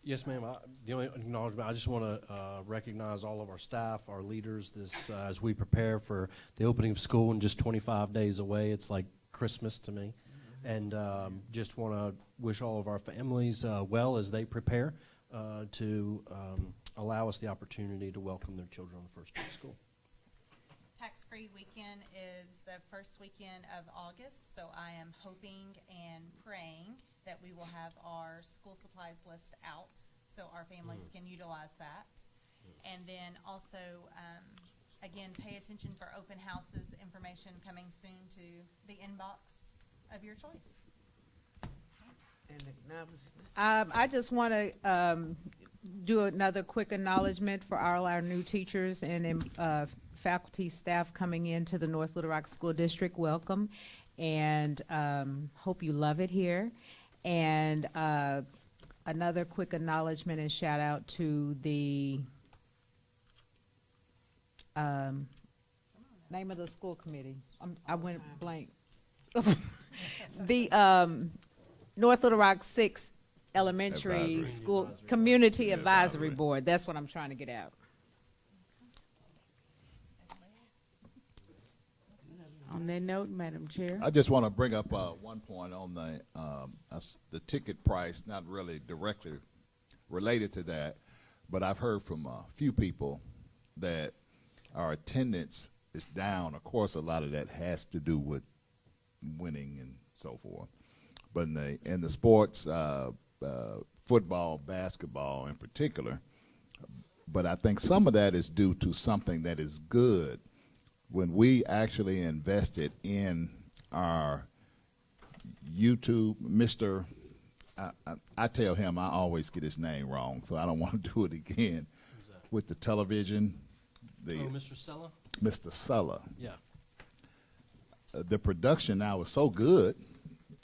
Yes, ma'am. The only acknowledgement, I just want to recognize all of our staff, our leaders, this as we prepare for the opening of school in just 25 days away. It's like Christmas to me. And just want to wish all of our families well as they prepare to allow us the opportunity to welcome their children on the first day of school. Tax-free weekend is the first weekend of August, so I am hoping and praying that we will have our school supplies list out so our families can utilize that. And then also, again, pay attention for open houses, information coming soon to the inbox of your choice. And acknowledgement. I just want to do another quick acknowledgement for all our new teachers and faculty staff coming into the North Little Rock School District. Welcome, and hope you love it here. And another quick acknowledgement and shout out to the name of the school committee. I went blank. The North Little Rock 6 Elementary Advisory. School Community Advisory Board. That's what I'm trying to get out. On that note, Madam Chair. I just want to bring up one point on the ticket price, not really directly related to that, but I've heard from a few people that our attendance is down. Of course, a lot of that has to do with winning and so forth. But in the sports, football, basketball in particular, but I think some of that is due to something that is good. When we actually invested in our YouTube, I tell him I always get his name wrong, so I don't want to do it again. With the television, Mr. Sella? Mr. Sulla. Yeah. The production now is so good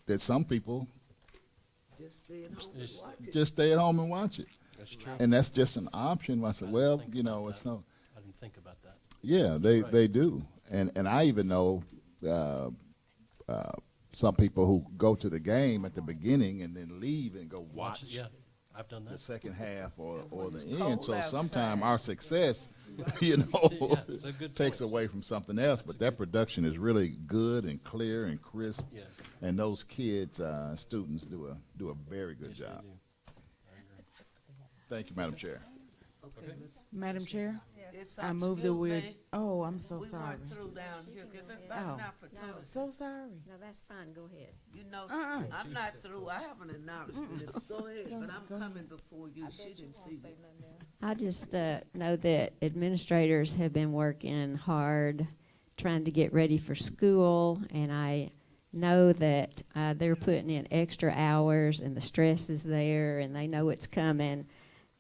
that some people Just stay at home and watch it. just stay at home and watch it. That's true. And that's just an option. I said, well, you know, it's no. I didn't think about that. Yeah, they do, and I even know some people who go to the game at the beginning and then leave and go watch. Yeah, I've done that. The second half or the it's end. So cold sometimes outside. our success, you know, Yeah, it's a good takes point. away from something else. But that production is really good and clear and crisp. Yes. And those kids, students, do a very good Yes, they job. do. I agree. Thank you, Madam Chair. Okay, Ms. Madam Chair, It's I our move that we. student, Oh, I'm so we sorry. weren't through down here. Give everybody Oh. an opportunity. So sorry. No, that's fine. Go ahead. You know, Uh-uh. I'm not through. I have an acknowledgement. Go ahead, but I'm coming before you. She didn't see you. I just know that administrators have been working hard trying to get ready for school, and I know that they're putting in extra hours, and the stress is there, and they know it's coming,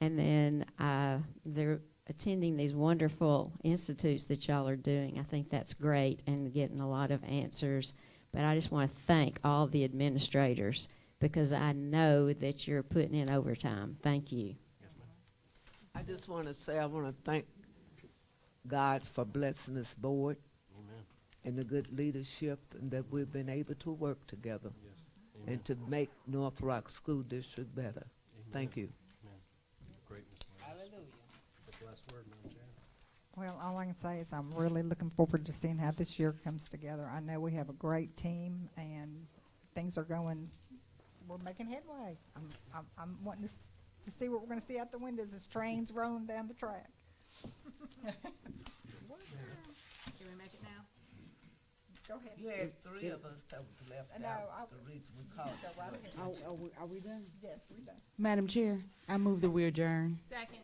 and then they're attending these wonderful institutes that y'all are doing. I think that's great and getting a lot of answers, but I just want to thank all the administrators because I know that you're putting in overtime. Thank you. I just want to say I want to thank God for blessing this board Amen. and the good leadership and that we've been able to work together Yes. Amen. and to make North Rock School District better. Thank you. Amen. Great, Ms. Morales. The last word, Madam Chair. Well, all I can say is I'm really looking forward to seeing how this year comes together. I know we have a great team and things are going, we're making headway. I'm wanting to see what we're going to see out the windows as trains rolling down the track. Can we make it now? Go ahead. You had three of us that was left No, out. The reason we called Go right it. ahead. Are we done? Yes, we're done. Madam Chair, I move that we adjourn. Second.